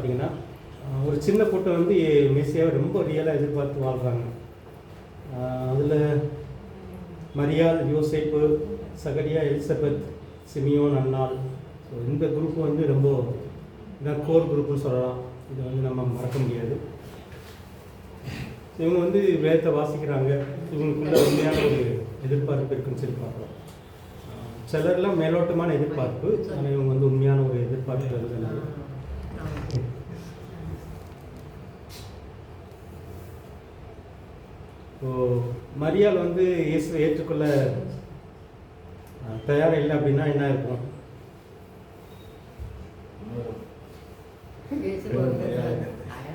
பார்த்தீங்கன்னா ஒரு சின்ன கூட்டம் வந்து மெஸ்ஸியாவை ரொம்ப ரியலாக எதிர்பார்த்து வாழ்கிறாங்க. அதில் மரியாள், யோசேப்பு, சகரியா, எலிசபெத், சிமியோன், அன்னாள், ஸோ இந்த குரூப் வந்து ரொம்ப இதான் கோர் குரூப்னு சொல்லலாம். இதை வந்து நம்ம மறக்க முடியாது. இவங்க வந்து வேதத்தை வாசிக்கிறாங்க. இவங்களுக்குள்ள உண்மையான ஒரு எதிர்பார்ப்பு இருக்குன்னு சொல்லி பார்க்கலாம். சிலர்லாம் மேலோட்டமான எதிர்பார்ப்பு, ஆனால் இவங்க வந்து உண்மையான ஒரு எதிர்பார்ப்பு இருக்கிறாங்க. ஸோ மரியாள் வந்து இயேசுவை ஏற்றுக்கொள்ள தயாராக இல்லை அப்படின்னா என்ன இருக்கும்?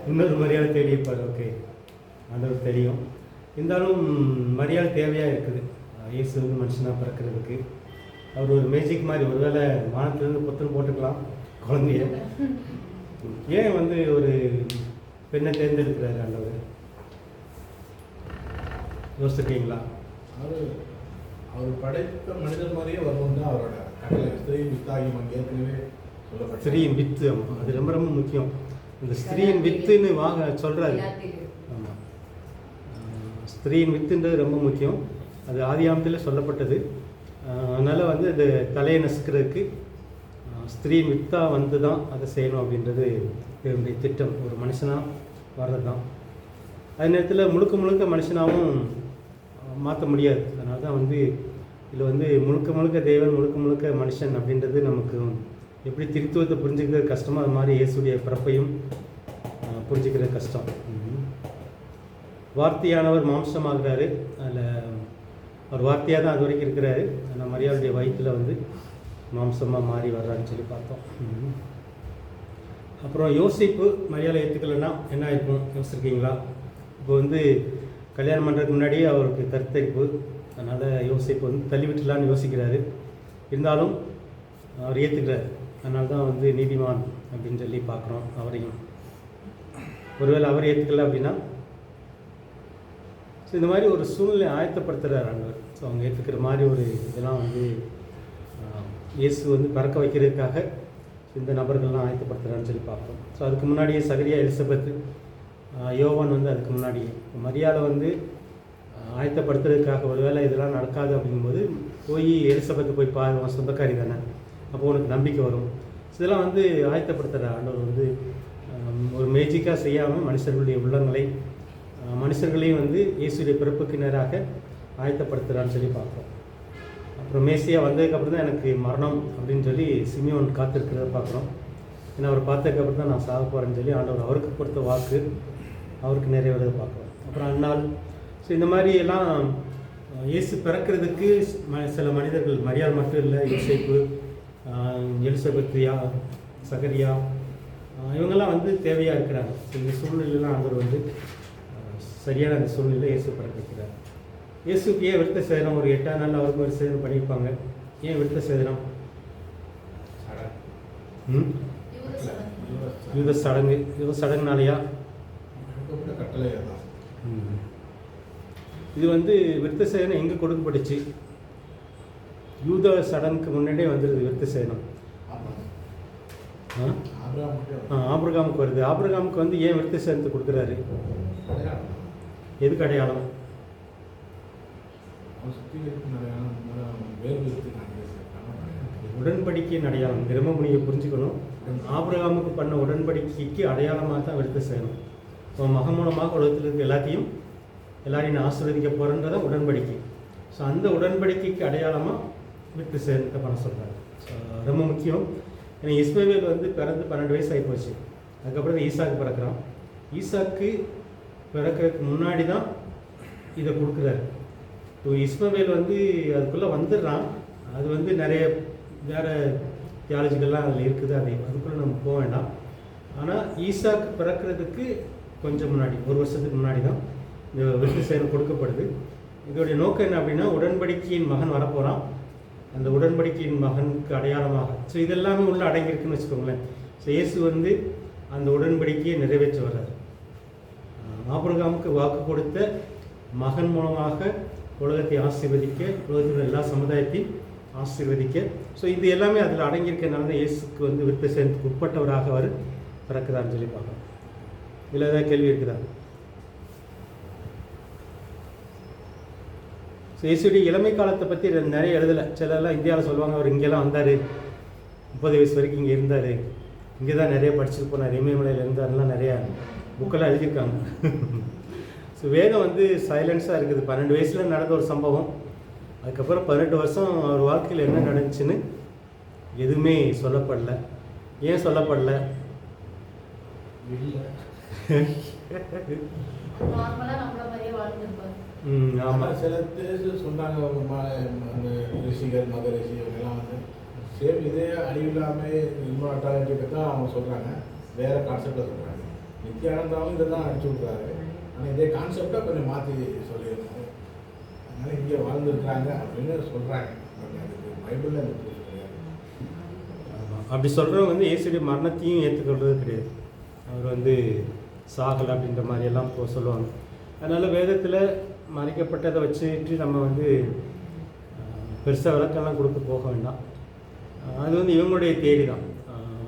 இன்னொரு மரியாதை தேடி இருப்பார். ஓகே, ஆண்டவர் தெரியும். இருந்தாலும் மரியாதை தேவையாக இருக்குது. இயேசு வந்து மனுஷனாக பிறக்கிறதுக்கு அவர் ஒரு மேஜிக் மாதிரி, ஒருவேளை வானத்திலேருந்து புத்தம் போட்டுக்கலாம் குழந்தைய. ஏன் வந்து ஒரு பெண்ணை தேர்ந்தெடுக்கிறாரு ஆண்டவர்? யோசிச்சிருக்கீங்களா? அவர் படைத்த மனிதர் மாதிரியே வரணும் தான் அவரோட கட்டளை. ஸ்திரீயின் வித்தாகி ஏற்கனவே சொல்லப்பட்ட ஸ்திரீயின் வித்து, அது ரொம்ப ரொம்ப முக்கியம். இந்த ஸ்திரீயின் வித்துன்னு வாங்க சொல்கிறாரு. ஆமாம், ஸ்திரீயின் வித்துன்றது ரொம்ப முக்கியம். அது ஆதியாமத்தில் சொல்லப்பட்டது. அதனால் வந்து இந்த தலையை நசுக்கிறதுக்கு ஸ்திரீயின் வித்தாக வந்து தான் அதை செய்யணும் அப்படின்றது என்னுடைய திட்டம். ஒரு மனுஷனாக வர்றது தான். அதே நேரத்தில் முழுக்க முழுக்க மனுஷனாகவும் மாற்ற முடியாது. அதனால தான் வந்து இதில் வந்து முழுக்க முழுக்க தேவன், முழுக்க முழுக்க மனுஷன் அப்படின்றது நமக்கு எப்படி திருத்துவத்தை புரிஞ்சுக்கிறது கஷ்டமோ அது மாதிரி இயேசுடைய பிறப்பையும் புரிஞ்சுக்கிறது கஷ்டம். வார்த்தையானவர் மாம்சமாகிறாரு. அதில் அவர் வார்த்தையாக தான் அது வரைக்கும் இருக்கிறாரு. ஆனால் மரியாளுடைய வயிற்றில் வந்து மாம்சமாக மாறி வர்றான்னு சொல்லி பார்த்தோம். அப்புறம் யோசிப்பு மரியாதை ஏற்றுக்கலைன்னா என்ன இருக்கும் யோசிச்சிருக்கீங்களா? இப்போ வந்து கல்யாணம் பண்ணுறதுக்கு முன்னாடியே அவருக்கு கருத்தரிப்பு. அதனால் யோசிப்பு வந்து தள்ளிவிட்டுலான்னு யோசிக்கிறாரு. இருந்தாலும் அவர் ஏற்றுக்கிறார். அதனால தான் வந்து நீதிமான் அப்படின்னு சொல்லி பார்க்குறோம் அவரையும். ஒருவேளை அவர் ஏற்றுக்கல அப்படின்னா ஸோ இந்த மாதிரி ஒரு சூழ்நிலை ஆயத்தப்படுத்துகிறார் ஆண்டவர். ஸோ அவங்க ஏற்றுக்கிற மாதிரி ஒரு இதெல்லாம் வந்து இயேசு வந்து பறக்க வைக்கிறதுக்காக இந்த நபர்கள்லாம் ஆயத்தப்படுத்துகிறான்னு சொல்லி பார்க்குறோம். ஸோ அதுக்கு முன்னாடியே சகரியா, எலிசபெத், யோவான் வந்து அதுக்கு முன்னாடி மரியாதை வந்து ஆயத்தப்படுத்துறதுக்காக ஒருவேளை இதெல்லாம் நடக்காது அப்படிங்கும்போது போய் எலிசபெத்தை போய் பாருவோம், சொந்தக்காரி தானே, அப்போ உனக்கு நம்பிக்கை வரும். இதெல்லாம் வந்து ஆயத்தப்படுத்துகிற ஆண்டவர் வந்து ஒரு மேஜிக்காக செய்யாமல் மனுஷர்களுடைய உள்ளங்களை, மனுஷர்களையும் வந்து இயேசுடைய பிறப்புக்கு நேராக ஆயத்தப்படுத்துகிறான்னு சொல்லி பார்க்குறோம். அப்புறம் மேசியா வந்ததுக்கப்புறம் தான் எனக்கு மரணம் அப்படின்னு சொல்லி சிமியோன் காத்திருக்கிறத பார்க்குறோம். ஏன்னா அவர் பார்த்ததுக்கப்புறம் தான் நான் சாக போகிறேன்னு சொல்லி ஆண்டவர் அவருக்கு கொடுத்த வாக்கு அவருக்கு நிறைவேறதை பார்க்குறோம். அப்புறம் அன்னாள். ஸோ இந்த மாதிரி எல்லாம் இயேசு பிறக்கிறதுக்கு சில மனிதர்கள், மரியாள் மட்டும் இல்லை, யோசேப்பு, எலிசபெத், சகரியா, இவங்கெல்லாம் வந்து தேவையாக இருக்கிறாங்க. இந்த சூழ்நிலையெல்லாம் ஆண்டவர் வந்து சரியான அந்த சூழ்நிலை இயேசு பிறக்க வைக்கிறார். இயேசுக்கு ஏன் விருத்த சேதனம்? ஒரு 8ஆம் நாள் அவருக்கு ஒரு சேதனம் பண்ணியிருப்பாங்க. ஏன் விருத்த சேதனம்? யூத சடங்கு. யூத சடங்குனாலையா? இது வந்து விருத்த சேதனம் எங்கே கொடுக்கப்பட்டுச்சு? யூத சடங்குக்கு முன்னாடியே வந்துடுது விருத்த சேதனம். ஆபிரகாமுக்கு வருது. ஆபிரகாமுக்கு வந்து ஏன் விருத்த சேதனத்தை கொடுக்குறாரு? எதுக்கு அடையாளம்? உடன்படிக்கையின் அடையாளம். ரொம்ப நீங்கள் புரிஞ்சுக்கணும். ஆபிரகாமுக்கு பண்ண உடன்படிக்கைக்கு அடையாளமாக தான் விருத்த சேதனம். இப்போ மகன் மூலமாக உலகத்தில் இருக்க எல்லாரையும் நான் ஆசீர்வதிக்க போகிறேன்றதான் உடன்படிக்கை. ஸோ அந்த உடன்படிக்கைக்கு அடையாளமாக விருத்த சேதனத்தை பண்ண சொல்கிறாரு. ஸோ ரொம்ப முக்கியம். ஏன்னா இஸ்மவேல் வந்து பிறந்து 12 வயசு ஆகி போச்சு. அதுக்கப்புறம் ஈசாக்கு பிறக்கிறான். ஈசாக்கு பிறக்கிறதுக்கு முன்னாடி தான் இதை கொடுக்குறாரு. இப்போ இஸ்மவேல் வந்து அதுக்குள்ளே வந்துடுறான். அது வந்து நிறைய வேறு தியாலஜிக்கெல்லாம் அதில் இருக்குது. அதுக்குள்ளே நம்ம போக வேண்டாம். ஆனால் ஈசாக்கு பிறக்கிறதுக்கு கொஞ்சம் முன்னாடி, 1 வருஷத்துக்கு முன்னாடி தான் இந்த விருத்த சேதனம் கொடுக்கப்படுது. இதோடைய நோக்கம் என்ன அப்படின்னா, உடன்படிக்கையின் மகன் வரப்போகிறான். அந்த உடன்படிக்கையின் மகனுக்கு அடையாளமாக. ஸோ இதெல்லாமே உள்ளே அடங்கியிருக்குன்னு வச்சுக்கோங்களேன். ஸோ இயேசு வந்து அந்த உடன்படிக்கையை நிறைவேற்றி வர்றார். ஆபிரகாமுக்கு வாக்கு கொடுத்த மகன் மூலமாக உலகத்தை ஆசீர்வதிக்க, உலகத்தில் எல்லா சமுதாயத்தையும் ஆசீர்வதிக்க. ஸோ இது எல்லாமே அதில் அடங்கியிருக்கனால தான் இயேசுக்கு வந்து விருத்த சேதனத்துக்கு உட்பட்டவராக அவர் பிறக்குதான்னு சொல்லி பார்க்கலாம். இதில் ஏதாவது கேள்வி இருக்குதா? ஸோ இயேசுடைய இளமை காலத்தை பற்றி நிறைய எழுதலை. சிலர்லாம் இந்தியாவில் சொல்லுவாங்க, அவர் இங்கெல்லாம் வந்தார், 30 வயசு வரைக்கும் இங்கே இருந்தார், இங்கே தான் நிறைய படிச்சுட்டு போனார், இமயமலையில் இருந்தாருலாம் நிறையா புக்கெல்லாம் எழுதியிருக்காங்க. ஸோ வேதம் வந்து சைலன்ஸாக இருக்குது. 12 வயசில் நடந்த ஒரு சம்பவம், அதுக்கப்புறம் 18 வருஷம் அவர் வாழ்க்கையில் என்ன நடந்துச்சுன்னு எதுவுமே சொல்லப்படல. ஏன் சொல்லப்படல? ஆமாம், சில பேர் சொன்னாங்க, அந்த ரிஷிகள் மத ரிஷி இவங்கெல்லாம் வந்து சேம் இதே அழிவில்லாமல் இன்மார்டாலிட்டிக்கு தான் அவங்க சொல்கிறாங்க, வேறு கான்செப்டில் சொல்கிறாங்க. நித்யானந்தாவும் இதை தான் அடிச்சு விட்றாரு, ஆனால் இதே கான்செப்டை கொஞ்சம் மாற்றி சொல்லியிருக்காங்க. அதனால் இங்கே வாழ்ந்துருக்காங்க அப்படின்னு சொல்கிறாங்க. அதுக்கு பைபிளில் அந்த ப்ரூஃப் கிடையாது. அப்படி சொல்கிறவங்க வந்து இயேசுடைய மரணத்தையும் ஏற்றுக்கொள்வது கிடையாது. அவர் வந்து சாகலை அப்படின்ற மாதிரியெல்லாம் சொல்லுவாங்க. அதனால் வேதத்தில் மறைக்கப்பட்டதை வச்சுட்டு நம்ம வந்து பெருசாக விளக்கம்லாம் கொடுக்க போக வேண்டாம். அது வந்து இவங்களுடைய தேடி தான்.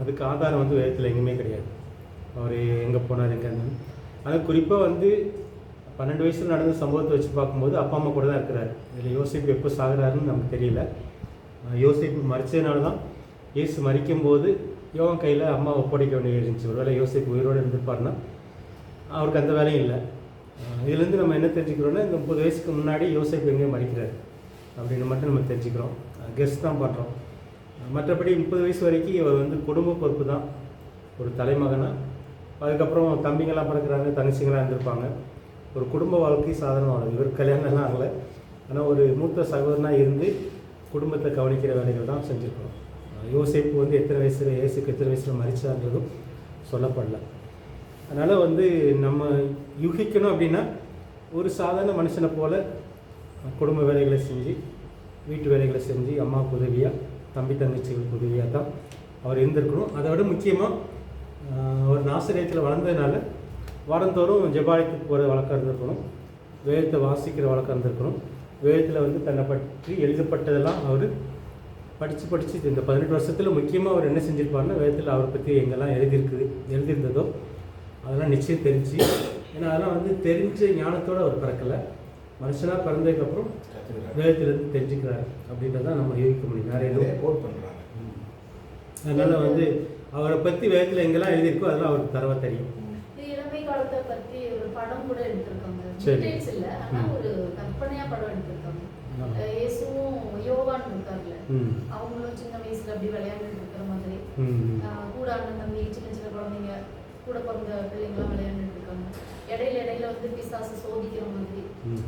அதுக்கு ஆதாரம் வந்து வேதத்தில் எங்கேயுமே கிடையாது. அவர் எங்கே போனார் எங்கே இருந்தாலும். ஆனால் குறிப்பாக வந்து 12 வயசில் நடந்த சம்பவத்தை வச்சு பார்க்கும்போது அப்பா அம்மா கூட தான் இருக்கிறாரு. இதில் யோசிப்பு எப்போ சாகுறாருன்னு நமக்கு தெரியல. யோசிப்பு மறிச்சதுனால தான் இயேசு மறிக்கும்போது யோவான் கையில் அம்மா ஒப்படைக்க வேண்டிய இருந்துச்சு. ஒருவேளை யோசிப்பு உயிரோடு இருந்திருப்பார்னா அவருக்கு அந்த வேலையும் இல்லை. இதுலேருந்து நம்ம என்ன தெரிஞ்சுக்கிறோன்னா, இந்த 30 வயசுக்கு முன்னாடி யோசிப்பு எங்கேயும் மறிக்கிறார் அப்படின்னு மட்டும் நம்ம தெரிஞ்சுக்கிறோம். கெஸ்ட் தான் பண்ணுறோம். மற்றபடி 30 வயசு வரைக்கும் இவர் வந்து குடும்ப பொறுப்பு தான், ஒரு தலைமகனாக. அதுக்கப்புறம் தம்பிங்கெல்லாம் பிறக்கிறாங்க, தங்கச்சிங்களாம் இருந்திருப்பாங்க. ஒரு குடும்ப வாழ்க்கை சாதாரண வாழ்க்கை. இவர் கல்யாணம்லாம் ஆகலை, ஆனால் ஒரு மூத்த சகோதரனாக இருந்து குடும்பத்தை கவனிக்கிற வேலைகள் தான் செஞ்சுருக்கிறோம். யோசேப்பு வந்து எத்தனை வயசில், இயேசுக்கு எத்தனை வயசில் மறிச்சான்றதும் சொல்லப்படல. அதனால் வந்து நம்ம யூகிக்கணும் அப்படின்னா, ஒரு சாதாரண மனுஷனை போல் குடும்ப வேலைகளை செஞ்சு, வீட்டு வேலைகளை செஞ்சு, அம்மாவுக்கு உதவியாக, தம்பி தங்கச்சிகளுக்கு உதவியாக தான் அவர் இருந்திருக்கணும். அதை விட முக்கியமாக ஒரு நாசரியத்தில் வளர்ந்ததுனால வாரந்தோறும் ஜெபாலயத்துக்கு போகிற வழக்கம் இருந்திருக்கணும், வேதத்தை வாசிக்கிற வழக்கம் இருந்திருக்கணும். வேதத்தில் வந்து தன்னை பற்றி எழுதப்பட்டதெல்லாம் அவர் படித்து இந்த 18 வருஷத்தில் முக்கியமாக அவர் என்ன செஞ்சுருப்பாருன்னா, வேதத்தில் அவரை பற்றி எங்கெல்லாம் எழுதியிருந்ததோ அதெல்லாம் நிச்சயம் தெரிஞ்சு, ஏன்னா அதெல்லாம் வந்து தெரிஞ்ச ஞானத்தோடு அவர் பிறக்கலை, மனுஷனாக பிறந்ததுக்கப்புறம் வேதத்திலேருந்து தெரிஞ்சுக்கிறார் அப்படின்றதான் நம்ம யோசிக்க முடியும். நிறைய கோட் பண்ணுறாங்க. அதனால் வந்து அவரை பற்றி வேதத்தில் எங்கெல்லாம் எழுதியிருக்கோ அதெல்லாம் அவருக்கு தரவா தெரியும். இளமை காலத்தை பற்றி ஒரு படம் கூட எடுத்திருக்காங்க. டீடைல்ஸ் இல்லை, ஆனால் ஒரு கற்பனையாக படம் எடுத்திருக்காங்க. இயேசுவும் யோவான் இருக்கார்ல, அவங்களும் சின்ன வயசுல அப்படி விளையாண்டுட்டு இருக்கிற மாதிரி, கூட அண்ணன் தம்பி சின்ன சின்ன குழந்தைங்க கூட பிறந்த பிள்ளைங்களாம் விளையாண்டுட்டு இருக்காங்க. இடையில வந்து பிசாசு சோதிக்கிற மாதிரி,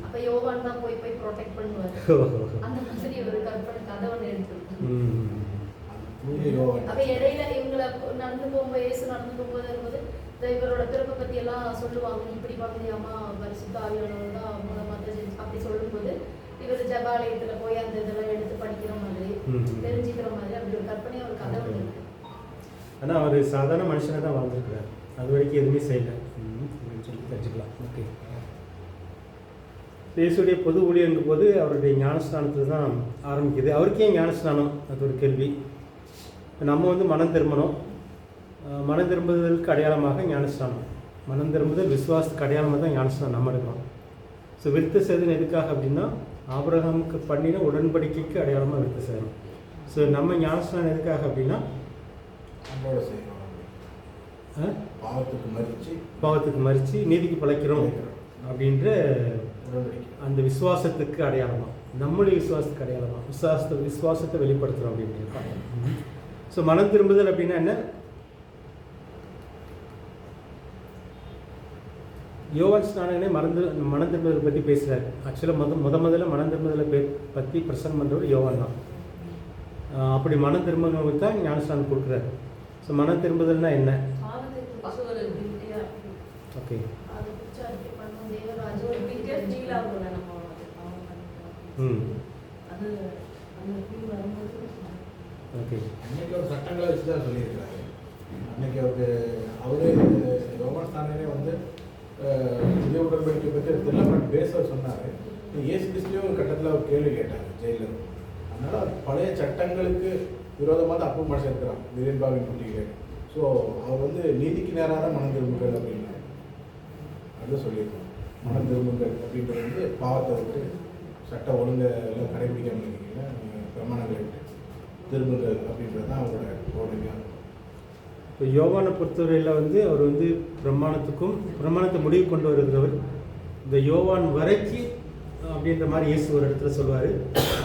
அப்ப யோவான் தான் போய் ப்ரொடெக்ட் பண்ணுவாரு. அந்த மாதிரி ஒரு கற்பனை கதை ஒன்று எடுத்திருக்காங்க. அப்ப இடையில இவங்களை நடந்து போகும்போது, இயேசு நடந்து போகும்போது இருக்கும்போது இவரோட பிறப்பை பத்தி எல்லாம் சொல்லுவாங்க. இப்படி பார்க்கலையாமா, பரிசுத்த ஆவியானவர் தான் மூலமா அப்படி சொல்லும்போது இவர் ஜபாலயத்துல போய் அந்த இதெல்லாம் எடுத்து படிக்கிற மாதிரி, தெரிஞ்சுக்கிற மாதிரி அப்படி ஒரு கற்பனையா ஒரு கதை ஒன்று இருக்கு. ஆனால் அவர் சாதாரண மனுஷனை தான் வாழ்ந்துருக்கிறார், அது வரைக்கும் எதுவுமே செய்யலை அப்படின்னு சொல்லி தெரிஞ்சுக்கலாம். ஓகே, இயேசுடைய பொது ஊழியர்ன்ற போது அவருடைய ஞானஸ்நானத்தில் தான் ஆரம்பிக்குது. அவருக்கே ஞானஸ்நானம், அது ஒரு கேள்வி. நம்ம வந்து மனம் திரும்பணும், மனம் திரும்புதலுக்கு அடையாளமாக ஞானஸ்நானம், மனம் திரும்புதல் விசுவாசத்துக்கு அடையாளமாக தான் ஞானஸ்நானம் நம்ம எடுக்கிறோம். ஸோ விருத்த சேதனம் எதுக்காக அப்படின்னா, ஆபிரகாமுக்கு பண்ணின உடன்படிக்கைக்கு அடையாளமாக விருத்த சேதனம். ஸோ நம்ம ஞானஸ்நானம் எதுக்காக அப்படின்னா, பாவத்துக்கு மறித்து நீதிக்கு பிழைக்கிறோம் அப்படின்ற அந்த விசுவாசத்துக்கு அடையாளமாக, நம்முடைய விசுவாசத்துக்கு அடையாளமாக விசுவாசத்தை வெளிப்படுத்துகிறோம் அப்படின்ட்டு. ஸோ மனம் திரும்புதல் அப்படின்னா என்ன? யோவான் ஸ்நானகனே மனம் திரும்புதலை பற்றி பேசுகிறார். ஆக்சுவலாக முதல்ல மனம் திரும்புதலை பற்றி பிரசங்கம் பண்ணுறவர் யோவான் தான். அப்படி மனம் திரும்புறவங்களுக்கு தான் ஞானஸ்நானம் கொடுக்குறாரு. ஸோ மனம் திரும்புதல்னா என்ன? ஓகே, ஓகே, அன்னைக்கு ஒரு சட்டங்களை வச்சு தான் சொல்லியிருக்கிறாரு. அன்னைக்கு அவரே யோவான் ஸ்நானகனே வந்து புதிய உடன்படிக்கை பற்றி தெரியல பேச சொன்னார். இயேசு கிறிஸ்துவையும் ஒரு கட்டத்தில் ஒரு கேள்வி கேட்டாங்க ஜெயிலில். அதனால் பழைய சட்டங்களுக்கு விரோதமாக தான் அப்போ மனுஷன் இருக்கிறான். வீரன்பாவின் குட்டிகளே ஸோ அவர் வந்து நீதிக்கு நேராக தான் மனம் திரும்புங்கள் அப்படின்னு அது சொல்லியிருக்கோம். மனம் திரும்புங்கள் அப்படின்றது வந்து பாவத்தை விட்டு சட்ட ஒழுங்கை எல்லாம் கடைபிடிக்காமல் இருக்கீங்க, பிரமாணங்களை விட்டு திரும்புங்கள் அப்படின்றது தான் அவரோட போடுங்க. இப்போ யோவானை பொறுத்தவரையில் வந்து அவர் வந்து பிரமாணத்தை முடிவு கொண்டு வருகிறவர். இந்த யோவான் வரைக்கும் அப்படின்ற மாதிரி இயேசு ஒரு இடத்துல சொல்லுவார்.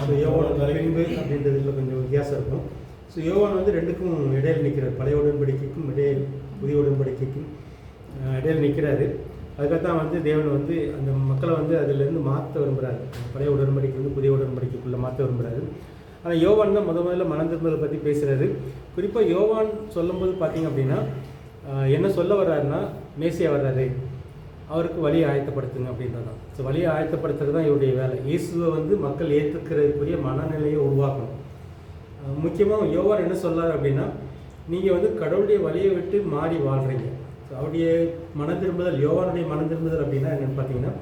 அந்த யோவான் பின்பு அப்படின்றதுல கொஞ்சம் வித்தியாசம் இருக்கும். ஸோ யோவான் வந்து ரெண்டுக்கும் இடையில் நிற்கிறார். பழைய உடன்படிக்கைக்கும் புதிய உடன்படிக்கைக்கும் இடையில் நிற்கிறாரு. அதுக்காகத்தான் வந்து தேவன் வந்து அந்த மக்களை வந்து அதிலேருந்து மாற்ற விரும்புகிறாரு. பழைய உடன்படிக்கை வந்து புதிய உடன்படிக்கைக்குள்ளே மாற்ற விரும்புகிறாரு. ஆனால் யோவான் தான் முதல்ல மனம் திரும்பலை பற்றி பேசுகிறாரு. குறிப்பாக யோவான் சொல்லும்போது பார்த்தீங்க அப்படின்னா என்ன சொல்ல வர்றாருன்னா, மேசியா வர்றாரு, அவருக்கு வழியை ஆயத்தப்படுத்துங்க அப்படின்றது தான். ஸோ வழியை ஆயத்தப்படுத்துறது தான் இவருடைய வேலை. இயேசுவை வந்து மக்கள் ஏற்றுக்கிறதுக்குரிய மனநிலையை உருவாக்கணும். முக்கியமாக யோவான் என்ன சொல்லார் அப்படின்னா, நீங்கள் வந்து கடவுளுடைய வழியை விட்டு மாறி வாழ்கிறீங்க. ஸோ அவருடைய மனம் திரும்புதல், யோவானுடைய மனம் திரும்புதல் அப்படின்னா என்னென்னு பார்த்தீங்கன்னா,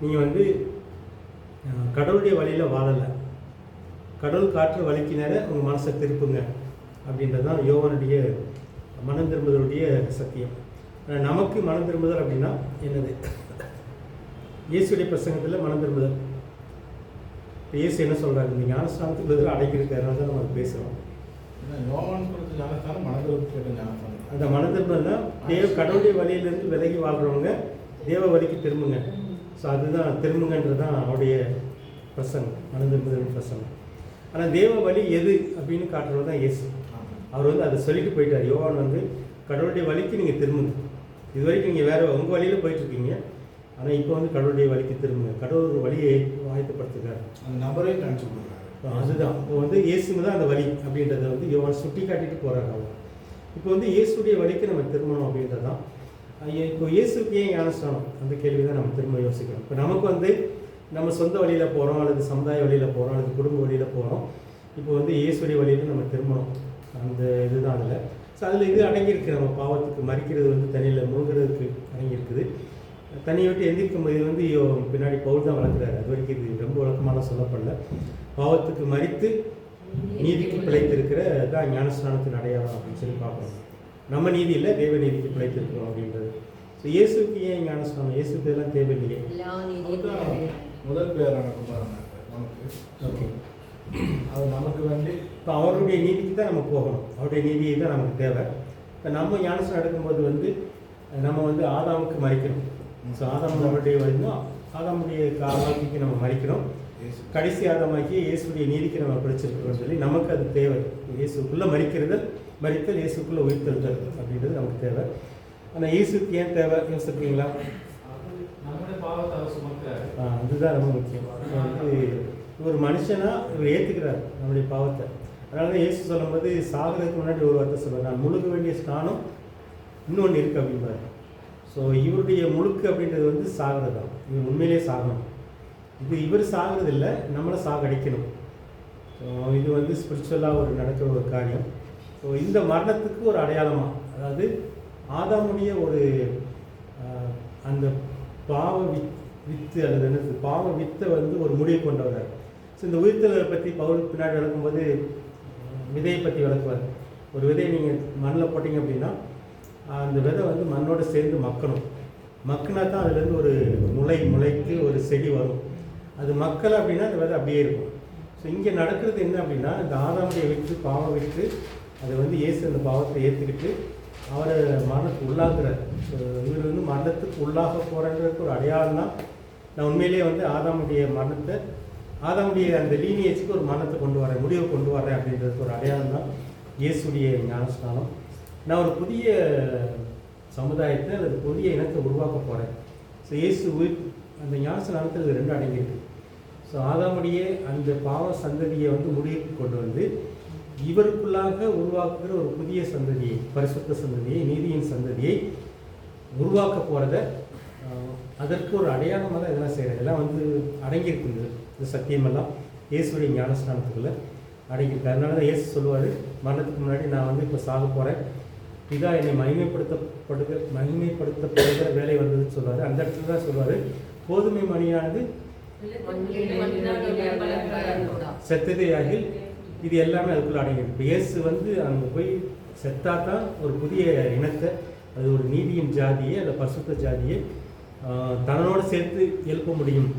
நீங்கள் வந்து கடவுளுடைய வழியில் வாழலை, கடவுள் காற்று வலிக்கினார உங்கள் மனசை திருப்புங்க அப்படின்றது தான் யோவானுடைய மனம் திரும்புதலுடைய சத்தியம். நமக்கு மனம் திரும்புதல் அப்படின்னா என்னது? இயேசுடைய பிரசங்கத்தில் மனம் திரும்புதல். இயேசு என்ன சொல்கிறாரு? இந்த ஞானஸ்தானத்துக்கு பதிலாக அடைக்கிறதுக்காக தான் நம்ம பேசுகிறோம். அந்த மனம் திரும்புதல்னா கடவுளுடைய வழியிலேருந்து விலகி வாழ்கிறவங்க தேவ வழிக்கு திரும்புங்க. ஸோ அதுதான் திரும்புங்கன்றது தான் அவருடைய பிரசங்கம், மனம் திரும்புதல் பிரசங்கம். ஆனால் தேவ வழி எது அப்படின்னு காட்டுறது தான் இயேசு. அவர் வந்து அதை சொல்லிட்டு போயிட்டார். யோவான் வந்து கடவுளுடைய வழிக்கு நீங்கள் திரும்புங்க. இது வரைக்கும் நீங்கள் வேறு உங்கள் வழியில் போயிட்டுருக்கீங்க, ஆனால் இப்போ வந்து கடவுளுடைய வழிக்கு திரும்புங்க. கடவுள் ஒரு வழியை ஆயத்தப்படுத்துகிறார். அந்த நபரே காமிச்சு கொடுக்குறாரு. அதுதான் இப்போ வந்து இயேசுங்க தான் அந்த வழி அப்படின்றத வந்து யோவான் சுட்டி காட்டிட்டு போகிறார். அவர் இப்போ வந்து இயேசுடைய வழிக்கு நம்ம திரும்பணும் அப்படின்றது தான். இப்போ இயேசுக்கு ஏன் ஞானஸ்தானம், அந்த கேள்வி தான் நம்ம திரும்ப யோசிக்கணும். இப்போ நமக்கு வந்து நம்ம சொந்த வழியில் போகிறோம், அல்லது சமுதாய வழியில் போகிறோம், அல்லது குடும்ப வழியில் போகிறோம். இப்போ வந்து இயேசுடைய வழியில் நம்ம திரும்பணும். அந்த இதுதான் அதில். ஸோ அதில் இது அடங்கியிருக்கு. நம்ம பாவத்துக்கு மறிக்கிறது வந்து தண்ணியில் முழுகிறதுக்கு அடங்கியிருக்குது. தண்ணியை விட்டு எந்திரிக்கும் போது வந்து பின்னாடி பவுல் தான் வளர்க்குறாரு. அது வரைக்கும் இது ரொம்ப வழக்கமான சொல்லப்படல. பாவத்துக்கு மறித்து நீதிக்கு பிழைத்திருக்கிற தான் ஞானஸ்நானத்தின் அடையாளம் அப்படின்னு சொல்லி பார்க்குறோம். நம்ம நீதி இல்லை, தேவ நீதிக்கு பிழைத்திருக்கிறோம் அப்படின்றது. ஸோ இயேசுக்கு ஏன் ஞானஸ்நானம்? இயேசுக்கு இதெல்லாம் தேவையில்லையே. முதல் பேரான குமாரன் நமக்கு. ஓகே, அது நமக்கு வந்து இப்போ அவருடைய நீதிக்கு தான் நம்ம போகணும். அவருடைய நீதியை தான் நமக்கு தேவை. இப்போ நம்ம ஞானஸ்நானம் எடுக்கும்போது வந்து நம்ம வந்து ஆதாமுக்கு மறிக்கணும். ஸோ ஆதாம் அவருடைய வழியும் ஆதாமுடைய வாழ்க்கைக்கு நம்ம மறிக்கிறோம். கடைசி ஆதாமாக்கி இயேசுடைய நீதிக்கு நம்ம பிடிச்சிருக்கிறோம்னு சொல்லி நமக்கு அது தேவை. இயேசுக்குள்ளே மறித்தல் இயேசுக்குள்ளே உயிர்த்தெழுதல் அப்படின்றது நமக்கு தேவை. ஆனால் இயேசுக்கு ஏன் தேவை யோசிக்கிறீங்களா? அதுதான் ரொம்ப முக்கியம். வந்து ஒரு மனுஷனாக இவர் ஏற்றுக்கிறார் நம்முடைய பாவத்தை. அதனால தான் இயேசு சொல்லும்போது சாகிறதுக்கு முன்னாடி ஒரு வார்த்தை சொல்லுவார், நான் முழுக வேண்டிய ஸ்நானம் இன்னொன்று இருக்குது அப்படின்பார். ஸோ இவருடைய முழுக்கு அப்படின்றது வந்து சாகிறது தான். இவர் உண்மையிலே சாகணும். இது இவர் சாகிறது இல்லை, நம்மளை சாகடிக்கணும். ஸோ இது வந்து ஸ்பிரிச்சுவலாக ஒரு நடக்கிற ஒரு காரியம். ஸோ இந்த மரணத்துக்கு ஒரு அடையாளமாக, அதாவது ஆதாமுடைய ஒரு அந்த பாவ வித்து அல்லது என்னது பாவ வித்தை வந்து ஒரு முடிவு கொண்டு வர்றார். ஸோ இந்த உயிர்த்தலை பற்றி பவுல் பின்னாடி விளக்கும்போது விதையை பற்றி விளக்குவார். ஒரு விதையை நீங்கள் மண்ணில் போட்டிங்க அப்படின்னா அந்த விதை வந்து மண்ணோடு சேர்ந்து மக்கணும். மக்கினா தான் அதுலேருந்து ஒரு முளைத்து ஒரு செடி வரும். அது மக்கலை அப்படின்னா அந்த விதை அப்படியே இருக்கும். ஸோ இங்கே நடக்கிறது என்ன அப்படின்னா, இந்த ஆதாமுடைய விட்டு பாவம் விட்டு அதை வந்து இயேசு அந்த பாவத்தை ஏற்றுக்கிட்டு அவரை மரணத்துக்கு உள்ளாக்குறார். ஸோ இவர் வந்து மரணத்துக்கு உள்ளாக போகிறன்றதுக்கு ஒரு அடையாளம் தான். நான் உண்மையிலேயே வந்து ஆதாமுடைய அந்த லீனியேஜுக்கு ஒரு மரணத்தை கொண்டு வரேன், முடிவை கொண்டு வரேன் அப்படின்றதுக்கு ஒரு அடையாளம் தான் இயேசுடைய ஞானஸ்நானம். நான் ஒரு புதிய சமுதாயத்தை அல்லது புதிய இனத்தை உருவாக்க போகிறேன். ஸோ இயேசு அந்த ஞானஸ்நானத்தில் இது ரெண்டு அடங்கியிருக்கு. ஸோ ஆதாமுடைய அந்த பாவ சந்ததியை வந்து முடிவுக்கு கொண்டு வந்து இவருக்குள்ளாக உருவாக்குகிற ஒரு புதிய சந்ததியை, பரிசுத்த சந்ததியை, நீதியின் சந்ததியை உருவாக்க போகிறத அதற்கு ஒரு அடையாளமாக தான் இதெல்லாம் செய்கிறேன். இதெல்லாம் வந்து அடங்கியிருக்குது. இந்த சத்தியமெல்லாம் இயேசுடைய ஞானஸ்நானத்துக்குள்ளே அடங்கியிருக்கு. அதனால தான் இயேசு சொல்லுவார், மரணத்துக்கு முன்னாடி நான் வந்து இப்போ சாக போகிறேன், இதா என்னை மகிமைப்படுத்தப்படுகிற வேலை வந்ததுன்னு சொல்லுவார். அந்த இடத்துல தான் சொல்லுவார், கோதுமை மணியானது செத்ததே ஆகில் இது எல்லாமே அதுக்குள்ளே அடங்கியிருக்கு. இயேசு வந்து அங்கே போய் செத்தா தான் ஒரு புதிய இனத்தை, அது ஒரு நீதியின் ஜாதியை, அந்த பரிசுத்த ஜாதியை தன்னோடு சேர்த்து எழுப்ப முடியும்.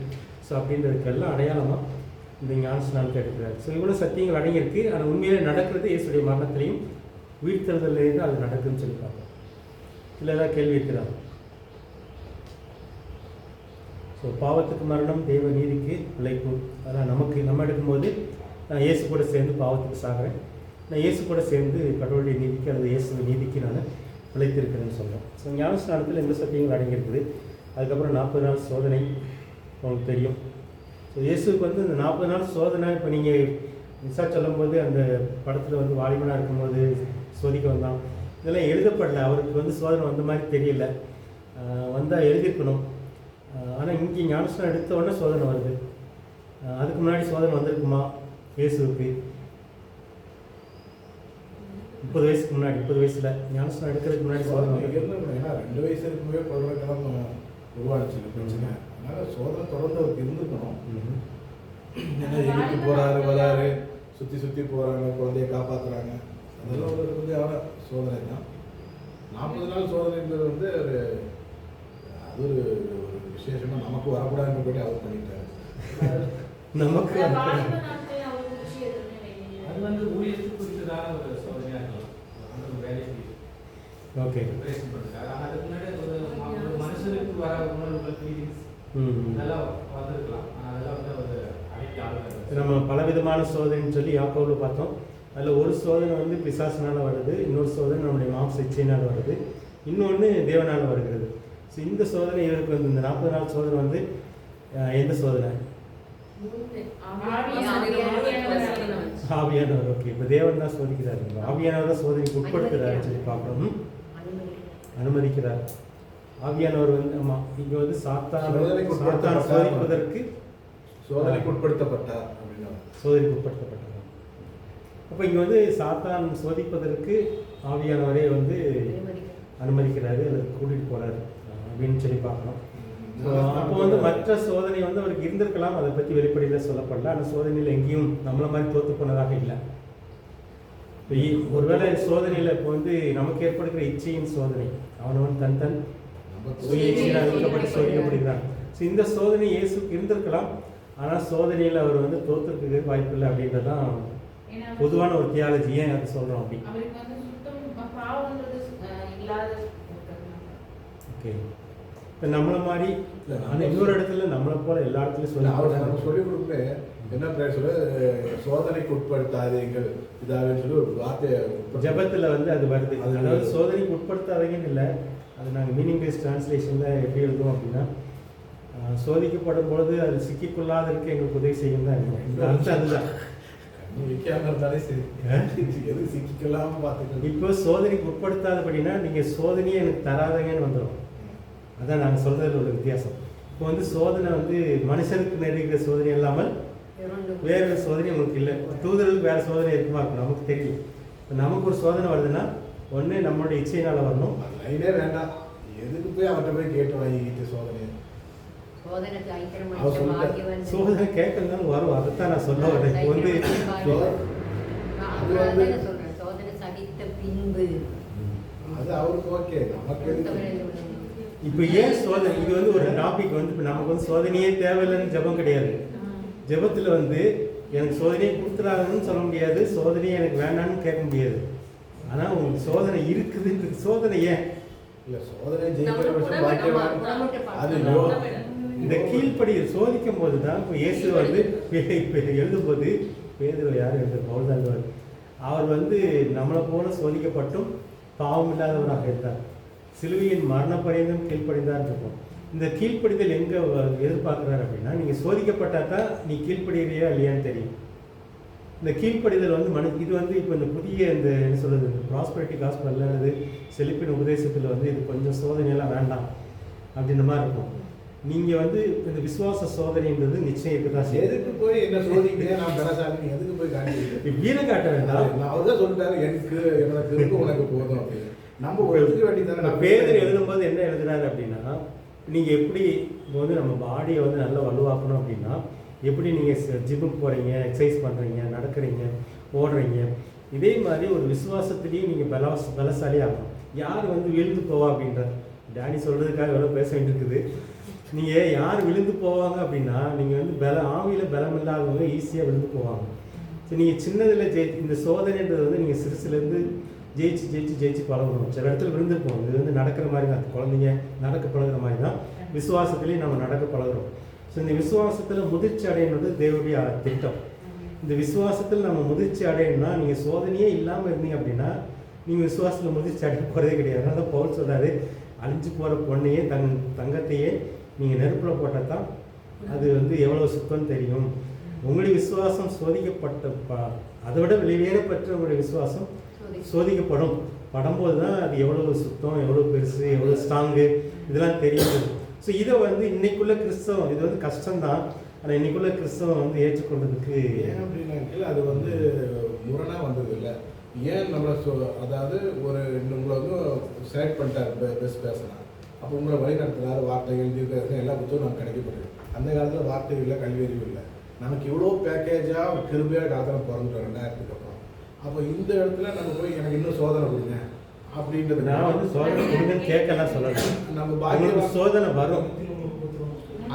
ஸோ அப்படின்றதுக்கெல்லாம் அடையாளமாக இந்த ஞானஸ்நானத்தை எடுக்கிறார். ஸோ இவ்வளோ சத்தியங்கள் அடங்கியிருக்கு. ஆனால் உண்மையிலே நடக்கிறது இயேசுடைய மரணத்திலையும் உயிர்த்தெழுதலேருந்து அது நடக்குதுன்னு சொல்லி பார்ப்போம். இல்லை ஏதாவது கேள்வி இருக்கிறாங்க? ஸோ பாவத்துக்கு மரணம், தெய்வ நீதிக்கு பிழைப்பு. அதான் நம்ம எடுக்கும்போது நான் இயேசு கூட சேர்ந்து பாவத்துக்கு சாகிறேன், நான் இயேசு கூட சேர்ந்து கடவுளுடைய நீதிக்கு அல்லது இயேசு நீதிக்கு நான் பிழைத்திருக்கிறேன்னு சொல்கிறேன். ஸோ ஞானஸ்நானத்தில் எந்த சத்தியங்கள் அடங்கியிருக்குது. அதுக்கப்புறம் 40 நாள் சோதனை உங்களுக்கு தெரியும். ஸோ இயேசுக்கு வந்து இந்த 40 நாள் சோதனை, இப்போ நீங்கள் விசா சொல்லும்போது அந்த படத்தில் வந்து வாலிபனாக இருக்கும்போது சோதிக்க வந்தான், இதெல்லாம் எழுதப்படலை. அவருக்கு வந்து சோதனை வந்த மாதிரி தெரியல, வந்தால் எழுதியிருக்கணும். ஆனால் இங்கே ஞானஸ்நானம் எடுத்த உடனே சோதனை வருது. அதுக்கு முன்னாடி சோதனை வந்திருக்குமா இயேசுவுக்கு? 30 வயசுக்கு முன்னாடி, 30 வயசில் ஞானஸ்நானம் எடுக்கிறதுக்கு முன்னாடி சோதனை வந்து ஏன்னா 2 வயசு இருக்கும்போது குழந்தைக்கெல்லாம் உருவானுச்சு பிரச்சனை. அதனால் சோதனை தொடர்ந்து அவருக்கு இருந்துக்கணும். ஏன்னா எதுக்கு போகிறாரு வராரு, சுற்றி போகிறாங்க, குழந்தைய காப்பாற்றுறாங்க, அதெல்லாம் ஒரு கொஞ்சம் சோதனை தான். 40 நாள் சோதனைன்றது வந்து அது ஒரு விசேஷமாக நமக்கு வரக்கூடாதுன்னு போய்ட்டு அவர் பண்ணிட்டாரு. நமக்கு அது வந்து ஊழியத்துக்கு குறித்ததான ஒரு சோதனையாக இருக்கலாம். ஒரு வேலைக்கு ஓகே ப்ரிப்பரேஷன் பண்ணுறாரு. ஆனால் அதுக்கு முன்னாடி ஒரு மனுஷனுக்கு வர உணர்வுகள், ஃபீலிங்ஸ் அதெல்லாம் வந்திருக்கலாம். அதெல்லாம் வந்து ஒரு அனைத்து ஆளுநர் நம்ம பலவிதமான சோதனைன்னு சொல்லி யாக்கோவில் பார்த்தோம். அதில் ஒரு சோதனை வந்து பிசாசினால் வருது, இன்னொரு சோதனை நம்முடைய மாம்ச இச்சையினால் வருது, இன்னொன்று தேவனால் வருகிறது. ஸோ இந்த சோதனை இவருக்கு வந்து இந்த 40 நாள் சோதனை வந்து எந்த சோதனை? ஆவியானவர். ஓகே, இப்போ தேவன் தான் சோதிக்கிறார், ஆவியானவர் தான் சோதனைக்கு உட்படுத்துகிறாருன்னு சொல்லி பார்க்கணும், அனுமதிக்கிறார். ஆவியானவர் வந்து ஆமாம், இங்கே வந்து சாத்தான் சோதிப்பதற்கு சோதனைக்கு உட்படுத்தப்பட்டார் அப்படின்னா சோதனைக்கு உட்படுத்தப்பட்டார். அப்போ இங்கே வந்து சாத்தான் சோதிப்பதற்கு ஆவியானவரே வந்து அனுமதிக்கிறாரு அல்லது கூட்டிகிட்டு போகிறாரு அப்படின்னு சொல்லி பார்க்கணும். அப்போ வந்து மற்ற சோதனை வந்து அவருக்கு இருந்திருக்கலாம், அதை பற்றி வெளிப்படையில் சொல்லப்படல. ஆனால் சோதனையில் எங்கேயும் நம்மளை மாதிரி தோற்று போனதாக இல்லை. ஒருவேளை சோதனையில் இப்போ வந்து நமக்கு ஏற்படுகிற இச்சையின் சோதனை, அவனவன் தன் சுய இச்சையில் அழுத்தப்பட்டு சோதிக்கப்படுகிறான். ஸோ இந்த சோதனை இயேசுக்கு இருந்திருக்கலாம், ஆனால் சோதனையில் அவர் வந்து தோற்றுறதுக்கு வாய்ப்பு இல்லை அப்படின்றதான் பொதுவான ஒரு தியாலஜி. ஏன் அதை சொல்கிறோம் அப்படி? ஓகே, இப்போ நம்மளை மாதிரி ஆனால் இன்னொரு இடத்துல நம்மளை போல எல்லா இடத்துலையும் சொல்லி அவர் நம்ம சொல்லிக் கொடுக்க என்ன பேர் சொல்ல சோதனைக்கு உட்படுத்தாதீங்கள் இதாகன்னு சொல்லி ஒரு வார்த்தையை ஜபத்தில் வந்து அது வருது. அதாவது சோதனைக்கு உட்படுத்தாதீங்கன்னு இல்லை, அது நாங்கள் மீனிங் பேஸ்ட் டிரான்ஸ்லேஷனில் எப்படி எழுதுவோம் அப்படின்னா, சோதிக்கப்படும் பொழுது அது சிக்கிக்கொள்ளாத இருக்க எங்களுக்கு உதவி செய்யும் தான் இருக்கும். இந்த அர்த்தம் அதுதான். விற்காம இருந்தாலே சரி, எது சிக்கிக்கலாமல் பார்த்துக்கலாம். இப்போ சோதனைக்கு உட்படுத்தாதபடினா நீங்கள் சோதனையே எனக்கு தராதங்கன்னு வந்துடும். அதான் நாங்கள் சொல்கிறதுல உள்ள வித்தியாசம். இப்போ வந்து சோதனை வந்து மனுஷனுக்கு நெருங்கிற சோதனை இல்லாமல் வேறு சோதனை உங்களுக்கு இல்லை. தூதர்களுக்கு வேறு சோதனை இருக்குமா இருக்கும், நமக்கு தெரியும். இப்போ நமக்கு ஒரு சோதனை வருதுன்னா ஒன்று நம்மளுடைய இச்சையினால் வரணும். லைனே வேண்டாம், எதுக்கு போய் அவர்கிட்ட போய் கேட்டு வாங்கிக்கிட்டு சோதனை சோதனை கேட்கறதுனால வரும். அதைத்தான் நான் சொல்ல வரேன். இப்போ வந்து அது அவருக்கு ஓகே, நமக்கு இப்போ ஏன் சோதனை? இது வந்து ஒரு டாபிக் வந்து இப்போ நமக்கு வந்து சோதனையே தேவையில்லைன்னு ஜெபம் கிடையாது. ஜெபத்தில் வந்து எனக்கு சோதனையை கொடுத்துறாங்கன்னு சொல்ல முடியாது, சோதனையை எனக்கு வேண்டான்னு கேட்க முடியாது. ஆனால் உங்களுக்கு சோதனை இருக்குதுன்றது சோதனை ஏன் இல்லை? சோதனை ஜெயிக்கிற விஷயம் பாக்கியவான். அது இந்த கீழ்ப்படி சோதிக்கும் போது தான் இப்போ இயேசு வந்து எழுதும்போது பேதுரு யார் எழுதுற பவுல்தான், அவர் வந்து நம்மளை போல சோதிக்கப்பட்டும் பாவம் இல்லாதவராக இருந்தார், சிலுவையின் மரண பரியந்தம் கீழ்ப்படிந்தான் இருக்கும். இந்த கீழ்ப்படிதல் எங்கே எதிர்பார்க்குறாரு அப்படின்னா, நீங்கள் சோதிக்கப்பட்டால் தான் நீ கீழ்ப்படுகிறியா இல்லையான்னு தெரியும். இந்த கீழ்ப்படிதல் வந்து இது வந்து இப்போ இந்த புதிய இந்த என்ன சொல்கிறது, இந்த ப்ராஸ்பரிட்டி காஸ்பல் அல்லது செழிப்பின் உபதேசத்தில் வந்து இது கொஞ்சம் சோதனையெல்லாம் வேண்டாம் அப்படின்ற மாதிரி இருக்கும். நீங்கள் வந்து இந்த விசுவாச சோதனைன்றது நிச்சயம் இருக்குதான். எதுக்கு போய் என்ன சோதிக்க நான் கனசாமி எதுக்கு போய் காட்டி வீரம் காட்ட வேண்டாம். அவர் தான் சொல்லிட்டாரு, எனக்கு உனக்கு போதும் அப்படின்னு. நம்ம எழுத வேண்டியதானே. நான் பேதர் எழுதும்போது என்ன எழுதுறாரு அப்படின்னா, நீங்கள் எப்படி இப்போ வந்து நம்ம பாடியை வந்து நல்லா வலுவாக்கணும் அப்படின்னா, எப்படி நீங்கள் ஜிம்முக்கு போகிறீங்க, எக்ஸசைஸ் பண்ணுறீங்க, நடக்கிறீங்க, ஓடுறீங்க, இதே மாதிரி ஒரு விசுவாசத்திலையும் நீங்கள் பலசாலி ஆகணும். யார் வந்து விழுந்து போவா அப்படின்ற டேனி சொல்கிறதுக்காக எவ்வளோ பேச வேண்டியிருக்குது. நீங்கள் யார் விழுந்து போவாங்க அப்படின்னா, நீங்கள் வந்து ஆவியில் பலம் இல்லாதவங்க ஈஸியாக விழுந்து போவாங்க. ஸோ நீங்கள் சின்னதில் இந்த சோதனைன்றது வந்து நீங்கள் சிறுசுலேருந்து ஜெயிச்சு பழகணும். சில இடத்துல விழுந்துருப்போம். இது வந்து நடக்கிற மாதிரி தான், குழந்தைங்க நடக்க பழகிற மாதிரி தான் விசுவாசத்துலேயும் நம்ம நடக்க பழகிறோம். ஸோ இந்த விசுவாசத்தில் முதிர்ச்சி அடையிறது தேவனுடைய திட்டம். இந்த விசுவாசத்தில் நம்ம முதிர்ச்சி அடையணும்னா, நீங்கள் சோதனையே இல்லாமல் இருந்தீங்க அப்படின்னா நீங்கள் விசுவாசத்தில் முதிர்ச்சி அடைய போகிறதே கிடையாது. அதனால தான் பவுல் சொல்கிறாரு, அழிஞ்சு போகிற பொண்ணையே தங்கத்தையே நீங்கள் நெருப்பில் போட்டால் தான் அது வந்து எவ்வளோ சுத்தம்னு தெரியும். உங்களுடைய விசுவாசம் சோதிக்கப்பட்ட அதை விட வெளியேறப்பட்ட உங்களுடைய விசுவாசம் சோதிக்கப்படும் படும்போது தான் அது எவ்வளோ சுத்தம், எவ்வளோ பெருசு, எவ்வளோ ஸ்ட்ராங்கு இதெல்லாம் தெரியுது. ஸோ இதை வந்து இன்னைக்குள்ள கிறிஸ்தவம் இது வந்து கஷ்டம்தான். ஆனால் இன்னைக்குள்ள கிறிஸ்தவம் வந்து ஏற்றுக்கொண்டதுக்கு ஏன் அப்படின்னா அது வந்து முரணாக வந்தது இல்லை. ஏன் நம்மளை அதாவது உங்களை வந்து செலக்ட் பண்ணிட்டார் பெஸ்ட் பேசலாம். அப்போ உங்களை வழிநடத்துறாரு, வார்த்தைகள் தீர்க்க எல்லா புத்தகம் நமக்கு கிடைக்கப்படுது. அந்த காலத்தில் வார்த்தைகள் இல்லை, கல்வி அறிவு இல்லை. நமக்கு இவ்வளோ பேக்கேஜாக கிருபையாக காலத்தில் பிறந்துட்டோம் 2000க்கு அப்புறம். அப்போ இந்த இடத்துல நம்ம போய் எனக்கு இன்னும் சோதனை கொடுங்க அப்படின்றது. நான் வந்து சோதனை கொடுங்கன்னு கேட்கலாம் சொல்லலாம். நம்ம பாக்கியம் சோதனை வரும்,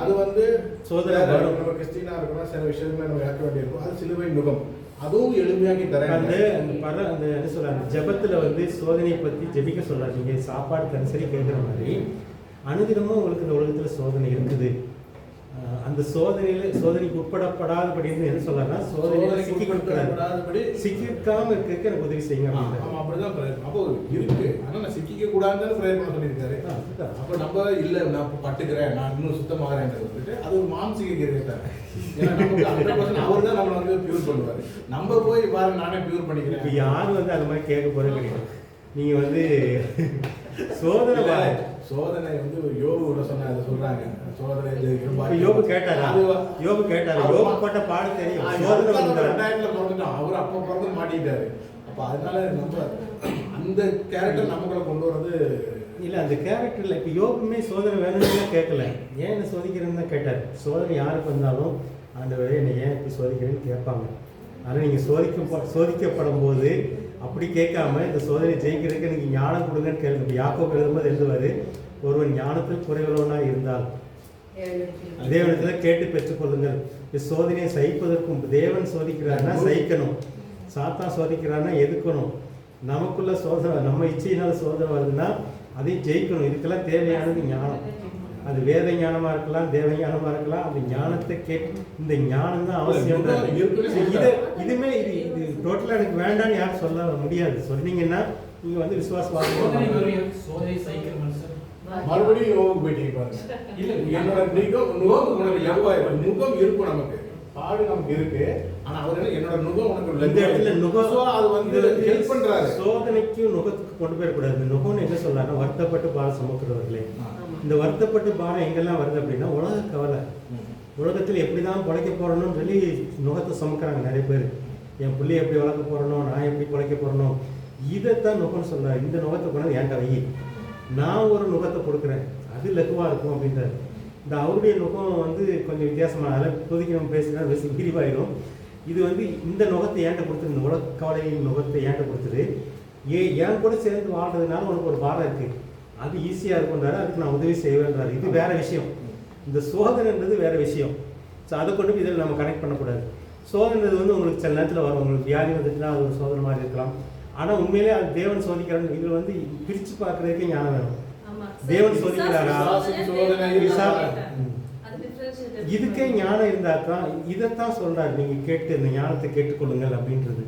அது வந்து சோதனை வரும். நம்ம கிறிஸ்டினா இருக்கணும், சில விஷயங்களை நம்ம இழக்க வேண்டியிருக்கும். அது சிலுவை நுகம், அதுவும் எளிமையாக்கி தரேன். அந்த என்ன சொல்றாங்க, ஜெபத்தில் வந்து சோதனையை பற்றி ஜெபிக்க சொல்றாரு. நீங்கள் சாப்பாடு கன்சரி கேட்குற மாதிரி அனுதினமும் உங்களுக்கு இந்த உலகத்தில் சோதனை இருக்குது. அந்த சோதனைக்கு உட்படப்படாதபடின்னு என்ன சொல்றாருன்னா, சோதனையில சிக்கிக்காம இருக்க எனக்கு உதவி செய்யுங்க. அப்படிதான் அப்போ இருக்கு. ஆனா நான் சிக்கிக்க கூடாதுன்னு பிரேயர் பண்ண சொல்லியிருக்காரு. அப்ப நம்ம இல்ல நான் பட்டுக்கிறேன், நான் இன்னும் சுத்தமாகறேன் வந்துட்டு அது ஒரு மாம்சிக கிரியேட்டர். அவர் தான் நம்மளை வந்து பியூர் பண்ணுவாரு. நம்ம போய் பாருங்க நானே பியூர் பண்ணிக்கிறேன். இப்போ யாரும் வந்து அது மாதிரி கேட்க போறது கிடையாது. நீங்க வந்து சோதனை வந்து யோபு சொன்ன அதை சொல்றாங்க. சோதனை யோபு கேட்டாரா? யோபு போட்ட பாடு தெரியும். சோதனை 2000ல பிறந்துட்டோம், அவர் அப்போ பிறந்து மாட்டிட்டாரு. அப்ப அதனால நம்ம அந்த கேரக்டர் நமக்குள்ள கொண்டு வர்றது இல்லை. அந்த கேரக்டர்ல இப்போ யோபுமே சோதனை வேணும்னு கேட்கல, ஏன் என்ன சோதிக்கிறேன்னு தான் கேட்டார். சோதனை யாருக்கு வந்தாலும் ஆண்டவரே என்னை ஏன் இப்படி சோதிக்கிறேன்னு கேட்பாங்க. ஆனால் நீங்கள் சோதிக்கப்படும் போது அப்படி கேட்காம இந்த சோதனை ஜெயிக்கிறதுக்கு எனக்கு ஞானம் கொடுங்கன்னு கேள்வி. யாக்கோபு எழுதும்போது எழுதுவார், ஒருவன் ஞானத்தில் குறைவுள்ளவனாக இருந்தால் தேவனிடத்துல கேட்டு பெற்றுக்கொள்ளுங்கள். சோதனையை சகிப்பதற்கும் தேவன் சோதிக்கிறாருன்னா சகிக்கணும், சாத்தான் சோதிக்கிறாருன்னா எதுக்கணும். நமக்குள்ள சோதனை, நம்ம இச்சையினால சோதனை வருதுன்னா அதையும் ஜெயிக்கணும். இதுக்கெல்லாம் தேவையானது ஞானம். அது வேத ஞானமா இருக்கலாம், தேவ ஞானமா இருக்கலாம். அந்த ஞானத்தை இந்த ஞானம் தான் அவசியம். இதுமே இது டோட்டலா எனக்கு வேண்டாம்னு யாரும் சொல்ல முடியாது. சொன்னீங்கன்னா நீங்க வந்து விசுவாசம் மறுபடியும் யோகம் போயிட்டீங்க பாருங்க. இல்ல என்னோட நுகம் இருக்கும், நமக்கு பாடு நமக்கு இருக்கு. ஆனா அவர் என்னோட நுகம் உனக்கு இந்த இடத்துல நுகம் அது வந்து ஹெல்ப் பண்றாரு. சோதனைக்கும் நுகத்துக்கு கொண்டு போயிடக்கூடாது. நுகம்னு என்ன சொல்றாருன்னா, வருத்தப்பட்டு பாரம் சுமக்கிறவர்களே. இந்த வருத்தப்பட்டு பாரம் எங்கெல்லாம் வருது அப்படின்னா, உலக கவலை, உலகத்தில் எப்படிதான் பிழைக்க போறணும்னு சொல்லி நுகத்தை சுமக்கிறாங்க நிறைய பேர். என் பிள்ளைய எப்படி வளர்க்க போறணும், நான் எப்படி பிழைக்க போறணும், இதைத்தான் நுகம்னு சொல்றாரு. இந்த நுகத்தை கொண்டாந்து ஏன்டா வை, நான் ஒரு நுகத்தை கொடுக்குறேன், அது லகுவா இருக்கும் அப்படின்றாரு. இந்த அவருடைய நுகம் வந்து கொஞ்சம் வித்தியாசமான, அதில் இப்போதைக்கு நம்ம பேசினா விரிவாயிடும். இது வந்து இந்த நுகத்தை ஏன்ட்ட கொடுத்துரு, இந்த உலக கவலையின் நுகத்தை ஏன்ட்ட கொடுத்துரு, என் கூட சேர்ந்து வாழ்றதுனால உனக்கு ஒரு பாரம் இருக்கு, அது ஈஸியாக இருக்குன்றாரு, அதுக்கு நான் உதவி செய்வேன்றாரு. இது வேற விஷயம். இந்த சோதனைன்றது வேற விஷயம். ஸோ அதை கொண்டு இதில் நம்ம கனெக்ட் பண்ணக்கூடாது. சோதனைன்றது வந்து உங்களுக்கு சில நேரத்தில் வரும், உங்களுக்கு வியாதி வந்துட்டுனா அது ஒரு சோதனை மாதிரி இருக்கலாம். ஆனால் உண்மையிலே அது தேவன் சோதிக்கிறான்னு இதில் வந்து பிரித்து பார்க்குறதுக்கே ஞானம் வேணும். தேவன் சோதிக்கிறாரா, இதுக்கே ஞானம் இருந்தால் தான் இதைத்தான் சொல்றாரு, நீங்கள் கேட்டு இந்த ஞானத்தை கேட்டுக்கொள்ளுங்கள் அப்படின்றது.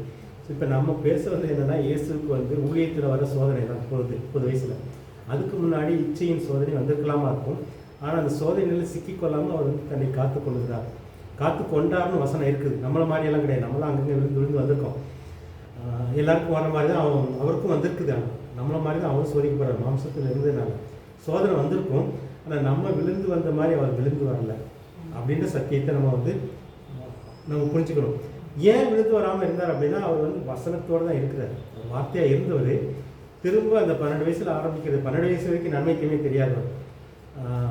இப்போ நம்ம பேசுறது என்னன்னா, இயேசுக்கு வந்து ஊழியத்தில் வர சோதனை தான் 30 வயசுல. அதுக்கு முன்னாடி இச்சையின் சோதனை வந்திருக்கலாமா இருக்கும். ஆனால் அந்த சோதனையில் சிக்கிக்கொள்ளாமல் அவர் வந்து தன்னை காத்து கொள்ளுகிறார். காத்து கொண்டார்னு வசனம் இருக்குது. நம்மளை மாதிரியெல்லாம் கிடையாது. நம்மளாம் அங்கங்கே விழுந்து வந்திருக்கோம். எல்லாருக்கும் வர மாதிரி தான் அவருக்கும் வந்திருக்குது. நம்மளை மாதிரி தான் அவர் சோதிக்கப்படுறார். மாம்சத்தில் இருந்ததுனால சோதனை வந்திருக்கும். ஆனால் நம்ம விழுந்து வந்த மாதிரி அவர் விழுந்து வரல அப்படின்ற சத்தியத்தை நம்ம புரிஞ்சுக்கணும். ஏன் விழுந்து வராமல் இருந்தார் அப்படின்னா, அவர் வந்து வசனத்தோடு தான் இருக்கிறார். வார்த்தையாக இருந்தவர் திரும்ப அந்த 12 வயசில் ஆரம்பிக்கிறது. 12 வயசு வரைக்கும் நன்மைக்குமே தெரியாதவர்.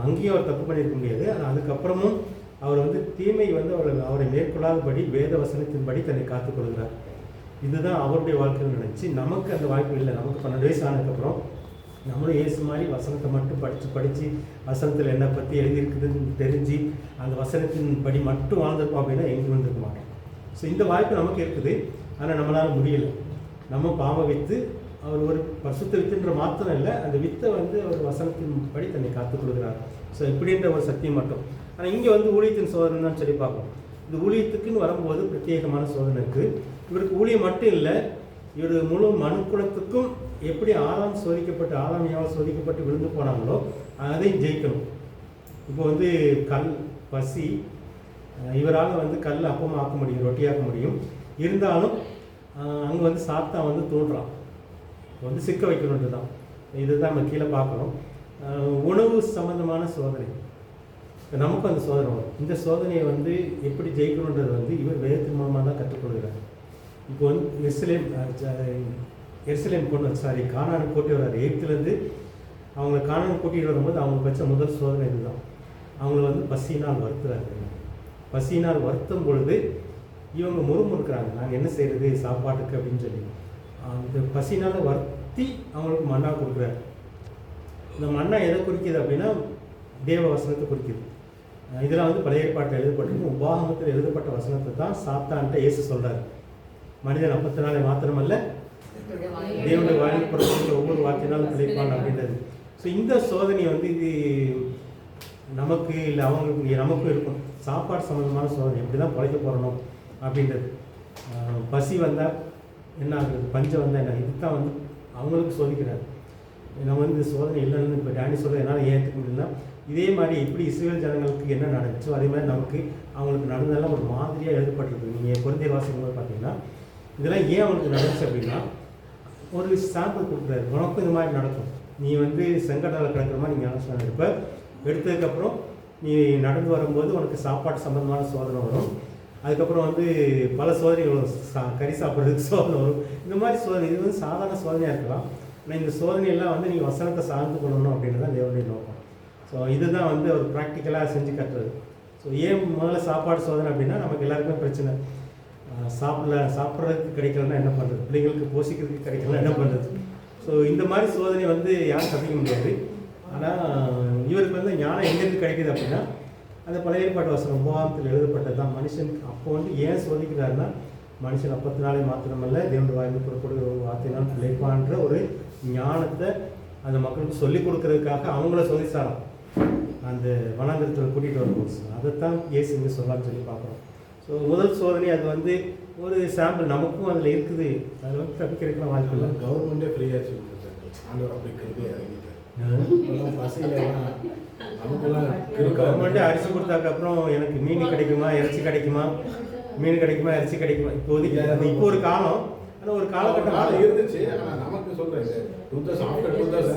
அங்கேயும் அவர் தப்பு பண்ணியிருக்க முடியாது. ஆனால் அதுக்கப்புறமும் அவர் வந்து தீமை வந்து அவரை மேற்கொள்ளாதபடி வேத வசனத்தின்படி தன்னை காத்துக்கொள்கிறார். இதுதான் அவருடைய வாழ்க்கையில் நினச்சி நமக்கு அந்த வாய்ப்பு இல்லை. நமக்கு 12 வயசு ஆனதுக்கப்புறம் நம்மளும் இயேசு மாதிரி வசனத்தை மட்டும் படித்து வசனத்தில் என்னை பற்றி எழுதியிருக்குதுன்னு தெரிஞ்சு அந்த வசனத்தின் படி மட்டும் வாழ்ந்திருப்போம் அப்படின்னா எங்கே வந்திருக்க மாட்டோம். ஸோ இந்த வாய்ப்பு நமக்கு இருக்குது. ஆனால் நம்மளால் முடியலை. நம்ம பாவ வித்து அவர் ஒரு பரிசுத்த வித்துன்ற மாத்திரம் இல்லை, அந்த வித்தை வந்து அவர் வசனத்தின் படி தன்னை காத்துக் கொள்கிறார். ஸோ இப்படின்ற ஒரு சத்தியம் மட்டும். ஆனால் இங்கே வந்து ஊழியத்தின் சோதனை தான் சொல்லி பார்ப்போம். இந்த ஊழியத்துக்குன்னு வரும்போது பிரத்யேகமான சோதனை இருக்குது. இவருக்கு ஊழியம் மட்டும் இல்லை, இவர் முழு மனுக்குலத்துக்கும் எப்படி ஆதாம் சோதிக்கப்பட்டு விழுந்து போனாங்களோ அதையும் ஜெயிக்கணும். இப்போ வந்து கல் பசி, இவரால் வந்து கல் அப்பமாக ஆக்க முடியும், ரொட்டியாக்க முடியும். இருந்தாலும் அங்கே வந்து சாத்தான் வந்து தோன்றான், வந்து சிக்க வைக்கணுன்றது தான். இதுதான் நம்ம கீழே பார்க்கணும். உணவு சம்மந்தமான சோதனை, நமக்கும் அந்த சோதனை வரும். இந்த சோதனையை வந்து எப்படி ஜெயிக்கணுன்றது வந்து இவர் வேதத்தின் மூலமாக தான் கற்றுக்கொள்கிறார். இப்போ வந்து எருசலேம் கானான் கூட்டி வர்றாரு. எகிப்துலேருந்து அவங்க கானான் கூட்டிகிட்டு வரும்போது அவங்களுக்கு வச்ச முதல் சோதனை இதுதான். அவங்கள வந்து பசியினால் வருத்துறாங்க. பசியினால் வருத்தும் பொழுது இவங்க முறுமுறுக்கிறாங்க, நாங்கள் என்ன செய்கிறது சாப்பாட்டுக்கு அப்படின்னு சொல்லி. அந்த பசினால் வருத்தி அவங்களுக்கு மன்னா கொடுக்குறாரு. இந்த மன்னா எதை குறிக்கிது அப்படின்னா தேவ வசனத்தை குறிக்கிது. இதெல்லாம் வந்து பழைய ஏற்பாட்டில் எழுதப்பட்டிருக்கு. உபாகமத்தில் எழுதப்பட்ட வசனத்தை தான் சாத்தான்ட்ட இயேசு சொல்கிறார். மனிதன் அப்பத்தினாலே மாத்திரமல்ல தேவனுடைய வாயில் புறப்படுகிற ஒவ்வொரு வார்த்தையினாலும் பிழைப்பான் அப்படின்றது. ஸோ இந்த சோதனை வந்து இது நமக்கு இல்லை அவங்களுக்கு நமக்கும் இருக்கும். சாப்பாடு சம்மந்தமான சோதனை, எப்படி தான் பிழைக்க போகிறணும் அப்படின்றது. பசி வந்தால் என்ன ஆகுறது, பஞ்சம் வந்தால் என்ன, இதுதான் வந்து அவங்களுக்கு சோதிக்கிறார். நம்ம வந்து இந்த சோதனை இல்லைன்னு இப்போ டேனி சொல்கிறது என்னால் ஏற்றுக்க முடியலன்னா, இதே மாதிரி எப்படி இஸ்ரேல் ஜனங்களுக்கு என்ன நடந்துச்சோ அதே மாதிரி நமக்கு அவங்களுக்கு நடந்ததெல்லாம் ஒரு மாதிரியாக எழுதப்பட்டிருக்கு. நீங்கள் குழந்தை வாசிக்கும்போது பார்த்தீங்கன்னா இதெல்லாம் ஏன் அவங்களுக்கு நடந்துச்சு அப்படின்னா ஒரு சாம்பிள் கொடுக்குறாரு. உனக்கும் இந்த மாதிரி நடக்கும், நீ வந்து செங்கடலில் கிடக்கிற மாதிரி நீங்கள் ஞானஸ்நானம் எடுப்ப, எடுத்ததுக்கப்புறம் நீ நடந்து வரும்போது உனக்கு சாப்பாடு சம்மந்தமான சோதனை வரும். அதுக்கப்புறம் வந்து பல சோதனைகள் வரும், கறி சாப்பிட்றதுக்கு சோதனை வரும். இந்த மாதிரி சோதனை இது வந்து சாதாரண சோதனையாக இருக்கலாம். ஆனால் இந்த சோதனையெல்லாம் வந்து நீங்கள் வசனத்தை சார்ந்து கொள்ளணும் அப்படின்னு தான் தேவனுடைய நோக்கம். ஸோ இதுதான் வந்து அவர் ப்ராக்டிக்கலாக செஞ்சு கட்டுறது. ஸோ ஏன் முதல்ல சாப்பாடு சோதனை அப்படின்னா நமக்கு எல்லாருக்குமே பிரச்சனை. சாப்பிட்றதுக்கு கிடைக்கலன்னா என்ன பண்ணுறது, பிள்ளைங்களுக்கு போஷிக்கிறதுக்கு கிடைக்கலன்னா என்ன பண்ணுறது. ஸோ இந்த மாதிரி சோதனை வந்து யாரும் தப்பிக்க முடியாது. ஆனால் இவருக்கு வந்து ஞானம் எங்கேருந்து கிடைக்குது அப்படின்னா அந்த பழைய ஏற்பாட்டு வசனம் உபாகமத்தில் எழுதப்பட்டது தான். மனுஷன் அப்போ வந்து ஏன் சோதிக்கிறாருன்னா மனுஷன் அப்பத்தினாலே மாத்திரமல்ல தேவனுடைய வாயிலிருந்து புறப்படுகிற ஒரு வார்த்தையினால் பிழைப்பான்ற ஒரு ஞானத்தை அந்த மக்களுக்கு சொல்லிக் கொடுக்கறதுக்காக அவங்கள சோதிச்சாராம் அந்த வனாந்திரத்தில் கூட்டிகிட்டு வரும்போது. அதைத்தான் இயேசு இங்கே சொல்லலாம்னு சொல்லி பார்க்குறோம். ஸோ முதல் சோதனை அது வந்து ஒரு சாம்பிள் நமக்கும் அதில் இருக்குது. அதில் வந்து தப்பிக்கிறதுக்குலாம் வாய்ப்பு இல்லை. கவர்மெண்ட்டே ஃப்ரீயாக சொல்லிட்டு ஆண்டவர் அப்படி கருதி கவர்மெண்ட்டே அரிசி கொடுத்தாக்கப்புறம் எனக்கு மீன் கிடைக்குமா இறைச்சி கிடைக்குமா, மீன் கிடைக்குமா இறைச்சி கிடைக்குமா, இப்போதைக்கு அது இப்போ ஒரு காலம். ஆனால் ஒரு காலகட்டம் இருந்துச்சு. ஆனால் நமக்கு சொல்கிறேன் 2000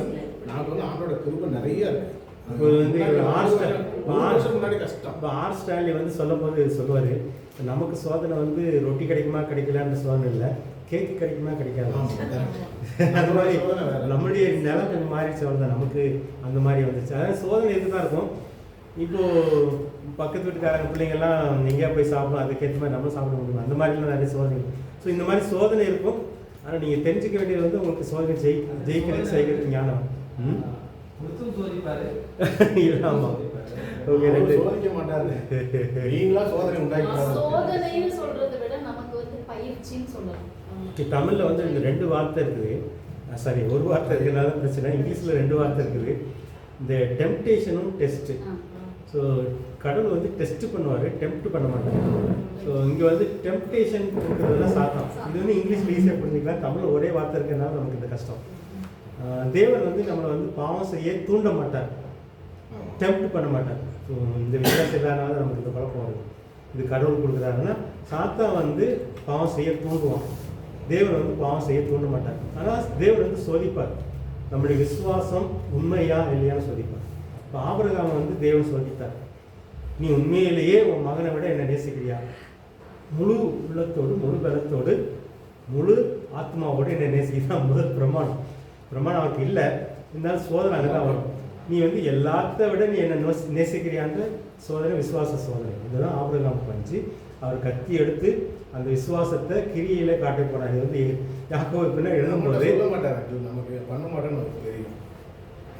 நமக்கு வந்து ஆண்டோட கிருபை நிறைய இருக்குது. இப்போ வந்து முன்னாடி கஷ்டம். இப்போ ஸ்டான்லி வந்து சொல்லும் போது சொல்லுவார், நமக்கு சோதனை வந்து ரொட்டி கிடைக்குமா கிடைக்கலான்னு சோதனை இல்லை, கேக்கு கிடைக்குமா கிடைக்காது. அந்த மாதிரி நம்மளுடைய நிலம் கொஞ்சம் மாறிடுச்சு, அவ்வளோதான். நமக்கு அந்த மாதிரி வந்துச்சு. அதாவது சோதனை எது தான் இருக்கும். இப்போது பக்கத்து வீட்டுக்காரங்க பிள்ளைங்கள்லாம் எங்கேயா போய் சாப்பிடும், அதுக்கேற்ற மாதிரி நம்மளும் சாப்பிட முடியும். அந்த மாதிரிலாம் நிறைய சோதனை. ஸோ இந்த மாதிரி சோதனை இருக்கும். ஆனால் நீங்கள் தெரிஞ்சுக்க வேண்டியது வந்து உங்களுக்கு சோதனை ஜெயிக்கிறது செய்கிறது ஞானம். சோதிக்க மாட்டாரு, நீங்களா சோதனை உண்டாக்கி. சோதனைன்னு சொல்றதை விட நமக்கு வந்து பயிற்சின்னு சொல்லலாம். தமிழில் வந்து இந்த 2 வார்த்தை இருக்குது. சாரி, ஒரு வார்த்தை இருக்கிறனால பிரச்சனை. இங்கிலீஷில் 2 வார்த்தை இருக்குது. இந்த டெம்ப்டேஷனும் டெஸ்ட்டு. ஸோ கடவுள் வந்து டெஸ்ட் பண்ணுவார், டெம்ப்ட் பண்ண மாட்டாங்க. ஸோ இங்கே வந்து டெம்ப்டேஷன் இருக்கிறதெல்லாம் சாத்தம். இது வந்து இங்கிலீஷில் ஈஸியாக புரிஞ்சுக்கலாம். தமிழில் ஒரே வார்த்தை இருக்கிறதுனால நமக்கு இந்த கஷ்டம். தேவன் வந்து நம்மளை வந்து பாவம் செய்ய தூண்ட மாட்டார், டெம்ப்ட் பண்ண மாட்டார். ஸோ இந்த வித்தியாசம் இல்லாதனால நமக்கு இந்த பழக்கம் வருது. இது கடவுள் கொடுக்குறாருன்னா சாத்தான் வந்து பாவம் செய்ய தூண்டுவான், தேவன் வந்து பாவம் செய்ய தூண்ட மாட்டார். ஆனால் தேவன் வந்து சோதிப்பார், நம்முடைய விசுவாசம் உண்மையா இல்லையான்னு சோதிப்பார். இப்போ ஆபிரகாம் வந்து தேவன் சோதித்தார், நீ உண்மையிலேயே உன் மகனை விட என்னை நேசிக்கிறியா, முழு உள்ளத்தோடு முழு பலத்தோடு முழு ஆத்மாவோடு என்னை நேசிக்கிறான். முதல் பிரமாணம் அவருக்கு இல்லை, இருந்தாலும் சோதனை அங்கே தான் வரும். நீ வந்து எல்லாத்த விட நீ என்னை நேசிக்கிறியான்ற சோதனை விசுவாச சோதனை. இதுதான் ஆபிரகாம் பஞ்சு. அவர் கத்தி எடுத்து அந்த விசுவாசத்தை கிரியில காட்ட போனார். இது வந்து யாக்கோபு பின்ன எழுதும்போது சொல்ல மாட்டார், நமக்கு பண்ண மாட்டேன்னு அவருக்கு தெரியும்.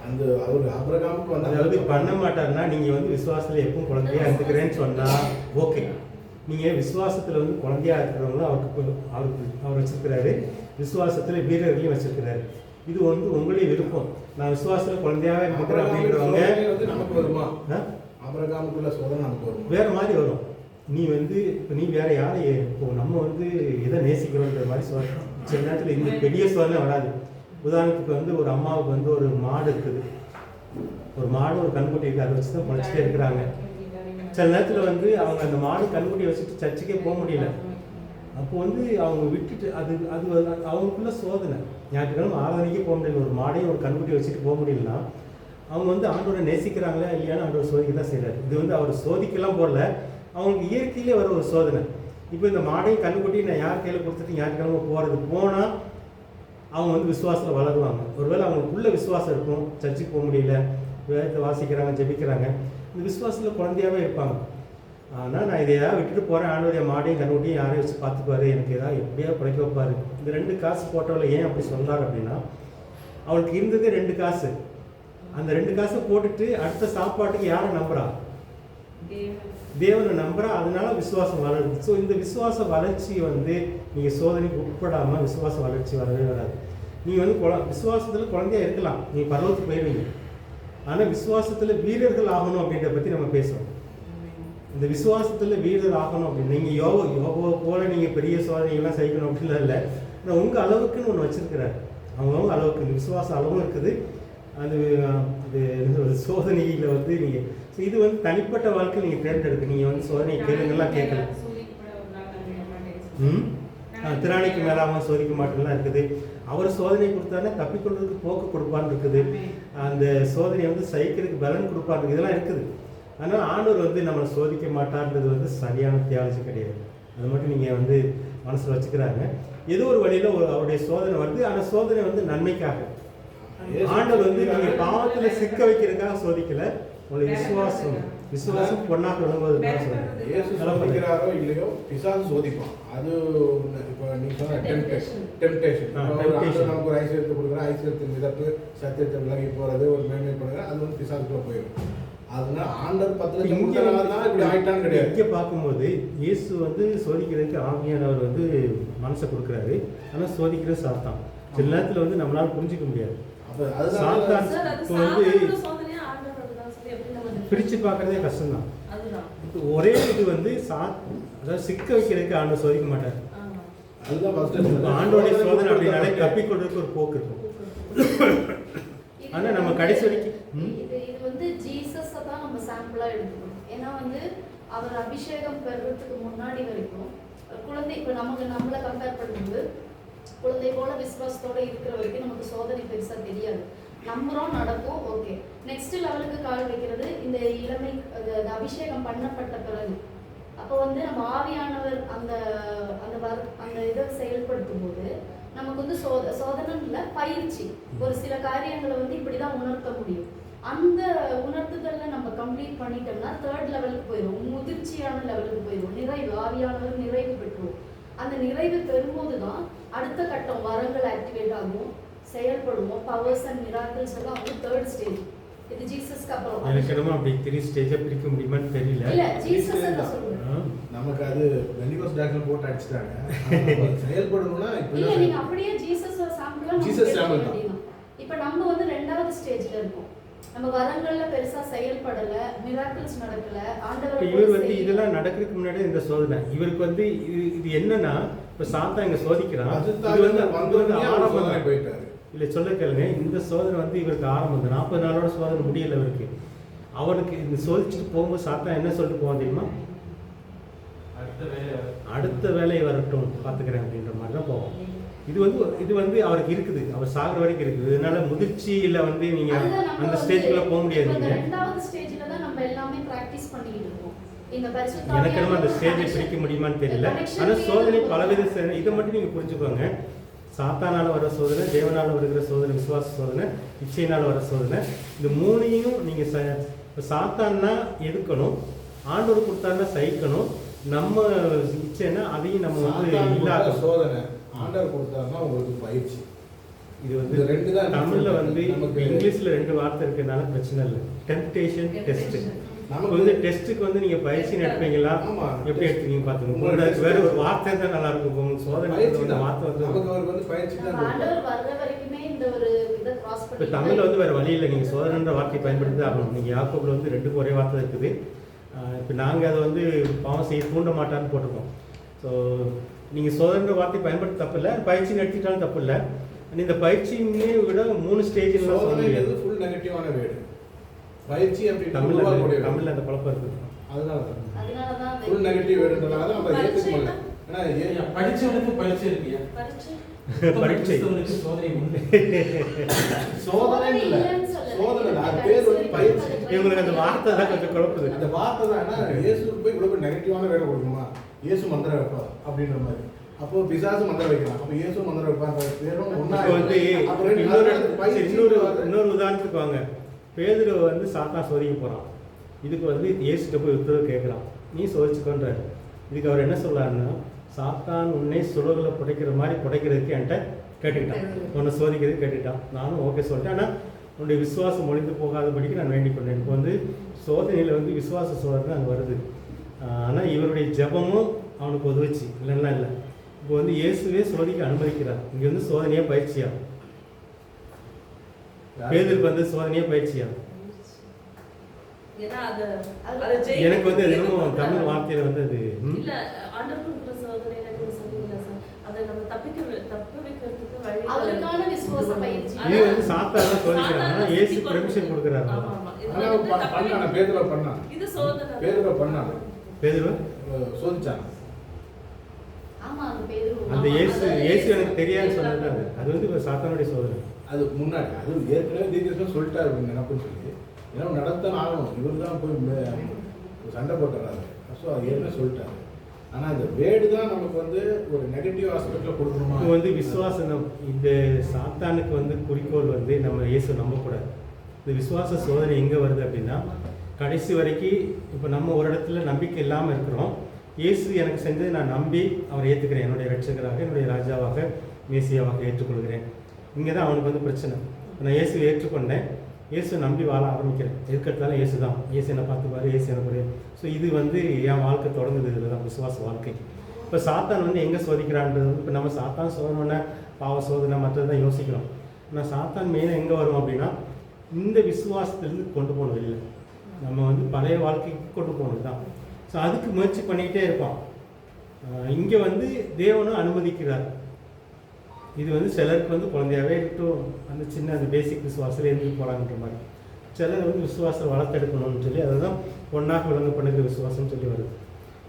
அந்த அவர் ஆபிரகாமுக்கு அதாவது பண்ண மாட்டாருன்னா நீங்கள் வந்து விசுவாசத்தில் எப்பவும் குழந்தையா இருந்துக்கிறேன்னு சொன்னால் ஓகே. நீங்கள் விசுவாசத்தில் வந்து குழந்தையா இருக்கிறவங்களும் அவர் வச்சிருக்கிறாரு, விசுவாசத்தில் வீரர்களையும் வச்சிருக்கிறாரு. இது வந்து உங்களே விருப்பம். நான் விசுவாசத்தில் குழந்தையாவே இருக்கிறேன் அப்படிங்கிறவங்க நமக்கு வருமா? ஆபிரகாமுக்குள்ள சோதனை நமக்கு வரும், வேற மாதிரி வரும். நீ வந்து இப்போ நீ வேற யாரை இப்போ நம்ம வந்து எதை நேசிக்கிறோன்ற மாதிரி சோதனை சில நேரத்தில் இந்த பெரிய சோதனை வராது. உதாரணத்துக்கு வந்து ஒரு அம்மாவுக்கு வந்து ஒரு மாடு இருக்குது, ஒரு மாடு ஒரு கண்குட்டி இருக்குது, அதை வச்சு தான் முளைச்சிட்டே இருக்கிறாங்க. சில நேரத்தில் வந்து அவங்க அந்த மாடு கண்குட்டியை வச்சுட்டு சர்ச்சுக்கே போக முடியல. அப்போ வந்து அவங்க விட்டுட்டு அது அவங்களுக்குள்ள சோதனை. ஞாயிற்றுக்கிழமை ஆராதனைக்கே போக முடியல, ஒரு மாடையும் ஒரு கண்குட்டியை வச்சுட்டு போக முடியலன்னா அவங்க வந்து ஆண்டவரை நேசிக்கிறாங்களா இல்லையான்னு ஆண்டவர் சோதிக்க தான் செய்கிறார். இது வந்து அவர் சோதிக்கலாம் போடல, அவங்களுக்கு இயற்கையிலே வர ஒரு சோதனை. இப்போ இந்த மாடையும் கண்குட்டியும் நான் யார் கையில் கொடுத்துட்டு ஞாயிற்றுக்கிழமை போனால் அவங்க வந்து விசுவாசத்தில் வளருவாங்க. ஒருவேளை அவங்களுக்குள்ள விசுவாசம் இருக்கும், சர்ச்சுக்கு போக முடியல, வேதத்தை வாசிக்கிறாங்க, ஜெபிக்கிறாங்க, இந்த விசுவாசத்தில் குழந்தையாகவே இருப்பாங்க. ஆனால் நான் இதை ஏதாவது விட்டுட்டு போகிறேன், ஆண்டவருடைய மாடையும் கண்ணுட்டியும் யாரையும் வச்சு பார்த்துப்பாரு, எனக்கு ஏதாவது எப்படியா பிழைக்க வைப்பாரு. இந்த 2 காசு போட்டவளை ஏன் அப்படி சொன்னார் அப்படின்னா, அவளுக்கு இருந்ததே 2 காசு. அந்த 2 காசை போட்டுட்டு அடுத்த சாப்பாட்டுக்கு யாரை நம்புறா? தேவனை நம்புறா. அதனால விசுவாசம் வளருது. ஸோ இந்த விசுவாச வளர்ச்சி வந்து நீங்கள் சோதனைக்கு உட்படாமல் விசுவாச வளர்ச்சி வரவே வராது. நீங்கள் வந்து விசுவாசத்தில் குழந்தையா இருக்கலாம், நீங்கள் பரவத்துக்கு போயிடுவீங்க. ஆனால் விசுவாசத்தில் வீரர்கள் ஆகணும் அப்படின்றத பற்றி நம்ம பேசுகிறோம். இந்த விசுவாசத்தில் வீரர் ஆகணும் அப்படின்னு நீங்கள் யோகாவை போல நீங்கள் பெரிய சோதனைகள்லாம் சகிக்கணும் அப்படின்லாம் இல்லை. ஆனால் உங்கள் அளவுக்குன்னு ஒன்று வச்சுருக்கிறார். அவங்கவுங்க அளவுக்கு இந்த விசுவாச அளவும் இருக்குது. அது சோதனையில் வந்து நீங்கள் இது வந்து தனிப்பட்ட வாழ்க்கை நீங்கள் தேர்ந்தெடுக்கு. நீங்கள் வந்து சோதனை கேளுங்கெல்லாம் கேட்கல. திராணிக்கு மேலாமல் சோதிக்க மாட்டேன்லாம் இருக்குது. அவர் சோதனை கொடுத்தானே தப்பிக்கொள்றதுக்கு போக்கு கொடுப்பான்னு இருக்குது. அந்த சோதனையை வந்து சகிக்கிறதுக்கு பலன் கொடுப்பான்னு இதெல்லாம் இருக்குது. ஆனால் ஆண்டவர் வந்து நம்மளை சோதிக்க மாட்டார்ன்றது வந்து சரியான தியாலஜி கிடையாது. அது மட்டும் நீங்கள் வந்து மனசில் வச்சுக்கிறாங்க. ஏதோ ஒரு வழியில் அவருடைய சோதனை வருது. ஆனால் சோதனை வந்து நன்மைக்காக. ஆண்டவர் வந்து நீங்கள் பாவத்தில் சிக்க வைக்கிறதுக்காக சோதிக்கல, உங்களுடைய விசுவாசம் பொண்ணாக விளங்குவதுக்காக சோதிக்கிறாரோ இல்லையோ பிசாசு சோதிப்பான். அது இப்போ நீ சொன்ன டெம்டேஷன். நமக்கு ஒரு ஐஸ்வர்யத்தை கொடுக்குற, ஐஸ்வர்யத்தின் மிதப்பு, சத்தியத்தை விலகி போகிறது, ஒரு மேன்மை பண்ணுறது, அது வந்து பிசாசுக்குள்ள போயிடும். அதனால ஆண்டவர் 10 லட்சம் கொடுத்தனால இப்படி ஆயிட்டான்னு கிடையாது. இங்கே பார்க்கும்போது இயேசு வந்து சோதிக்கிறதுக்கு ஆவியானவர் வந்து மனசை கொடுக்குறாரு. ஆனால் சோதிக்கிறது சாத்தான். சில நேரத்தில் வந்து நம்மளால புரிஞ்சிக்க முடியாது. சாத்தான் வந்து பிரித்து பார்க்கறதே கஷ்டம்தான். ஒரே இது வந்து அதாவது சிக்க வைக்கிறதுக்கு ஆண்டவர் சோதிக்க மாட்டார். ஆண்டோடைய சோதனை அப்படின்னாலே தப்பிக்கொள்றதுக்கு ஒரு போக்கு இருக்கும். ஆனால் நம்ம கடைசி வரைக்கும் இது வந்து ஜீசஸை தான் நம்ம சாம்பிளாக எடுத்துக்கணும். ஏன்னா வந்து அவர் அபிஷேகம் பெறுறதுக்கு முன்னாடி வரைக்கும் குழந்தை, இப்போ நம்மளை கம்பேர் பண்ணும்போது குழந்தை போல விசுவாசத்தோடு இருக்கிற வரைக்கும் நமக்கு சோதனை பெருசாக தெரியாது. நம்புகிறோம், நடக்கும், ஓகே. நெக்ஸ்ட் லெவலுக்கு கால் வைக்கிறது இந்த இளமை அபிஷேகம் பண்ணப்பட்ட பிறகு. அப்போ வந்து நம்ம ஆவியானவர் அந்த அந்த இதை செயல்படுத்தும் போது நமக்கு வந்து சோதனை இல்லை, பயிற்சி. ஒரு சில காரியங்களை வந்து இப்படிதான் உணர்த்த முடியும். அந்த உணர்த்துதல்ல நம்ம கம்ப்ளீட் பண்ணிட்டோம்னா 3rd லெவலுக்கு போயிடும், முதிர்ச்சியான லெவலுக்கு போயிடும். நிறைவு, ஆவியானவர் நிறைவு பெற்றுவோம். அந்த நிறைவு பெறும்போது தான் அடுத்த கட்டம் வரங்கள் ஆக்டிவேட் ஆகும், செயல்படுவோம். பவர்ஸ் அண்ட் மிராக்கிள்ஸ் எல்லாம் வந்து 3rd ஸ்டேஜ். இது ஜீசஸ்க்கு அப்புறம். எனக்கு என்னமோ அப்படி 3 ஸ்டேஜை பிரிக்க முடியுமான்னு தெரியல. இல்ல ஜீசஸ் நான் சொல்றேன். நமக்கு அது பெண்டிகோஸ் டாக்டர் போட்டு அடிச்சிட்டாங்க. செயல்படணும்னா இல்ல நீங்க அப்படியே ஜீசஸ் சாம்பிளா ஜீசஸ் சாம்பிள் தான். இப்போ நம்ம வந்து 2வது ஸ்டேஜ்ல இருக்கோம். நம்ம வரங்கள்ல பெருசா செயல்படல, மிராக்கிள்ஸ் நடக்கல. ஆண்டவர் இவர் வந்து இதெல்லாம் நடக்கிறதுக்கு முன்னாடி இந்த சோதனை இவருக்கு வந்து இது என்னன்னா, இப்போ சாத்தா இங்க சோதிக்கிறான். இது வந்து ஆரம்பம் போயிட்டாரு. இல்லை சொல்ல கேளுங்க, இந்த சோதனை வந்து இவருக்கு ஆரம்பம். 40 நாளோட சோதனை முடியல இவருக்கு. அவனுக்கு இந்த சோதிச்சுட்டு போகும்போது சாத்தா என்ன சொல்லிட்டு போவான் தெரியுமா? அடுத்த வேலையை வரட்டும் பார்த்துக்கிறேன் அப்படின்ற மாதிரி தான் போவோம். இது வந்து அவருக்கு இருக்குது, அவர் சாகுற வரைக்கும் இருக்குது. இதனால முதிர்ச்சியில வந்து நீங்க அந்த ஸ்டேஜ்க்குள்ள போக முடியாது. நீங்க 2வது ஸ்டேஜ்ல தான் நம்ம எல்லாமே பிராக்டீஸ் பண்ணிட்டு இருக்கோம். இந்த பரிசுத்த எனக்கு நம்ம அந்த ஸ்டேஜை பிரிக்க முடியுமான்னு தெரியல. ஆனா சோதனை பலவித இதை மட்டும் நீங்க புரிஞ்சுக்கோங்க. சாத்தானால வர சோதனை, தேவனால வருகிற சோதனை, விசுவாச சோதனை, இச்சையினால வர சோதனை, இந்த 3ஐயும் நீங்க சாத்தான்னா எடுக்கணும், ஆண்டவர் கொடுத்தாருன்னா சகிக்கணும், நம்ம இச்சைன்னா அதையும் நம்ம வந்து சாத்தான் கொடுத்த இல்லாத சோதனை ஆண்டவர் கொடுத்தாருன்னா உங்களுக்கு பயிற்சி. இது வந்து இது ரெண்டு தான் தமிழ்ல வந்து நமக்கு இங்கிலீஷ்ல 2 வார்த்தை இருக்கிறதுனால பிரச்சனை இல்லை. Temptation, test. நமக்கு வந்து டெஸ்ட்டுக்கு வந்து நீங்க பயிற்சின்னு எடுப்பீங்களா, ஆமா. எப்படி எடுத்தீங்க பாத்துக்கோங்க. உங்களுக்கு வேற ஒரு வார்த்தை தான் நல்லா இருக்கும். உங்களுக்கு சோதனை பயிற்சி வந்து தான். வார்த்தை வந்து நமக்கு அவருக்கு வந்து பயிற்சி தான் நம்ம கொடுத்தாரு. ஆண்டவர் வர்ற வரைக்குமே இந்த ஒரு இதை கிராஸ் இப்போ பண்ணி தமிழ்ல வந்து வேற வழி இல்லை. நீங்க சோதனைன்ற வார்த்தையை பயன்படுத்தி தான் ஆகணும். நீங்க யாக்கோபுல வந்து 2க்கும் ஒரே வார்த்தை இருக்குது. இப்போ நாங்க அதை வந்து பாவம் செய்ய தூண்ட மாட்டான்னு போட்டிருக்கோம். ஸோ நீங்க சோதனைன்ற வார்த்தையை பயன்படுத்த தப்பு இல்லை, பயிற்சி நடத்திட்டாலும் தப்பு இல்லை. இந்த பயிற்சியுமே விட 3 ஸ்டேஜில் சொல்ல முடியாது. சோதனைங்கிறது ஃபுல் நெகட்டிவான வேர்டு. பயிற்சி அப்படின்னு தமிழ்ல அந்த குழப்பம் இருக்குது. அதனாலதான் அதனாலதான் அந்த ஃபுல் நெகட்டிவ் வேர்டுன்றதால தான் நம்ம ஏத்துக்க முடியல. ஏன்னா ஐயா, படிச்சவனுக்கு பரிச்சை இருக்குயா. பரீட்சை பரீட்சை. கிறிஸ்தவனுக்கு சோதனை உண்டு. சோதனை இல்ல, இல்லைன்னு சொல்லல. சோதனை இல்ல. அது பேர் வந்து பயிற்சி. இவங்களுக்கு அந்த வார்த்தை தான் கொஞ்சம் குழப்புது. அந்த வார்த்தை தான் என்ன, இயேசுக்கு போய் இவ்வளவு நெகட்டிவான வேலை கொடுக்கணுமா, இயேசு மந்திரம் வைப்பா அப்படின்ற மாதிரி. அப்போ பிசாசு மந்திரம் வைக்கலாம், அப்போ இயேசு மந்திரம் வைப்பான்ற பேரும் ஒண்ணா இப்போ வந்து அப்புறம் இன்னொரு பயிற்சி இன்னொரு உதாரணத்துக்கு வாங்க. பேதுரு வந்து சாத்தான் சோதிக்க போறான். இதுக்கு வந்து இயேசுகிட்ட போய் உத்தரவு கேட்குறான், நீ சோதிச்சுக்கோன்றாரு. இதுக்கு அவர் என்ன சொல்றாருன்னா, சாத்தான் உன்னை சுடகுல புடைக்கிற மாதிரி புடைக்கிறதுக்கு என்கிட்ட கேட்டுக்கிட்டான், உன்னை சோதிக்கிறதுக்கு கேட்டுக்கிட்டான். நானும் ஓகே சொல்லிட்டேன். ஆனால் உன்னுடைய விசுவாசம் ஒழிந்து போகாதபடிக்கு நான் வேண்டிக் கொண்டேன். இப்போ வந்து சோதனையில் வந்து விசுவாச சோதனை அங்கே வருது. ஆனால் இவருடைய ஜெபமும் அவனுக்கு உதவுச்சு, இல்லைன்னா இல்லை. இப்போ வந்து இயேசுவே சோதிக்க அனுமதிக்கிறார். இங்கே வந்து சோதனையே பயிற்சியா, பேதுருக்கு வந்து சோதனையே பயிற்சியா. ஏன்னா அது எனக்கு வந்து அது இன்னும் தமிழ் வார்த்தையில வந்து அது இல்ல ஆண்டவர் கொடுக்குற சோதனை எனக்கு சொன்னீங்களா சார், அதை நம்ம தப்பு வைக்கிறதுக்கு வழி அவருக்கான விசுவாச பயிற்சி. இது வந்து சாத்தான சோதிக்கிறாங்க. ஆனால் இயேசு பெர்மிஷன் கொடுக்குறாரு. ஆமா ஆமா இது ஆனா வந்து தப்பு பண்ணான பேதுருவ பண்ணான். இது சோதனை பேதுருவ பண்ணான். பேதுரு சோதிச்சான். ஆமா அந்த பேதுரு. அந்த இயேசு எனக்கு தெரியாதுன்னு சொன்னது அது. அது வந்து சாத்தானுடைய சோதனை. அது முன்னாடி அது ஏற்கனவே தீர்க்கதரிசனம் சொல்லிட்டாரு அப்படின்னு நினைப்புன்னு சொல்லி, ஏன்னா நடத்தான் ஆகணும். இவர் தான் போய் சண்டை போட்டுறாரு. ஸோ அது ஏற்கனவே சொல்லிட்டாரு. ஆனால் இந்த வேர்டு தான் நமக்கு வந்து ஒரு நெகட்டிவ் ஆஸ்பெக்டில் கொடுக்கணுமா. இப்போ வந்து விசுவாசம், இந்த சாத்தானுக்கு வந்து குறிக்கோள் வந்து நம்ம இயேசு நம்பக்கூடாது. இந்த விசுவாச சோதனை எங்கே வருது அப்படின்னா, கடைசி வரைக்கும் இப்போ நம்ம ஒரு இடத்துல நம்பிக்கை இல்லாமல் இருக்கிறோம். இயேசு எனக்கு செஞ்சதை நான் நம்பி அவரை ஏற்றுக்கிறேன், என்னுடைய ரட்சகராக, என்னுடைய ராஜாவாக, மேசியாவாக ஏற்றுக்கொள்கிறேன். இங்கே தான் அவனுக்கு வந்து பிரச்சனை. நான் இயேசுவை ஏற்றுக்கொண்டேன், இயேசு நம்பி வாழ ஆரம்பிக்கிறேன். இருக்கிறதால இயேசு தான், இயேசு என்னை பார்த்துப்பாரு, இயேசு எனக்கு. ஸோ இது வந்து என் வாழ்க்கை தொடங்குது. இதில் தான் விசுவாச வாழ்க்கை. இப்போ சாத்தான் வந்து எங்கே சோதிக்கிறான்றது, இப்போ நம்ம சாத்தான் சோதனை, பாவ சோதனை மற்றது தான் யோசிக்கிறோம். ஆனால் சாத்தான் மெயினாக எங்கே வரும் அப்படின்னா, இந்த விசுவாசத்துலேருந்து கொண்டு போகணும் வெளியில். நம்ம வந்து பழைய வாழ்க்கைக்கு கொண்டு போகணும் தான். ஸோ அதுக்கு முயற்சி பண்ணிக்கிட்டே இருப்பான். இங்கே வந்து தேவனும் அனுமதிக்கிறார். இது வந்து சிலருக்கு வந்து குழந்தையாகவே இருக்கட்டும், அந்த சின்ன அந்த பேசிக் விசுவாசத்தில் இருந்து போகிறாங்கன்ற மாதிரி. சிலர் வந்து விசுவாசம் வளர்த்தெடுக்கணும்னு சொல்லி அதை தான் ஒன்றாக விளங்க பண்ணுற விசுவாசம்னு சொல்லி வருது.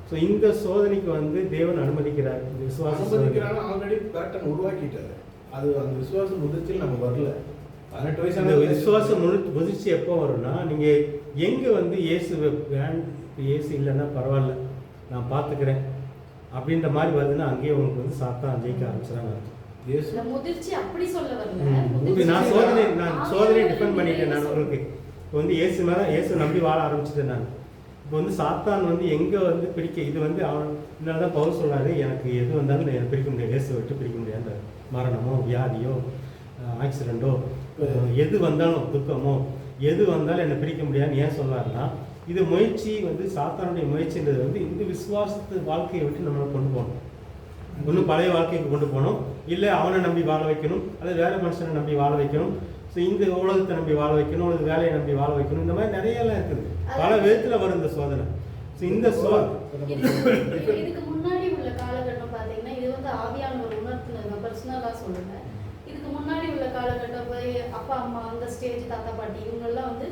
ஸோ இந்த சோதனைக்கு வந்து தேவன் அனுமதிக்கிறார். இந்த விசுவாசம் ஆல்ரெடி பேட்டர்ன் உருவாக்கிட்டாரு. அது அந்த விசுவாசம் முதிர்ச்சியில் நம்ம வரல. 18 வயசு அந்த விசுவாசம் முதிர்ச்சி எப்போ வரும்னா, நீங்கள் எங்கே வந்து இயேசு இயேசு இல்லைன்னா பரவாயில்ல நான் பார்த்துக்கிறேன் அப்படின்ற மாதிரி வருதுன்னா, அங்கேயே உங்களுக்கு வந்து சாத்தான் ஜெயிக்க ஆரம்பிச்சிடாங்க. இந்த முதிர்ச்சி அப்படி சொல்ல வரல. இப்போ நான் சோதனையை டிஃபெண்ட் பண்ணிட்டேன். நான் உங்களுக்கு இப்போ வந்து இயேசு மேலே இயேசு நம்பி வாழ ஆரம்பிச்சிட்டேன் நான். இப்போ வந்து சாத்தான் வந்து எங்கே வந்து பிடிக்க, இது வந்து அவன் இதனால தான் பவுல் சொல்கிறாரு, எனக்கு எது வந்தாலும் என்னை பிரிக்க முடியாது, இயேசு விட்டு பிரிக்க முடியாது. மரணமோ வியாதியோ ஆக்சிடெண்ட்டோ எது வந்தாலும், துக்கமோ எது வந்தாலும் என்னை பிரிக்க முடியாதுன்னு ஏன் சொல்கிறாருன்னா, இது முயற்சி வந்து சாத்தானுடைய முயற்சின்றது வந்து இந்த விசுவாசத்து வாழ்க்கையை விட்டு நம்மளை கொண்டு போகணும். ஒன்றும் பழைய வாழ்க்கைக்கு கொண்டு போகணும், இல்லை அவனை நம்பி வாழ வைக்கணும், அல்லது வேற மனுஷனை நம்பி வாழ வைக்கணும். ஸோ இந்த உலகத்தை நம்பி வாழ வைக்கணும், அல்லது வேலையை நம்பி வாழ வைக்கணும். இந்த மாதிரி நிறையெல்லாம் இருக்குது. பல விதத்தில் வரும் இந்த சோதனை. ஸோ இந்த இதுக்கு முன்னாடி உள்ள காலகட்டம் பார்த்தீங்கன்னா, இது வந்து ஆவியானவர் உணர்த்தினது, பர்சனலாக சொல்லுங்கள். இதுக்கு முன்னாடி உள்ள காலகட்டம் போய் அப்பா அம்மா அந்த ஸ்டேஜ், தாத்தா பாட்டி இவங்கெல்லாம் வந்து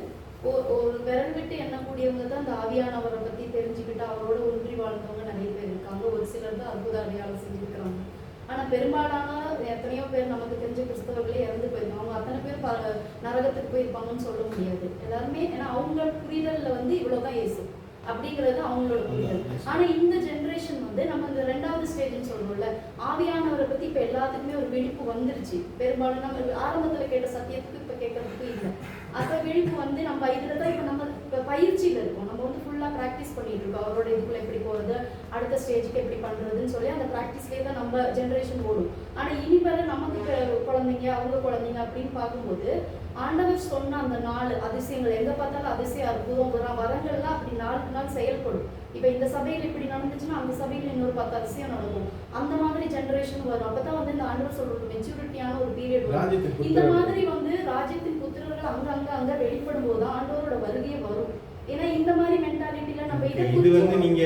ஒரு விரல் விட்டு எண்ணக்கூடியவங்க தான் இந்த ஆவியானவரை பற்றி தெரிஞ்சுக்கிட்டு அவரோட ஒன்றி வாழ்ந்தவங்க நிறைய பேர் இருக்காங்க. ஒரு சிலர் தான் அற்புத அடையாளம் செஞ்சுருக்கிறாங்க. ஆனால் பெரும்பாலான எத்தனையோ பேர் நமக்கு தெரிஞ்ச கிறிஸ்தவர்களே இறந்து போயிருக்காங்க. அவங்க அத்தனை பேர் நரகத்துக்கு போயிருப்பாங்கன்னு சொல்ல முடியாது எல்லாருமே. ஏன்னா அவங்களோட புரிதலில் வந்து இவ்வளோதான் இயேசு அப்படிங்கிறது அவங்களோட புரிதல். ஆனால் இந்த ஜென்ரேஷன் வந்து நம்ம இந்த 2வது ஸ்டேஜ்னு சொல்றோம்ல, ஆவியானவரை பற்றி இப்போ எல்லாத்துக்குமே ஒரு விழிப்பு வந்துருச்சு. பெரும்பாலும் நம்ம ஆரம்பத்தில் கேட்ட சத்தியத்துக்கு இப்போ கேட்கறதுக்கு இல்லை. அப்போ விழிப்பு வந்து நம்ம இதில் தான் இப்போ நம்ம இப்போ பயிற்சியில் இருக்கோம். நம்ம வந்து ஃபுல்லாக எல்லாம் ப்ராக்டிஸ் பண்ணிட்டு இருக்கோம். அவரோட இதுக்குள்ள எப்படி போகிறது, அடுத்த ஸ்டேஜுக்கு எப்படி பண்ணுறதுன்னு சொல்லி அந்த ப்ராக்டிஸ்லேயே தான் நம்ம ஜென்ரேஷன் ஓடும். ஆனால் இனி வர நமக்கு குழந்தைங்க அவங்க குழந்தைங்க அப்படின்னு பார்க்கும்போது ஆண்டவர் சொன்ன அந்த 4 அதிசயங்கள் எங்கே பார்த்தாலும் அதிசயம் அற்புதம் வரங்கள்லாம் அப்படி நாளுக்கு நாள் செயல்படும். இப்போ இந்த சபையில் இப்படி நடந்துச்சுன்னா அந்த சபையில் இன்னொரு 10 அதிசயம் நடக்கும். அந்த மாதிரி ஜென்ரேஷன் வரும். அப்போ தான் வந்து இந்த ஆண்டவர் சொல்ற மெச்சூரிட்டியான ஒரு பீரியட் வரும். இந்த மாதிரி வந்து ராஜ்யத்தின் புத்திரர்கள் அங்க வெளிப்படும் போது தான் ஆண்டவரோட வருகையே வரும். ஏன்னா இந்த மாதிரி மென்டாலிட்டில நம்ம இது வந்து நீங்க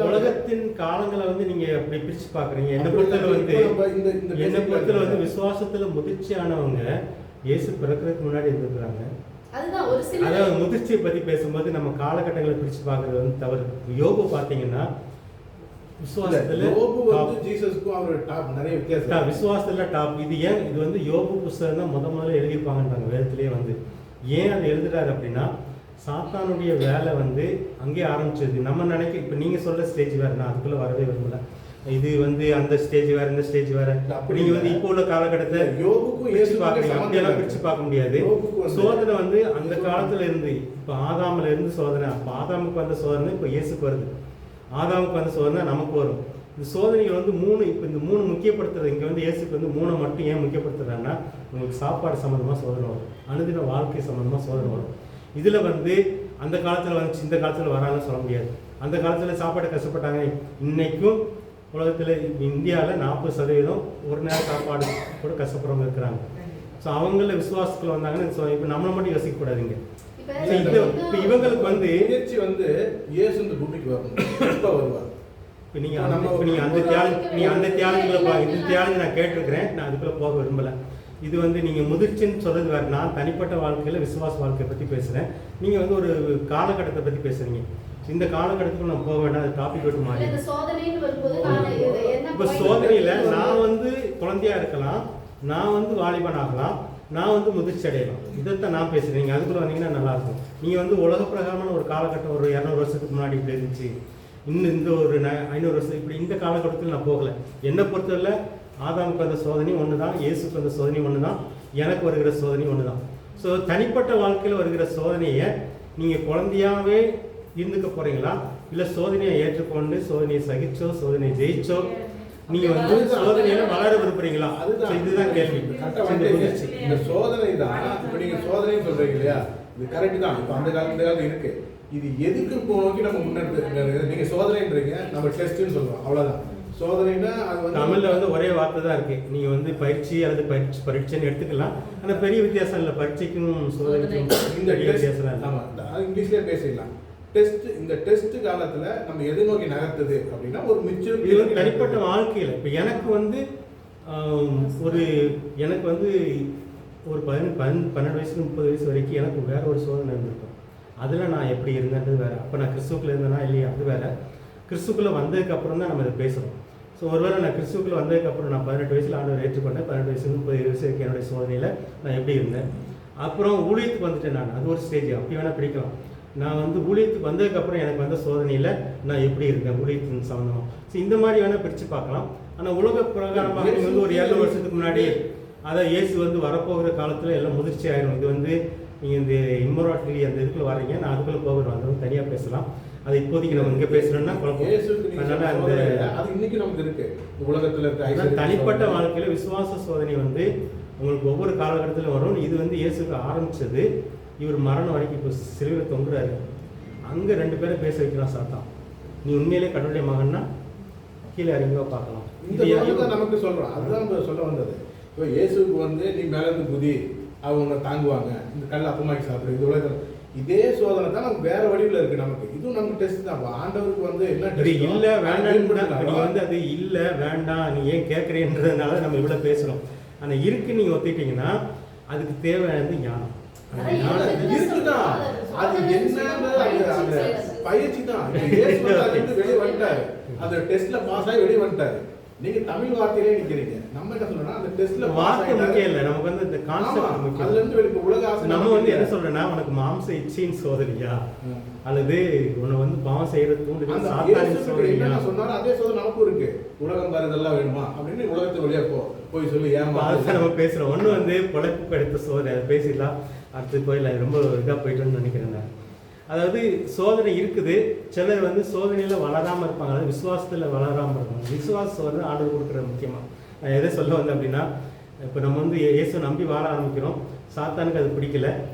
உலகத்தின் காலங்களை வந்து நீங்க அப்படி பிரிச்சு பாக்குறீங்க. என்ன பொறுத்தவரை வந்து விசுவாசத்துல முதிர்ச்சியானவங்க இயேசு பிறக்கிறதுக்கு முன்னாடி இருந்திருக்கிறாங்க. அதுதான் ஒரு சில அதாவது முதிர்ச்சியை பத்தி பேசும்போது நம்ம காலகட்டங்களை பிரிச்சு பார்க்கறது வந்து தவறு. யோபு பாத்தீங்கன்னா விசுவாசத்துல விசுவாசத்துல டாப். இது ஏன் இது வந்து யோபு புஸ்தகம் தான் முதல்ல எழுதியிருப்பாங்கன்றாங்க வேதத்திலேயே வந்து. ஏன் அதை எழுதுறாரு அப்படின்னா சாத்தானுடைய வேலை வந்து அங்கேயே ஆரம்பிச்சது. நம்ம நினைக்க இப்போ நீங்க சொல்ற ஸ்டேஜ் வேற, நான் அதுக்குள்ள வரவே விரும்பல. இது வந்து அந்த ஸ்டேஜ் வேற இந்த ஸ்டேஜ் வேற. நீங்க வந்து இப்போ உள்ள காலகட்டத்தை அப்படியெல்லாம் பிரிச்சு பார்க்க முடியாது. சோதனை வந்து அந்த காலத்துல இருந்து இப்போ ஆதாமில் இருந்து சோதனை. அப்போ ஆதாமுக்கு வந்த சோதனை இப்போ இயேசுக்கு வருது. ஆதாமுக்கு வந்த சோதனை நமக்கு வரும். இந்த சோதனைகள் வந்து 3 இப்போ இந்த 3 முக்கியப்படுத்துறது. இங்கே வந்து இயேசுக்கு வந்து 3 மட்டும் ஏன் முக்கியப்படுத்துறாங்கன்னா உங்களுக்கு சாப்பாடு சம்மந்தமாக சோதனை வரும், அனுதின வாழ்க்கை சம்மந்தமாக சோதனை வரும். இதில் வந்து அந்த காலத்தில் வந்துச்சு இந்த காலத்தில் வராங்கன்னு சொல்ல முடியாது. அந்த காலத்தில் சாப்பாடு கஷ்டப்பட்டாங்க. இன்னைக்கும் உலகத்தில் இந்தியாவில் 40% ஒரு நேரம் சாப்பாடு கூட கஷ்டப்படுறவங்க இருக்கிறாங்க. ஸோ அவங்கள விசுவாசத்தில் வந்தாங்கன்னு இப்போ நம்மளை மட்டும் யோசிக்கக்கூடாதுங்க. இப்போ இவங்களுக்கு வந்து முயற்சி வந்து இயேசு இந்த பூமிக்கு வருவார். இப்போ நீங்கள் அந்த தியானங்களை இந்த தியானத்தை நான் கேட்டிருக்கிறேன். நான் அதுக்குள்ளே போக விரும்பலை. இது வந்து நீங்கள் முதிர்ச்சின்னு சொல்கிறது வேறு. நான் தனிப்பட்ட வாழ்க்கையில் விசுவாச வாழ்க்கையை பற்றி பேசுகிறேன். நீங்கள் வந்து ஒரு காலகட்டத்தை பற்றி பேசுகிறீங்க. இந்த காலகட்டத்துக்கு நான் போக வேண்டாம். அது டாபிக் விட்டு மாறி இப்போ சோதனையில் நான் வந்து குழந்தையா இருக்கலாம், நான் வந்து வாலிபன் ஆகலாம், நான் வந்து முதிர்ச்சி அடையலாம். இதைத்தான் நான் பேசுகிறேன். நீங்கள் அதுக்குள்ளே வந்தீங்கன்னா நல்லாயிருக்கும். நீங்கள் வந்து உலக பிரகாரமான ஒரு காலகட்டம் ஒரு 200 வருஷத்துக்கு முன்னாடி இப்படி இருந்துச்சு, இன்னும் இந்த ஒரு 500 வருஷம் இப்படி இந்த காலகட்டத்தில் நான் போகலை. என்னை பொறுத்தவரை ஆதாமுக்கு வந்த சோதனை ஒன்று தான், இயேசுக்கு வந்த சோதனை ஒன்று தான், எனக்கு வருகிற சோதனை ஒன்று தான். ஸோ தனிப்பட்ட வாழ்க்கையில் வருகிற சோதனையை நீங்கள் குழந்தையாகவே இருந்துக்க போகிறீங்களா, இல்லை சோதனையை ஏற்றுக்கொண்டு சோதனையை சகிச்சோ சோதனையை ஜெயிச்சோ நீங்கள் வந்து சோதனையில் வளர விரும்புகிறீங்களா? இதுதான் கேள்வி. இந்த சோதனை தான் இப்போ நீங்கள் சோதனைன்னு சொல்கிறீங்க இல்லையா, இது கரெக்டு தான். இப்போ அந்த காலத்துல இருக்கு. இது எதுக்கு நோக்கி நம்ம முன்னெடுத்து நீங்கள் சோதனைன்றீங்க, நம்ம டெஸ்ட்டுன்னு சொல்கிறோம், அவ்வளோதான். சோதனைனா அது வந்து தமிழில் வந்து ஒரே வார்த்தை தான் இருக்குது. நீங்கள் வந்து பயிற்சி அல்லது பரீட்சைன்னு எடுத்துக்கலாம். ஆனால் பெரிய வித்தியாசம் இல்லை. பரீட்சைக்கும் சோதனைக்கும் இந்த வித்தியாசம் இல்லை. ஆமாம், அது இங்கிலீஷ்லேயே பேசிடலாம். டெஸ்ட், இந்த டெஸ்ட் காலத்தில் நம்ம எதை நோக்கி நகர்த்துது அப்படின்னா ஒரு மெச்சூரிட்டி. இது வந்து தனிப்பட்ட வாழ்க்கையில் இப்போ எனக்கு வந்து எனக்கு வந்து ஒரு 12 வயசு 30 வயசு வரைக்கும் எனக்கு வேற ஒரு சோதனை இருந்திருக்கும். அதில் நான் எப்படி இருந்தேன்றது வேறு. அப்போ நான் கிறிஸ்துக்குள்ளே இருந்தேனா இல்லையா அது வேறு. கிறிஸ்துக்குள்ளே வந்ததுக்கப்புறம் தான் நம்ம இதை பேசுகிறோம். ஸோ ஒருவேளை நான் கிறிஸ்துக்குள்ளே வந்ததுக்கப்புறம் நான் 18 வயசில் ஆண்டவர் ஏற்றுக்கொண்டேன். 18 வயசு 30 வயசு வரைக்கும் என்னுடைய சோதனையில் நான் எப்படி இருந்தேன். அப்புறம் ஊழியத்துக்கு வந்துட்டேன் நான். அது ஒரு ஸ்டேஜ், அப்படி வேணால் பிடிக்கலாம். நான் வந்து ஊழியத்துக்கு வந்ததுக்கப்புறம் எனக்கு வந்த சோதனையில் நான் எப்படி இருக்கேன் ஊழியத்தின் சம்மந்தமாக. ஸோ இந்த மாதிரி வேணால் பிரித்து பார்க்கலாம். ஆனால் உலக பிரகாரமாக நீங்கள் வந்து ஒரு 7 வருஷத்துக்கு முன்னாடி அதை இயேசு வந்து வரப்போகிற காலத்தில் எல்லாம் முதிர்ச்சி ஆயிடும். இது வந்து நீங்கள் இந்த இம்மோராட்டிலி அந்த இதுக்குள்ளே வரீங்க, நான் அதுக்குள்ளே போகிறோம். அது வந்து தனியாக பேசலாம். அது இப்போதைக்கு நம்ம இங்கே பேசுகிறோம்னா அதனால அந்த அது இன்னைக்கு நமக்கு இருக்கு உலகத்தில் இருக்க தனிப்பட்ட வாழ்க்கையில் விசுவாச சோதனை வந்து உங்களுக்கு ஒவ்வொரு காலகட்டத்திலும் வரும். இது வந்து இயேசுக்கு ஆரம்பித்தது. இவர் மரணம் வரைக்கும் இப்போ சிலுவையில் தொங்குறாரு. அங்கே 2 பேரை பேச வைக்கலாம் சாத்தான். நீ உண்மையிலே கடவுளுடைய மகன்னா கீழே இறங்கிவா பார்க்கலாம். இது நமக்கு சொல்கிறோம். அதுதான் சொல்ல வந்தது. இப்போ இயேசுக்கு வந்து நீ மேலேருந்து குதி, அவங்க தாங்குவாங்க, இந்த கல் அப்பமாக்கி சாப்பிடு, இது உலகம். இதே சோதனை தான் நமக்கு வேற வடிவில் இருக்கு. நமக்கு இதுவும் நமக்கு டெஸ்ட் தான். ஆண்டவருக்கு வந்து என்ன இல்லை வேண்டாம், நீ வந்து அது இல்லை வேண்டாம் நீ ஏன் கேட்குறேன்றதுனால நம்ம இவ்வளோ பேசுகிறோம். ஆனால் இருக்கு நீங்கள் ஒத்திட்டீங்கன்னா அதுக்கு தேவையானது ஞானம். இருக்குதான், அது என்ன பயிற்சி தான். வெளியே வந்துட்டாரு, அந்த டெஸ்ட்ல பாஸ் ஆகி வெளியே வந்துட்டாரு. நீங்க தமிழ் வார்த்தையிலே நிக்கிறீங்க. நம்ம என்ன சொல்றோம்னா அந்த டெஸ்ட்ல வார்த்தை முக்கியம் இல்லை, நமக்கு வந்து இந்த கான்செப்ட் முக்கியம். அதுல இருந்து வெளியே உலக ஆசை. நம்ம வந்து என்ன சொல்றேன்னா உனக்கு மாம்ச இச்சையின் சோதனையா அல்லது உன்னை வந்து பாவம் செய்யறது தூண்டுகிற சாத்தானின் சோதனையா சொன்னாலும் அதே சோதனை நமக்கும் இருக்கு. உலகம் பாரு இதெல்லாம் வேணுமா அப்படின்னு உலகத்து வழியா போய் சொல்லி அதுதான் நம்ம பேசுறோம். ஒண்ணு வந்து பொழைப்பு கிடைத்த சோதனை, அதை பேசிடலாம். அடுத்து போயிடலாம். ரொம்ப இதாக போயிட்டோன்னு நினைக்கிறேன் நான். அதாவது சோதனை இருக்குது, சிலர் வந்து சோதனையில் வளராமல் இருப்பாங்க, அதாவது விசுவாசத்தில் வளராமல் இருப்பாங்க. விசுவாசம் வந்து ஆண்டவர் கொடுக்குறது முக்கியமாக. நான் எதை சொல்ல வந்தேன் அப்படின்னா, இப்போ நம்ம வந்து இயேசு நம்பி வாழ ஆரம்பிக்கிறோம், சாத்தானுக்கு அது பிடிக்கல.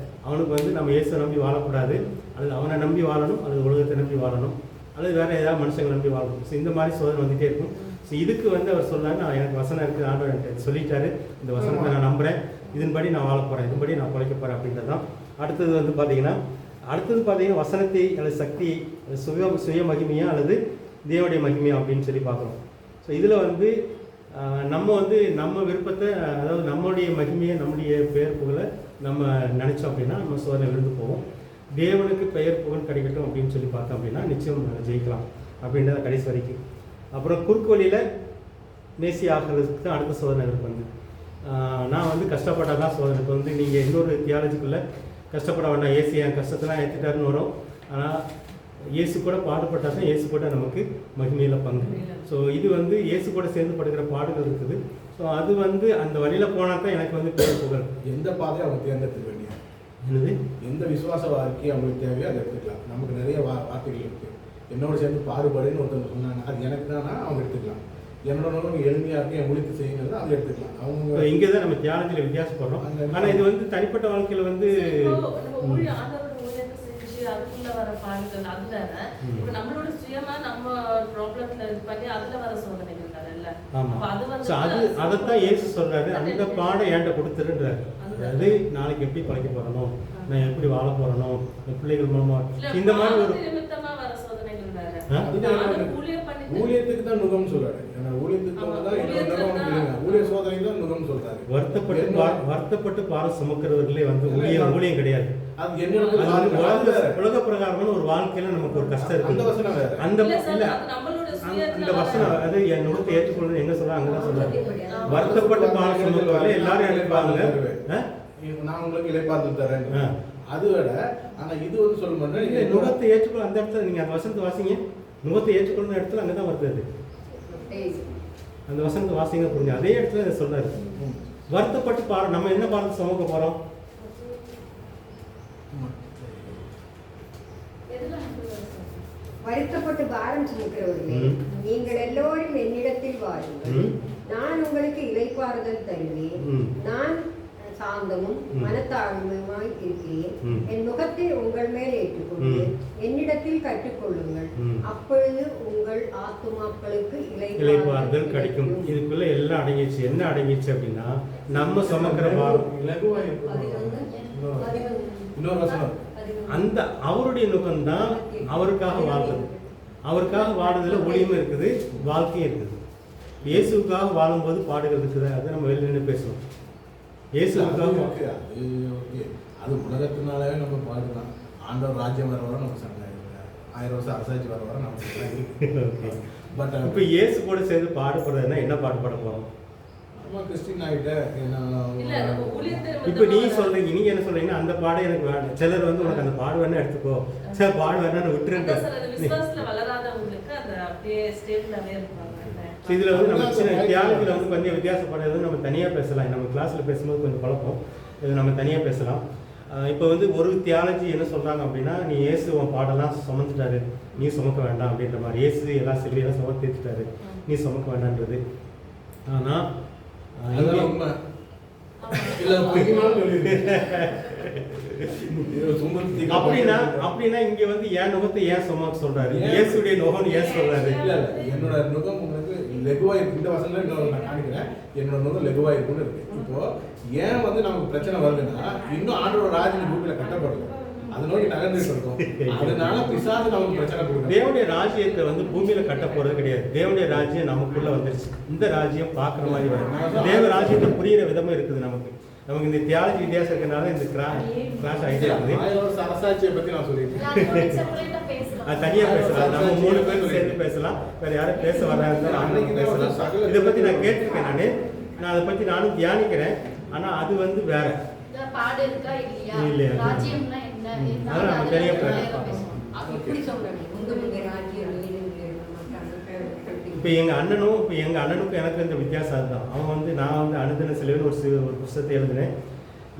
அவனுக்கு வந்து நம்ம இயேசு நம்பி வாழக்கூடாது, அல்லது அவனை நம்பி வாழணும், அல்லது உலகத்தை நம்பி வாழணும், அல்லது வேறு ஏதாவது மனுஷங்களை நம்பி வாழணும். ஸோ இந்த மாதிரி சோதனை வந்துகிட்டே இருக்கும். ஸோ இதுக்கு வந்து அவர் சொன்னாங்க, நான் எனக்கு வசனம் இருக்குது, ஆண்டவர் எனக்கு சொல்லிட்டாரு, இந்த வசனத்தை நான் நம்புகிறேன், இதன்படி நான் வாழ போகிறேன், இதன்படி நான் பிழைக்க போகிறேன் அப்படின்றது தான். அடுத்தது வந்து பார்த்தீங்கன்னா வசனத்தை அல்லது சக்தி சுய மகிமையா அல்லது தேவனுடைய மகிமையா அப்படின்னு சொல்லி பார்க்குறோம். ஸோ இதில் வந்து நம்ம விருப்பத்தை, அதாவது நம்மளுடைய மகிமையை, நம்முடைய பெயர் புகழை நம்ம நினச்சோம் அப்படின்னா நம்ம சோதனை விழுந்து போவோம். தேவனுக்கு பெயர் புகழ் கிடைக்கட்டும் அப்படின்னு சொல்லி பார்த்தோம் அப்படின்னா நிச்சயம் ஜெயிக்கலாம் அப்படின்றத கடைசி வரைக்கும். அப்புறம் குறுக்கு வழியில் மேசி ஆகிறதுக்கு தான் அடுத்த சோதனை இருக்கு வந்து. நான் வந்து கஷ்டப்பட்டால் தான் சோதனை. இப்போ வந்து நீங்கள் இன்னொரு தியாலஜிக்குள்ளே கஷ்டப்பட வேண்டாம், ஏசு என் கஷ்டத்தெல்லாம் ஏற்றிட்டாருன்னு வரும். ஆனால் இயேசு கூட பாடுபட்டால் தான் இயேசு கூட நமக்கு மகிமையில் பங்கு. ஸோ இது வந்து இயேசு கூட சேர்ந்து படுகிற பாடுகள் இருக்குது. ஸோ அது வந்து அந்த வழியில் போனால் தான் எனக்கு வந்து பெயர் புகழ். எந்த பாதையை அவங்க தேர்ந்தெடுத்துக்க வேண்டிய என்னது, எந்த விசுவாச வாழ்க்கை அவங்களுக்கு தேவையோ அதை எடுத்துக்கலாம். நமக்கு நிறைய வார்த்தைகள் இருக்குது. என்னோட சேர்ந்து பாடுபடுன்னு ஒருத்தவங்க சொன்னாங்க, அது எனக்கு தானா அவங்க எடுத்துக்கலாம். என்னோட நோக்கம் எளிமையாக இருக்கு, என் முடித்து செய்யுங்கிறது அதை எடுத்துக்கலாம். அவங்க இங்கே தான் நம்ம தியாலஜியில் வித்தியாசப்படுறோம். ஆனால் இது வந்து தனிப்பட்ட வாழ்க்கையில் வந்து அதுக்குள்ள வர பாடுகள் அதுல இப்ப நம்மளோட சுயமா நம்ம ப்ராப்ளம்ல இது பண்ணி அதுல வர சோதனைகள் தானல்ல. அது வந்து அதைத்தான் இயேசு சொல்றாரு, அந்த பாடம் என்கிட்ட கொடுத்துருன்றாரு. அதாவது நாளைக்கு எப்படி பழைக்க போறணும், நான் எப்படி வாழ போறணும், என் பிள்ளைகள் மூலமா இந்த மாதிரி ஒரு நிமித்தமா வர சோதனைகள் வேற. ஊழியத்துக்கு தான் நுகம்னு சொல்றாரு. ஊழிய சோதனை தான் நுகம் சொல்றாரு. வருத்தப்பட்டு பாரம் சுமக்கிறவர்களே வந்து ஊழியம் கிடையாது. அது என்னோட உலக பிரகாரமான ஒரு வாழ்க்கையில நமக்கு ஒரு கஷ்டம் இருக்கு. அந்த வசனம் வேற. அந்த வசனம் அது என் நுகத்தை ஏற்றுக்கொள்ளணும் எங்க சொல்றாங்க, அங்கதான் சொல்றாங்க. வருத்தப்பட்டு பாரம் சுமக்கிறவர்களே எல்லாரும் எடுப்பாங்க, நான் உங்களுக்கு இளைப்பாறுதல் தரேன். அது விட ஆனா இது வந்து சொல்ல மாட்டேன், நுகத்தை ஏற்றுக்கொள்ள. அந்த இடத்துல நீங்க அந்த வசனத்தை வாசிங்க, நுகத்தை ஏற்றுக்கொள்ளும் இடத்துல அங்கதான் வருது. அந்த வசனத்தை வாசிங்க, புரிஞ்சு அதே இடத்துல சொல்றாரு. வருத்தப்பட்டு பாரு, நம்ம என்ன பாரத்தை சுமக்க போறோம்? வருத்தப்பட்டு பாரம் சுமக்கிறவர்களே, நீங்கள் எல்லோரும் என்னிடத்தில் வாருங்கள், நான் உங்களுக்கு இளைப்பாறுதல் தருவேன். நான் சாந்தமும் மனத்தாழ்மையுமாய் இருக்கிறேன். என் நுகத்தை உங்கள் மேல் ஏற்றுக்கொண்டு என்னிடத்தில் கற்றுக்கொள்ளுங்கள், அப்பொழுது உங்கள் ஆத்துமாக்களுக்கு இளைப்பாறுதல் கிடைக்கும். இதுக்குள்ள எல்லாம் அடங்கிச்சு. என்ன அடங்கிச்சு அப்படின்னா, நம்ம சுமக்கிற பாரம் அந்த அவருடைய நுகம்தான் அவருக்காக வாழ்றது. அவருக்காக வாழ்றதுல ஒளியும் இருக்குது, வாழ்க்கையும் இருக்குது. இயேசுக்காக வாழும்போது பாடுகள் இருக்குது. அதை நம்ம வெளில நின்று பேசணும். இயேசுக்காக அது உலகத்தினாலே நம்ம பாடுதான். ஆண்டவர் ராஜ்யம் வர வர நம்ம சண்டை 1000 வருஷம் அரசாட்சி வர வர நம்ம. பட் இப்போ இயேசு கூட சேர்ந்து பாடுபடுறதுன்னா என்ன பாடுபட போறோம்? கிறிஸ்டின் ஆகிட்ட இப்போ நீ சொல்றீங்க, நீங்க என்ன சொல்றீங்கன்னா அந்த பாடம் எனக்கு வேணும். சிலர் வந்து உனக்கு அந்த பாடு வேணா எடுத்துக்கோ, சார் பாடு வேணா விட்டுருங்க. இதுல வந்து நம்ம சின்ன தியாலஜியில் வந்து கொஞ்சம் வித்தியாசப்படுறது நம்ம தனியாக பேசலாம். நம்ம கிளாஸில் பேசும்போது கொஞ்சம் குழப்பம், இது நம்ம தனியாக பேசலாம். இப்போ வந்து ஒரு தியாலஜி என்ன சொல்றாங்க அப்படின்னா, நீ இயேசு உன் பாடெல்லாம் சுமந்துட்டாரு, நீ சுமக்க வேண்டாம் அப்படின்ற மாதிரி. இயேசு எல்லாம் சிலுவையெல்லாம் சுமந்து தீர்த்துட்டாரு, நீ சுமக்க வேண்டான்றது. ஆனால் அப்படின்னா இங்க வந்து என் நுகத்தை ஏன் சுமக்க சொல்றாரு? இயேசுடைய நுகம் ஏன் சொல்றாரு? என்னோட நுகம் உங்களுக்கு லெகுவா இருக்கு. இந்த வசனத்துல நான் காணிக்கிறேன், என்னோட நுகம் லெகுவா இருக்குன்னு இருக்கு. இப்போ ஏன் வந்து நமக்கு பிரச்சனை வருதுன்னா, இன்னும் ஆண்டோட ராஜ்யம் பூமியில கட்டப்படல, அதை நோக்கி நகர்ந்துட்டு இருக்கோம். அதனால பிசாசு நமக்கு பிரச்சனை கொடுக்கும். தேவனுடைய ராஜ்யத்தை வந்து பூமியில கட்ட போறது கிடையாது. தேவனுடைய ராஜ்யம் நமக்குள்ள வந்துருச்சு. இந்த ராஜ்யம் பாக்குற மாதிரி வரும். தேவ ராஜ்யத்தை புரியுற விதமா இருக்குது நமக்கு. நமக்கு இந்த தியாலஜி வித்தியாசம் இருக்கிறனால இந்த கிளாஸ் ஆகிட்டே இருக்குது. 1000 வருஷம் அரசாட்சியை பத்தி நான் சொல்லிட்டேன், அது தனியா பேசலாம். நம்ம 3 பேரும் சேர்ந்து பேசலாம். வேற யாரும் பேச வராங்க அன்னைக்கு பேசலாம். இதை பத்தி நான் கேட்டிருக்கேன். நான் அதை பத்தி நானும் தியானிக்கிறேன். ஆனா அது வந்து வேற பாடு இருக்கா இல்லையா, இல்லையா, ராஜ்யம்னா என்ன, அதெல்லாம் நம்ம தெரிய இப்போ எங்கள் அண்ணனுக்கும் எனக்கு இந்த வித்தியாசம் அதுதான். அவன் வந்து நான் வந்து அனுதின சிலுவைன்னு ஒரு புத்தகத்தை எழுதினேன்.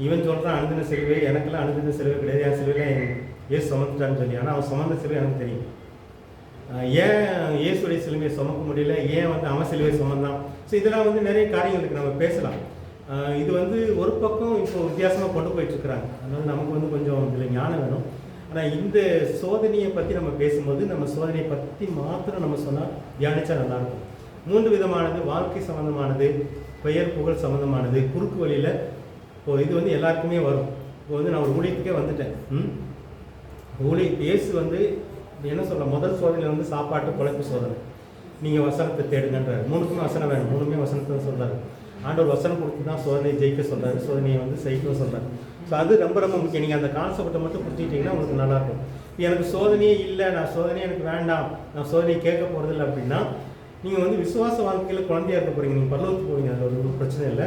இவன் சொல்கிறான் அனுதின சிலுவை, எனக்கெல்லாம் அனுதின சிலுவை கிடையாது. என் சிலுவையில் இயேசு சுமந்துட்டான்னு சொல்லி. ஆனால் அவன் சுமந்த சிலுவை எனக்கு தெரியும். ஏன் இயேசுடைய சிலுவையை சுமக்க முடியல, ஏன் வந்து அவன் சிலுவையை சுமந்தான். ஸோ இதெல்லாம் வந்து நிறைய காரியங்கள் இருக்குது, நம்ம பேசலாம். இது வந்து ஒரு பக்கம் இப்போ வித்தியாசமாக கொண்டு போயிட்டுருக்குறாங்க. அதனால் நமக்கு வந்து கொஞ்சம் இதில் ஞானம் வேணும். ஆனால் இந்த சோதனையை பற்றி நம்ம பேசும்போது நம்ம சோதனையை பற்றி மாத்திரம் நம்ம சொன்னால் தியானித்தா நல்லாயிருக்கும். 3 விதமானது: வாழ்க்கை சம்மந்தமானது, பெயர் புகழ் சம்மந்தமானது, குறுக்கு வழியில். இப்போ இது வந்து எல்லாருக்குமே வரும். இப்போ வந்து நான் ஒரு ஊழியத்துக்கே வந்துட்டேன். இயேசு வந்து என்ன சொல்ல, முதல் சோதனை வந்து சாப்பாட்டு குழப்பு சோதனை. நீங்கள் வசனத்தை தேடுங்கன்றார். 3க்குமே வசனம் வேணும், 3மே வசனத்தை தான் சொல்கிறார். ஆண்டவர் வசனம் கொடுத்து தான் சோதனையை ஜெயிக்க சொல்கிறார், சோதனையை வந்து செய்யணும் சொல்கிறார். ஸோ அது ரொம்ப ரொம்ப முக்கியம். நீங்கள் அந்த கான்செப்டை மட்டும் புரிஞ்சுக்கிட்டிங்கன்னா உங்களுக்கு நல்லாயிருக்கும். எனக்கு சோதனையே இல்லை, நான் சோதனையே எனக்கு வேண்டாம், நான் சோதனையை கேட்க போகிறதில்ல அப்படின்னா நீங்கள் வந்து விசுவாச வாழ்க்கையில் குழந்தையாக இருக்க போகிறீங்க, நீங்கள் பரலோகத்துக்கு போவீங்க, அது ஒரு பிரச்சனை இல்லை.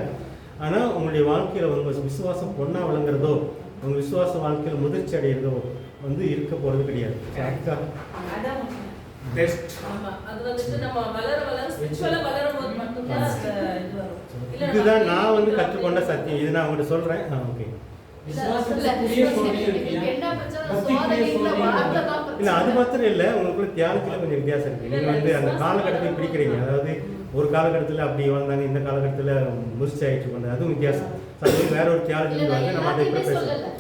ஆனால் உங்களுடைய வாழ்க்கையில் உங்கள் விசுவாசம் பொண்ணாக விளங்குறதோ, உங்கள் விசுவாச வாழ்க்கையில் முதிர்ச்சி அடைகிறதோ வந்து இருக்க போகிறது கிடையாது. இதுதான் நான் வந்து கற்றுக்கொண்ட சத்தியம். இது நான் உங்கள்கிட்ட சொல்கிறேன். ஓகே, இல்லை அது மாத்திரம் இல்லை, உங்களுக்குள்ள தியானத்தில் கொஞ்சம் வித்தியாசம் இருக்குது. நீங்கள் வந்து அந்த காலகட்டத்தை பிடிக்கிறீங்க. அதாவது ஒரு காலகட்டத்தில் அப்படி வாழ்ந்தாங்க, இந்த காலகட்டத்தில் முயற்சி ஆகிட்டு கொண்டு, அதுவும் வித்தியாசம். அது வேற ஒரு தியாலஜி வந்து நம்ம அதை பேசுகிறோம்.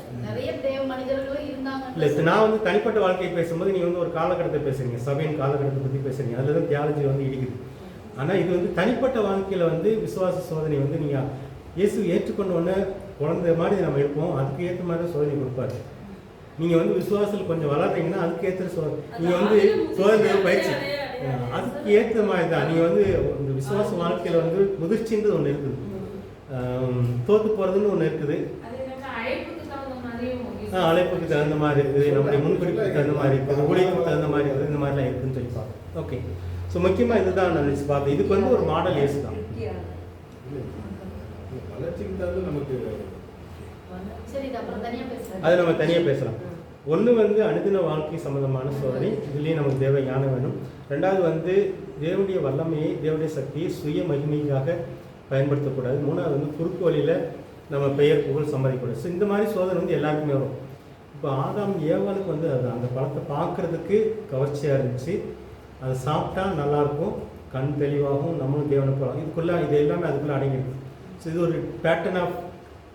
இல்லை, நான் வந்து தனிப்பட்ட வாழ்க்கையை பேசும்போது நீங்கள் வந்து ஒரு காலகட்டத்தை பேசுகிறீங்க, சபையின் காலகட்டத்தை பற்றி பேசுகிறீங்க, அதில் தான் தியாலஜி வந்து இடிக்குது. ஆனால் இது வந்து தனிப்பட்ட வாழ்க்கையில் வந்து விசுவாச சோதனை வந்து நீங்கள் இயேசு ஏற்றுக்கொண்டோன்னே குழந்தை மாதிரி நம்ம இருப்போம், அதுக்கு ஏற்ற மாதிரி சோதனை கொடுப்பாரு. நீங்கள் வந்து விசுவாசத்தில் கொஞ்சம் வளர்றீங்கன்னா அதுக்கு ஏற்ற நீங்கள் வந்து சோதனை பயிற்சி அதுக்கு ஏற்ற மாதிரி தான். நீங்கள் வந்து இந்த விசுவாச வாழ்க்கையில் வந்து முதிர்ச்சின்றது ஒன்று இருக்குது, தோற்று போகிறதுன்னு ஒன்று இருக்குது, அழைப்புக்கு தகுந்த மாதிரி இருக்குது, நம்முடைய முன்குறிப்புக்கு தகுந்த மாதிரி இருக்குது, ஊழியத்துக்கு தகுந்த மாதிரி இருக்குது, இந்த மாதிரிலாம் இருக்குதுன்னு சொல்லி பார்ப்போம். ஓகே, ஸோ முக்கியமாக இதுதான் நான் நினச்சி பார்த்தேன். இதுக்கு வந்து ஒரு மாடல் இயேசு தான். அது நம்ம தனியாக பேசலாம். ஒன்று வந்து அனுதின வாழ்க்கை சம்பந்தமான சோதனை, இதுலேயே நமக்கு தேவை ஞானம் வேணும். 2வது வந்து தேவனுடைய வல்லமையை, தேவனுடைய சக்தியை சுய மகிமைக்காக பயன்படுத்தக்கூடாது. 3வது வந்து குறுக்கு வழியில் நம்ம பெயர் புகழ் சம்பாதிக்கக்கூடாது. ஸோ இந்த மாதிரி சோதனை வந்து எல்லாருக்குமே வரும். இப்போ ஆதாம் ஏவாளுக்கு வந்து அது அந்த பழத்தை பார்க்குறதுக்கு கவர்ச்சியாக இருந்துச்சு, அதை சாப்பிட்டா நல்லாயிருக்கும், கண் தெளிவாகவும் நம்மளும் தேவனை போகலாம். இதுக்குள்ளே இது எல்லாமே அதுக்குள்ளே அடங்கிடுது. ஸோ இது ஒரு பேட்டர்ன் ஆஃப்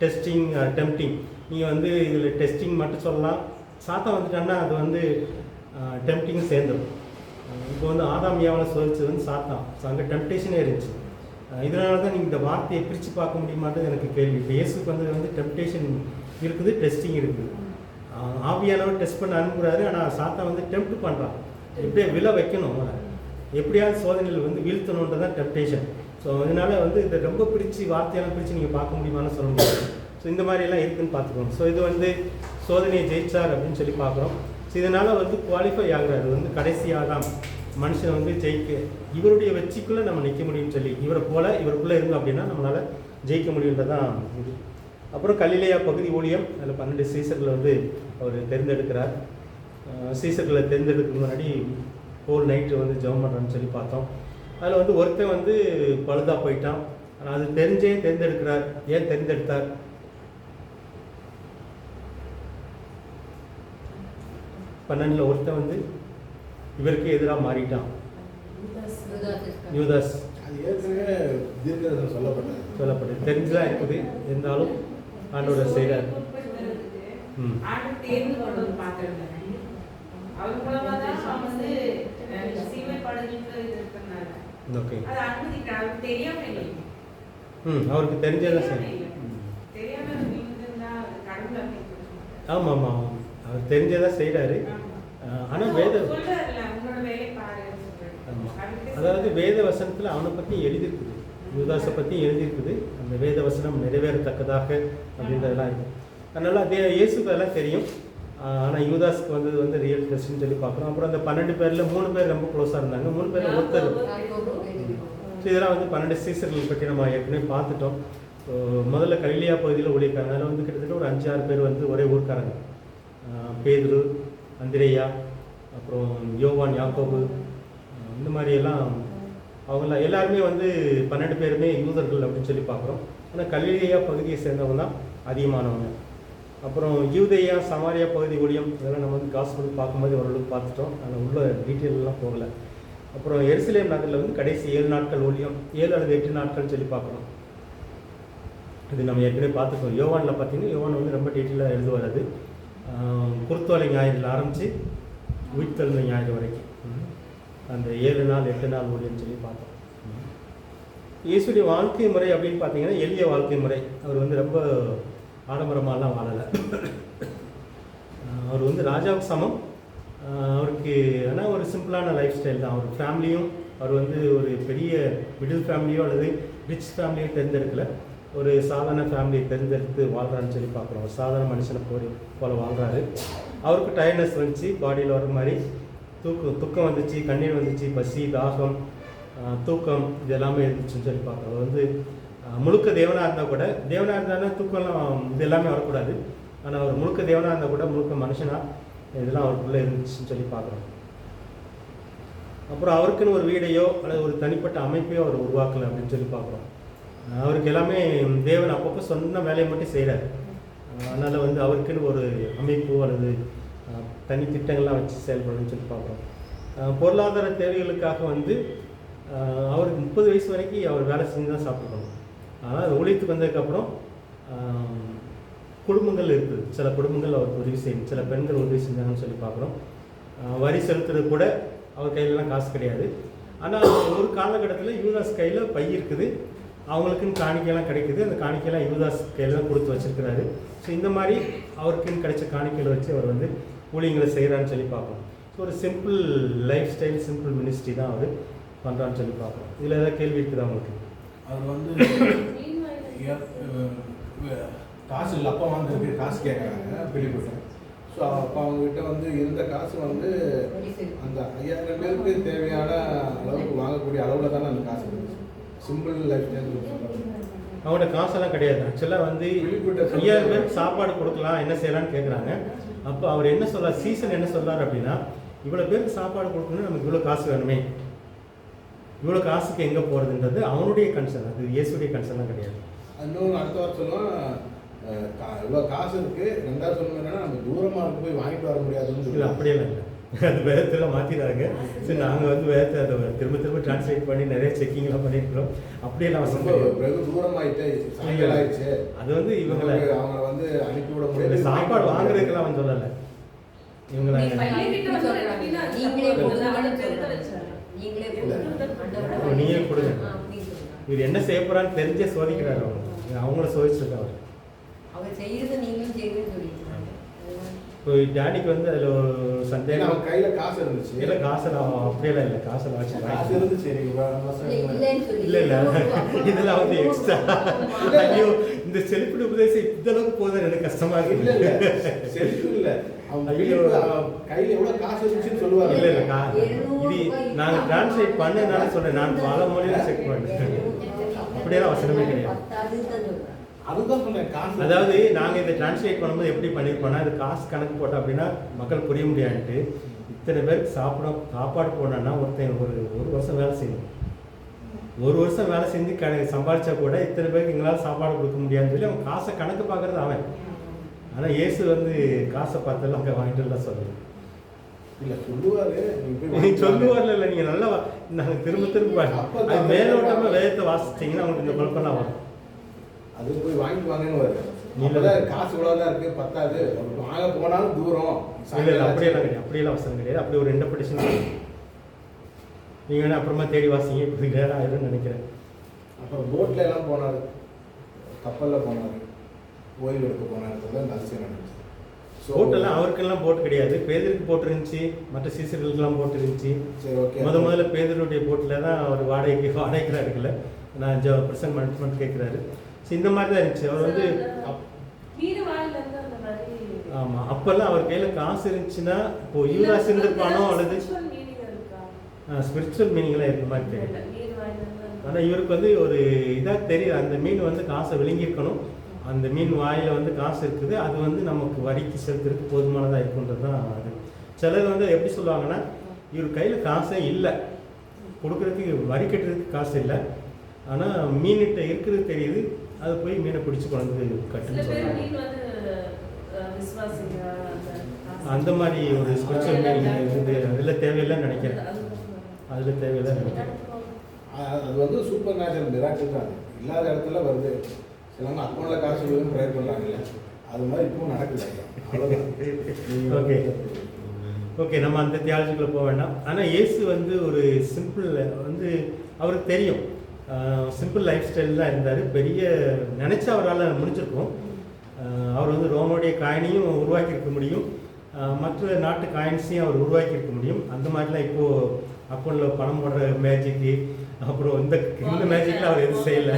டெஸ்டிங், டெம்ப்டிங். நீங்கள் வந்து இதில் டெஸ்டிங் மட்டும் சொல்லலாம், சாத்தா வந்துட்டான்னா அது வந்து டெம்ப்டிங் சேர்ந்துடும். இப்போ வந்து ஆதாம் ஏவாளை சோதிச்சது வந்து சாத்தான். ஸோ அங்கே டெம்ப்டேஷனே இருந்துச்சு. இதனால தான் நீங்கள் இந்த வார்த்தையை பிரித்து பார்க்க முடியுமான்றது எனக்கு கேள்வி. இப்போ இயேசுக்கு வந்து டெம்ப்டேஷன் இருக்குது, டெஸ்டிங் இருக்குது. ஆவியானவர் டெஸ்ட் பண்ண அனுப்புகிறாரு, ஆனால் சாத்தா வந்து டெம்ப்ட் பண்ணுறான். எப்படியே விழ வைக்கணும், எப்படியாவது சோதனையில் வந்து வீழ்த்தணுன்றது தான் டெம்ப்டேஷன். ஸோ அதனால் வந்து இதை ரொம்ப பிரித்து வார்த்தையெல்லாம் பிரித்து நீங்கள் பார்க்க முடியுமான்னு சொல்ல முடியாது. ஸோ இந்த மாதிரியெல்லாம் இருக்குதுன்னு பார்த்துக்கோங்க. ஸோ இது வந்து சோதனையை ஜெயிச்சார் அப்படின்னு சொல்லி பார்க்குறோம். ஸோ இதனால் வந்து குவாலிஃபை ஆகுறாரு, வந்து கடைசியாக மனுஷனை வந்து ஜெயிக்க இவருடைய வெற்றிக்குள்ளே நம்ம நிற்க முடியும்னு சொல்லி, இவரை போல் இவருக்குள்ளே இருந்தோம் அப்படின்னா நம்மளால் ஜெயிக்க முடியுன்றதான் இது. அப்புறம் கலிலேயா பகுதி ஊழியம், அதில் 12 சீசர்களை வந்து அவர் தேர்ந்தெடுக்கிறார். சீசர்களை தேர்ந்தெடுக்கிறதுக்கு முன்னாடி ஹோல் நைட்டு வந்து ஜெபம் பண்ணுறான்னு சொல்லி பார்த்தோம். அதில் வந்து ஒருத்தன் வந்து பழுதாக போயிட்டான், ஆனால் அது தெரிஞ்சே தேர்ந்தெடுக்கிறார். ஏன் தேர்ந்தெடுத்தார்? பன்னெண்டில் ஒருத்தன் வந்து இவருக்கு எதிராக மாறிட்டான், யூதாஸ். சொல்லப்பட்டது தெரிஞ்சுதான் இருக்குது, இருந்தாலும் ஆண்டோட செய்கிறார். ஓகே, அவருக்கு தெரிஞ்சதான் சரி. ஆமாம் ஆமாம், அவர் தெரிஞ்சதான் செய்கிறாரு. ஆனால் அதாவது வேத வசனத்தில் அவனை பற்றி எழுதியிருக்குது, யூதாஸை பற்றி எழுதியிருக்குது. அந்த வேத வசனம் நிறைவேறத்தக்கதாக அப்படின்றதெல்லாம் இருக்கும். அதனால் அதே இயேசுக்கு அதெல்லாம் தெரியும். ஆனால் யூதாஸுக்கு வந்தது வந்து ரியல் டெஸ்ட்னு சொல்லி பார்க்குறோம். அப்புறம் அந்த 12 பேரில் 3 பேர் ரொம்ப க்ளோஸாக இருந்தாங்க, 3 பேர் ஒருத்தர். ஸோ இதெல்லாம் வந்து 12 சீசர்கள் பற்றி நம்ம ஏற்கனவே பார்த்துட்டோம். ஸோ முதல்ல கலிலேயா பகுதியில் ஊழியக்காரங்க, அதில் வந்து கிட்டத்தட்ட ஒரு 5-6 பேர் வந்து ஒரே ஊர்க்காரங்க. பேதுரு, அந்திரேயா, அப்புறம் யோவான், யாக்கோபு, இந்த மாதிரியெல்லாம் அவங்களாம் எல்லாருமே வந்து 12 பேருமே யூதர்கள் அப்படின்னு சொல்லி பார்க்குறோம். ஆனால் கலிலேயா பகுதியை சேர்ந்தவங்க தான் அதிகமானவங்க. அப்புறம் யூதேயா சமாரியா பகுதி ஊழியம் இதெல்லாம் நம்ம வந்து காஸ்பல் பார்க்கும்போது ஓரளவுக்கு பார்த்துட்டோம். ஆனால் உள்ள டீட்டெயிலெலாம் போகலை. அப்புறம் எருசலேம் நகரில் வந்து கடைசி 7 நாட்கள் ஊழியம், 7 அல்லது 8 நாட்கள் சொல்லி பார்க்குறோம். இது நம்ம ஏற்கனவே பார்த்துக்கோம். யோவானில் பார்த்தீங்கன்னா யோவான் வந்து ரொம்ப டீட்டெயிலாக எழுதுவார். அது குருத்தோலை ஞாயிறில் ஆரம்பித்து உயிர்த்தெழுந்த ஞாயிறு வரைக்கும் அந்த 7 நாள் 8 நாள் ஊழியம்னு சொல்லி பார்த்தோம். இயேசுடைய வாழ்க்கை முறை அப்படின்னு பார்த்தீங்கன்னா எளிய வாழ்க்கை முறை. அவர் வந்து ரொம்ப ஆடம்பரமாலாம் வாழலை. அவர் வந்து ராஜாவுக்கு சமம். அவருக்கு ஆனால் ஒரு சிம்பிளான லைஃப் ஸ்டைல் தான். அவர் ஃபேமிலியும் அவர் வந்து ஒரு பெரிய மிடில் ஃபேமிலியோ அல்லது ரிச் ஃபேமிலியோ தேர்ந்தெடுக்கலை. ஒரு சாதாரண ஃபேமிலியை தேர்ந்தெடுத்து வாழ்கிறான்னு சொல்லி பார்க்குறோம். ஒரு சாதாரண மனுஷனை போல் வாழ்கிறாரு. அவருக்கு டயர்னஸ் வந்துச்சு, பாடியில் வர மாதிரி துக்கம் வந்துச்சு, கண்ணீர் வந்துச்சு, பசி, தாகம், தூக்கம் இது எல்லாமே இருந்துச்சுன்னு சொல்லி பார்க்குறோம். அவர் வந்து முழுக்க தேவனாக இருந்தால் கூட, தேவனாக இருந்தாலும் தூக்கம்லாம் இது எல்லாமே வரக்கூடாது. ஆனால் அவர் முழுக்க தேவனாக இருந்தால் கூட முழுக்க மனுஷனாக இதெல்லாம் அவருக்குள்ளே இருந்துச்சுன்னு சொல்லி பார்க்குறோம். அப்புறம் அவருக்குன்னு ஒரு வீடையோ அல்லது ஒரு தனிப்பட்ட அமைப்பையோ அவர் உருவாக்கலை அப்படின்னு சொல்லி பார்க்குறோம். அவருக்கு எல்லாமே தேவன் அப்பப்போ சொன்ன வேலையை மட்டும் செய்கிறார். அதனால் வந்து அவருக்குன்னு ஒரு அமைப்பு அல்லது தனி திட்டங்கள்லாம் வச்சு செயல்படணும்னு சொல்லி பார்க்குறோம். பொருளாதார தேவைகளுக்காக வந்து அவருக்கு 30 வயசு வரைக்கும் அவர் வேலை செஞ்சு தான் சாப்பிடணும். ஆனால் ஊழியத்துக்கு வந்ததுக்கப்புறம் குடும்பங்கள் இருக்குது. சில குடும்பங்கள் அவருக்கு உதவி செய்யணும், சில பெண்கள் உதவி செஞ்சாங்கன்னு சொல்லி பார்க்குறோம். வரி செலுத்துறது கூட அவர் கையிலலாம் காசு கிடையாது. ஆனால் ஒரு காலகட்டத்தில் யூதாஸ் கையில் பை இருக்குது, அவங்களுக்குன்னு காணிக்கையெல்லாம் கிடைக்குது. அந்த காணிக்கையெல்லாம் யூதாஸ் கையில் தான் கொடுத்து வச்சுருக்கிறாரு. ஸோ இந்த மாதிரி அவருக்குன்னு கிடைச்ச காணிக்கைகளை வச்சு அவர் வந்து ஊழியங்களை செய்கிறான்னு சொல்லி பார்க்கணும். ஸோ ஒரு simple life style, simple ministry தான் அவர் பண்ணுறான்னு சொல்லி பார்க்கணும். இதில் ஏதாவது கேள்வி இருக்குதா அவங்களுக்கு? அவர் வந்து காசு இல்லை, அப்பா வாங்குறதுக்கு காசு கேட்குறாங்க கேள்விப்பட்டேன். ஸோ அப்போ அவங்ககிட்ட வந்து இருந்த காசு வந்து அந்த 5000 பேருக்கு தேவையான அளவுக்கு வாங்கக்கூடிய அளவில் தானே அந்த காசு இருந்துச்சு. சிம்பிள் லைஃப் ஸ்டைல் அவங்களோட காசெல்லாம் கிடையாது. ஆக்சுவலாக வந்து 5000 பேருக்கு சாப்பாடு கொடுக்கலாம், என்ன செய்யலான்னு கேட்குறாங்க. அப்போ அவர் என்ன சொல்கிறார், சீசன் என்ன சொல்கிறார் அப்படின்னா, இவ்வளோ பேருக்கு சாப்பாடு கொடுக்கணும்னு நமக்கு இவ்வளோ காசு வேணுமே, இவ்வளோ காசுக்கு எங்கே போகிறதுன்றது அவனுடைய கன்சர்ன், அது இயேசுடைய கன்சர்ன்லாம் கிடையாது. இன்னொன்று அடுத்த வாரம் சொல்லுவோம், இவ்வளோ காசு இருக்குது. ரெண்டாவது சொல்லணும் என்னன்னா, நம்ம தூரமாக இருக்கு போய் வாங்கிட்டு வர முடியாதுன்னு சொல்லி. அப்படியெல்லாம் இல்லை, அது வேதத்தில் மாற்றிடுறாங்க. சரி, நாங்கள் வந்து வேதத்தை அதை திரும்ப டிரான்ஸ்லேட் பண்ணி நிறைய செக்கிங்லாம் பண்ணியிருக்கிறோம். அப்படியெல்லாம் வெகு தூரமாயிட்டு சாயங்காலம் ஆயிடுச்சு, அது வந்து இவங்களை அவங்க வந்து அனுப்பி விட முடியாது. சாப்பாடு வாங்குறதுக்கெல்லாம் அவன் சொல்லலை. இவங்களை நீங்களே கொடுங்க. இவர் என்ன செய்ய போறான்னு தெரிஞ்சே சோதிக்கிறாரு. அவங்கள சோதிச்சிருக்காரு. அவர் செய்யறது நீங்களும் செய்யணும்னு சொல்லியிருக்காங்க. இப்போ டேடிக்கு வந்து அதில் ஒரு சந்தேகம், அவன் கையில் காசு இருந்துச்சு. இல்லை காசு அப்படியெல்லாம் இல்லை, காசு வச்சு காசு இருந்துச்சு. இல்லை இதெல்லாம் வந்து எக்ஸ்ட்ரா. ஐயோ, இந்த செல்ஃபி உபதேசம் இந்த அளவுக்கு போதும், எனக்கு கஷ்டமா இருக்கு. இல்லை செல்ஃபி இல்லை, கையில் எவ்வளோ காசு இருந்துச்சுன்னு சொல்லுவாங்க. இல்லை இது நாங்கள் டிரான்ஸ்லேட் பண்ணதுனால சொல்கிறேன், நான் பல மொழியில் செக் பண்ணேன். அப்படியெல்லாம் அவசரமே கிடையாது. அதுதான் சொன்னேன் காசு. அதாவது நாங்கள் இதை டிரான்ஸ்லேட் பண்ணும்போது எப்படி பண்ணியிருப்போம்னா, இது காசு கணக்கு போட்டோம் அப்படின்னா மக்கள் புரிய முடியாதுன்ட்டு, இத்தனை பேருக்கு சாப்பாடு போடணும்னா ஒருத்தன் ஒரு வருஷம் வேலை செய்யணும். ஒரு வருஷம் வேலை செஞ்சு சம்பாதிச்சா கூட இத்தனை பேருக்கு எங்களால் சாப்பாடு கொடுக்க முடியாதுன்னு சொல்லி அவன் காசை கணக்கு பார்க்கறது அவன். ஆனால் இயேசு வந்து காசை பார்த்தெல்லாம் அங்கே வாங்கிட்டுலாம் சொல்லணும். இல்லை சொல்லுவாரு, சொல்லுவார்ல. இல்லை, நீங்கள் நல்லா நாங்கள் திரும்ப அது மேலோட்டமாக வேதத்தை வாசிச்சிங்கன்னா அவங்களுக்கு இந்த குழப்பம்லாம் வரும். அது போய் வாங்கிட்டு வாங்கன்னு வருது. இப்போதான் காசு இவ்வளோதான் இருக்குது, பத்தாது, வாங்க போனாலும் தூரம். இல்லை அப்படியெல்லாம் கிடையாது, அப்படியெல்லாம் அவசரம் கிடையாது. அப்படி ஒரு இன்டர்பிரேஷன் நீங்கள் வேணா அப்புறமா தேடி வாசிங்க, இப்போ நேரம் ஆயிடும்னு நினைக்கிறேன். அப்புறம் போட்டில் எல்லாம் போனார், கப்பலில் போனார், ஓய்வு எடுக்க போனார். இந்த அதிசயம் நடந்துச்சு. போட்டெல்லாம் அவருக்கெல்லாம் போட்டு கிடையாது, பேதருக்கு போட்டு இருந்துச்சு, மற்ற சீசர்களுக்கெல்லாம் போட்டு இருந்துச்சு. சரி, ஓகே. முதல்ல பேதருடைய போட்டில் தான் அவர் வாடகைக்கு இருக்குல்ல, நான் ப்ரெசன்ட் மேனேஜ்மெண்ட் கேட்குறாரு. ஸோ இந்த மாதிரி தான் இருந்துச்சு. அவர் வந்து ஆமாம், அப்போல்லாம் அவர் கையில் காசு இருந்துச்சுன்னா, இப்போ யூதாஸ் இருந்திருப்பானோ அல்லது ஸ்பிரிச்சுவல் மீனிங்லாம் இருக்க மாதிரி தெரியும். ஆனால் இவருக்கு வந்து ஒரு இதாக தெரியுது, அந்த மீன் வந்து காசை விழுங்கியிருக்கணும், அந்த மீன் வாயில் வந்து காசு இருக்குது, அது வந்து நமக்கு வரிக்கு செலுத்துறதுக்கு போதுமானதாக இருக்குன்றது தான் அது. சிலர் வந்து எப்படி சொல்லுவாங்கன்னா, இவர் கையில் காசே இல்லை, கொடுக்குறதுக்கு வரி கட்டுறதுக்கு காசு இல்லை, ஆனால் மீன்கிட்ட இருக்கிறது தெரியுது, அது போய் மீனை பிடிச்சி கொண்டு கட்டுன்னு சொல்லுவாங்க. விசுவாசிங்க அந்த மாதிரி ஒரு ஸ்பிரிச்சுவல் மீனிங் வந்து அதில் தேவையில்லைன்னு நினைக்கிறேன். அதில் தேவையில்லைன்னு நினைக்கிறேன். அது வந்து சூப்பர் நேச்சுரல் மிராக்கிள் தான். இல்லாத இடத்துல வருது. சிலவங்க அக்கௌண்ட்டில் காசு விழுந்து ப்ரேயர் பண்ணுறாங்கல்ல, அது மாதிரி இப்பவும் நடக்குது. ஓகே ஓகே, நம்ம அந்த தியாலஜிக்குள்ளே போக வேண்டாம். ஆனால் இயேசு வந்து ஒரு சிம்பிள் வந்து அவருக்கு தெரியும், சிம்பிள் லைஃப் ஸ்டைல் தான் இருந்தார். பெரிய நினச்சா அவரால் முடிஞ்சிருக்கும். அவர் வந்து ரோமோடைய காயினையும் உருவாக்கியிருக்க முடியும், மற்ற நாட்டு காயின்ஸையும் அவர் உருவாக்கியிருக்க முடியும். அந்த மாதிரிலாம் இப்போது அக்கௌண்ட்டில் பணம் போடுற மேஜிக்கு, அப்புறம் இந்த மேஜிக்கில் அவர் எதுவும் செய்யலை.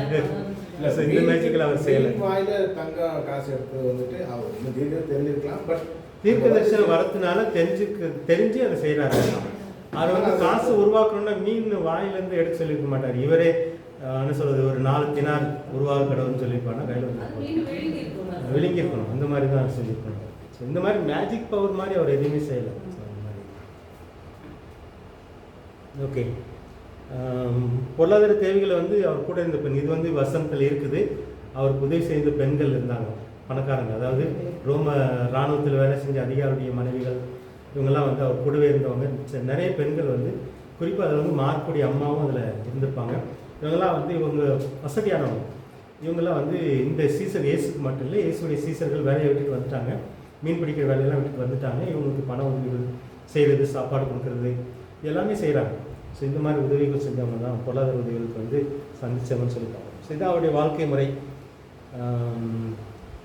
இந்த மேஜிக்கில் அவர் செய்யலை. வாயில தங்க காசு எடுத்து வந்துட்டு அவர் இன்னும் தீர்க்க தெரிஞ்சிருக்கலாம். பட் தீர்க்க தரிசனம் வரதுனால தெரிஞ்சு அதை செய்கிறாரு. அவர் வந்து காசு உருவாக்கணும்னா மீன் வாயிலேருந்து எடுக்க சொல்லியிருக்க மாட்டார். இவரே என்ன சொல்கிறது, ஒரு 4 தினார் உருவாக கடவுள்னு சொல்லியிருப்பானா கையில் வந்து விழுங்கியிருக்கணும். அந்த மாதிரி தான் சொல்லியிருக்கணும். ஸோ இந்த மாதிரி மேஜிக் பவர் மாதிரி அவர் எதுவுமே செய்யலை. ஓகே, பொருளாதார தேவைகளை வந்து அவர் கூட இருந்த பெண், இது வந்து வசனத்தில் இருக்குது. அவருக்கு உதவி செய்த பெண்கள் இருந்தாங்க, பணக்காரங்க. அதாவது ரோம இராணுவத்தில் வேலை செஞ்ச அதிகாரியுடைய மனைவிகள், இவங்கெல்லாம் வந்து அவர் கூடவே இருந்தவங்க. நிறைய பெண்கள் வந்து குறிப்பாக அதில் வந்து மார்க்குடைய அம்மாவும் அதில் இருந்திருப்பாங்க. இவங்கெல்லாம் வந்து இவங்க வசதியானவங்க. இவங்கெல்லாம் வந்து இந்த சீசர் இயேசுக்கு மட்டும் இல்லை, இயேசுடைய சீசர்கள் வேலையை விட்டுட்டு வந்துட்டாங்க, மீன் பிடிக்கிற வேலையெல்லாம் விட்டுட்டு வந்துட்டாங்க. இவங்களுக்கு பண உதவிகள் செய்கிறது, சாப்பாடு கொடுக்குறது, எல்லாமே செய்கிறாங்க. ஸோ இந்த மாதிரி உதவிகள் செஞ்சவங்க தான் பொருளாதார உதவிகளுக்கு வந்து சந்தித்தவங்கன்னு சொல்லியிருக்காங்க. ஸோ இது அவருடைய வாழ்க்கை முறை.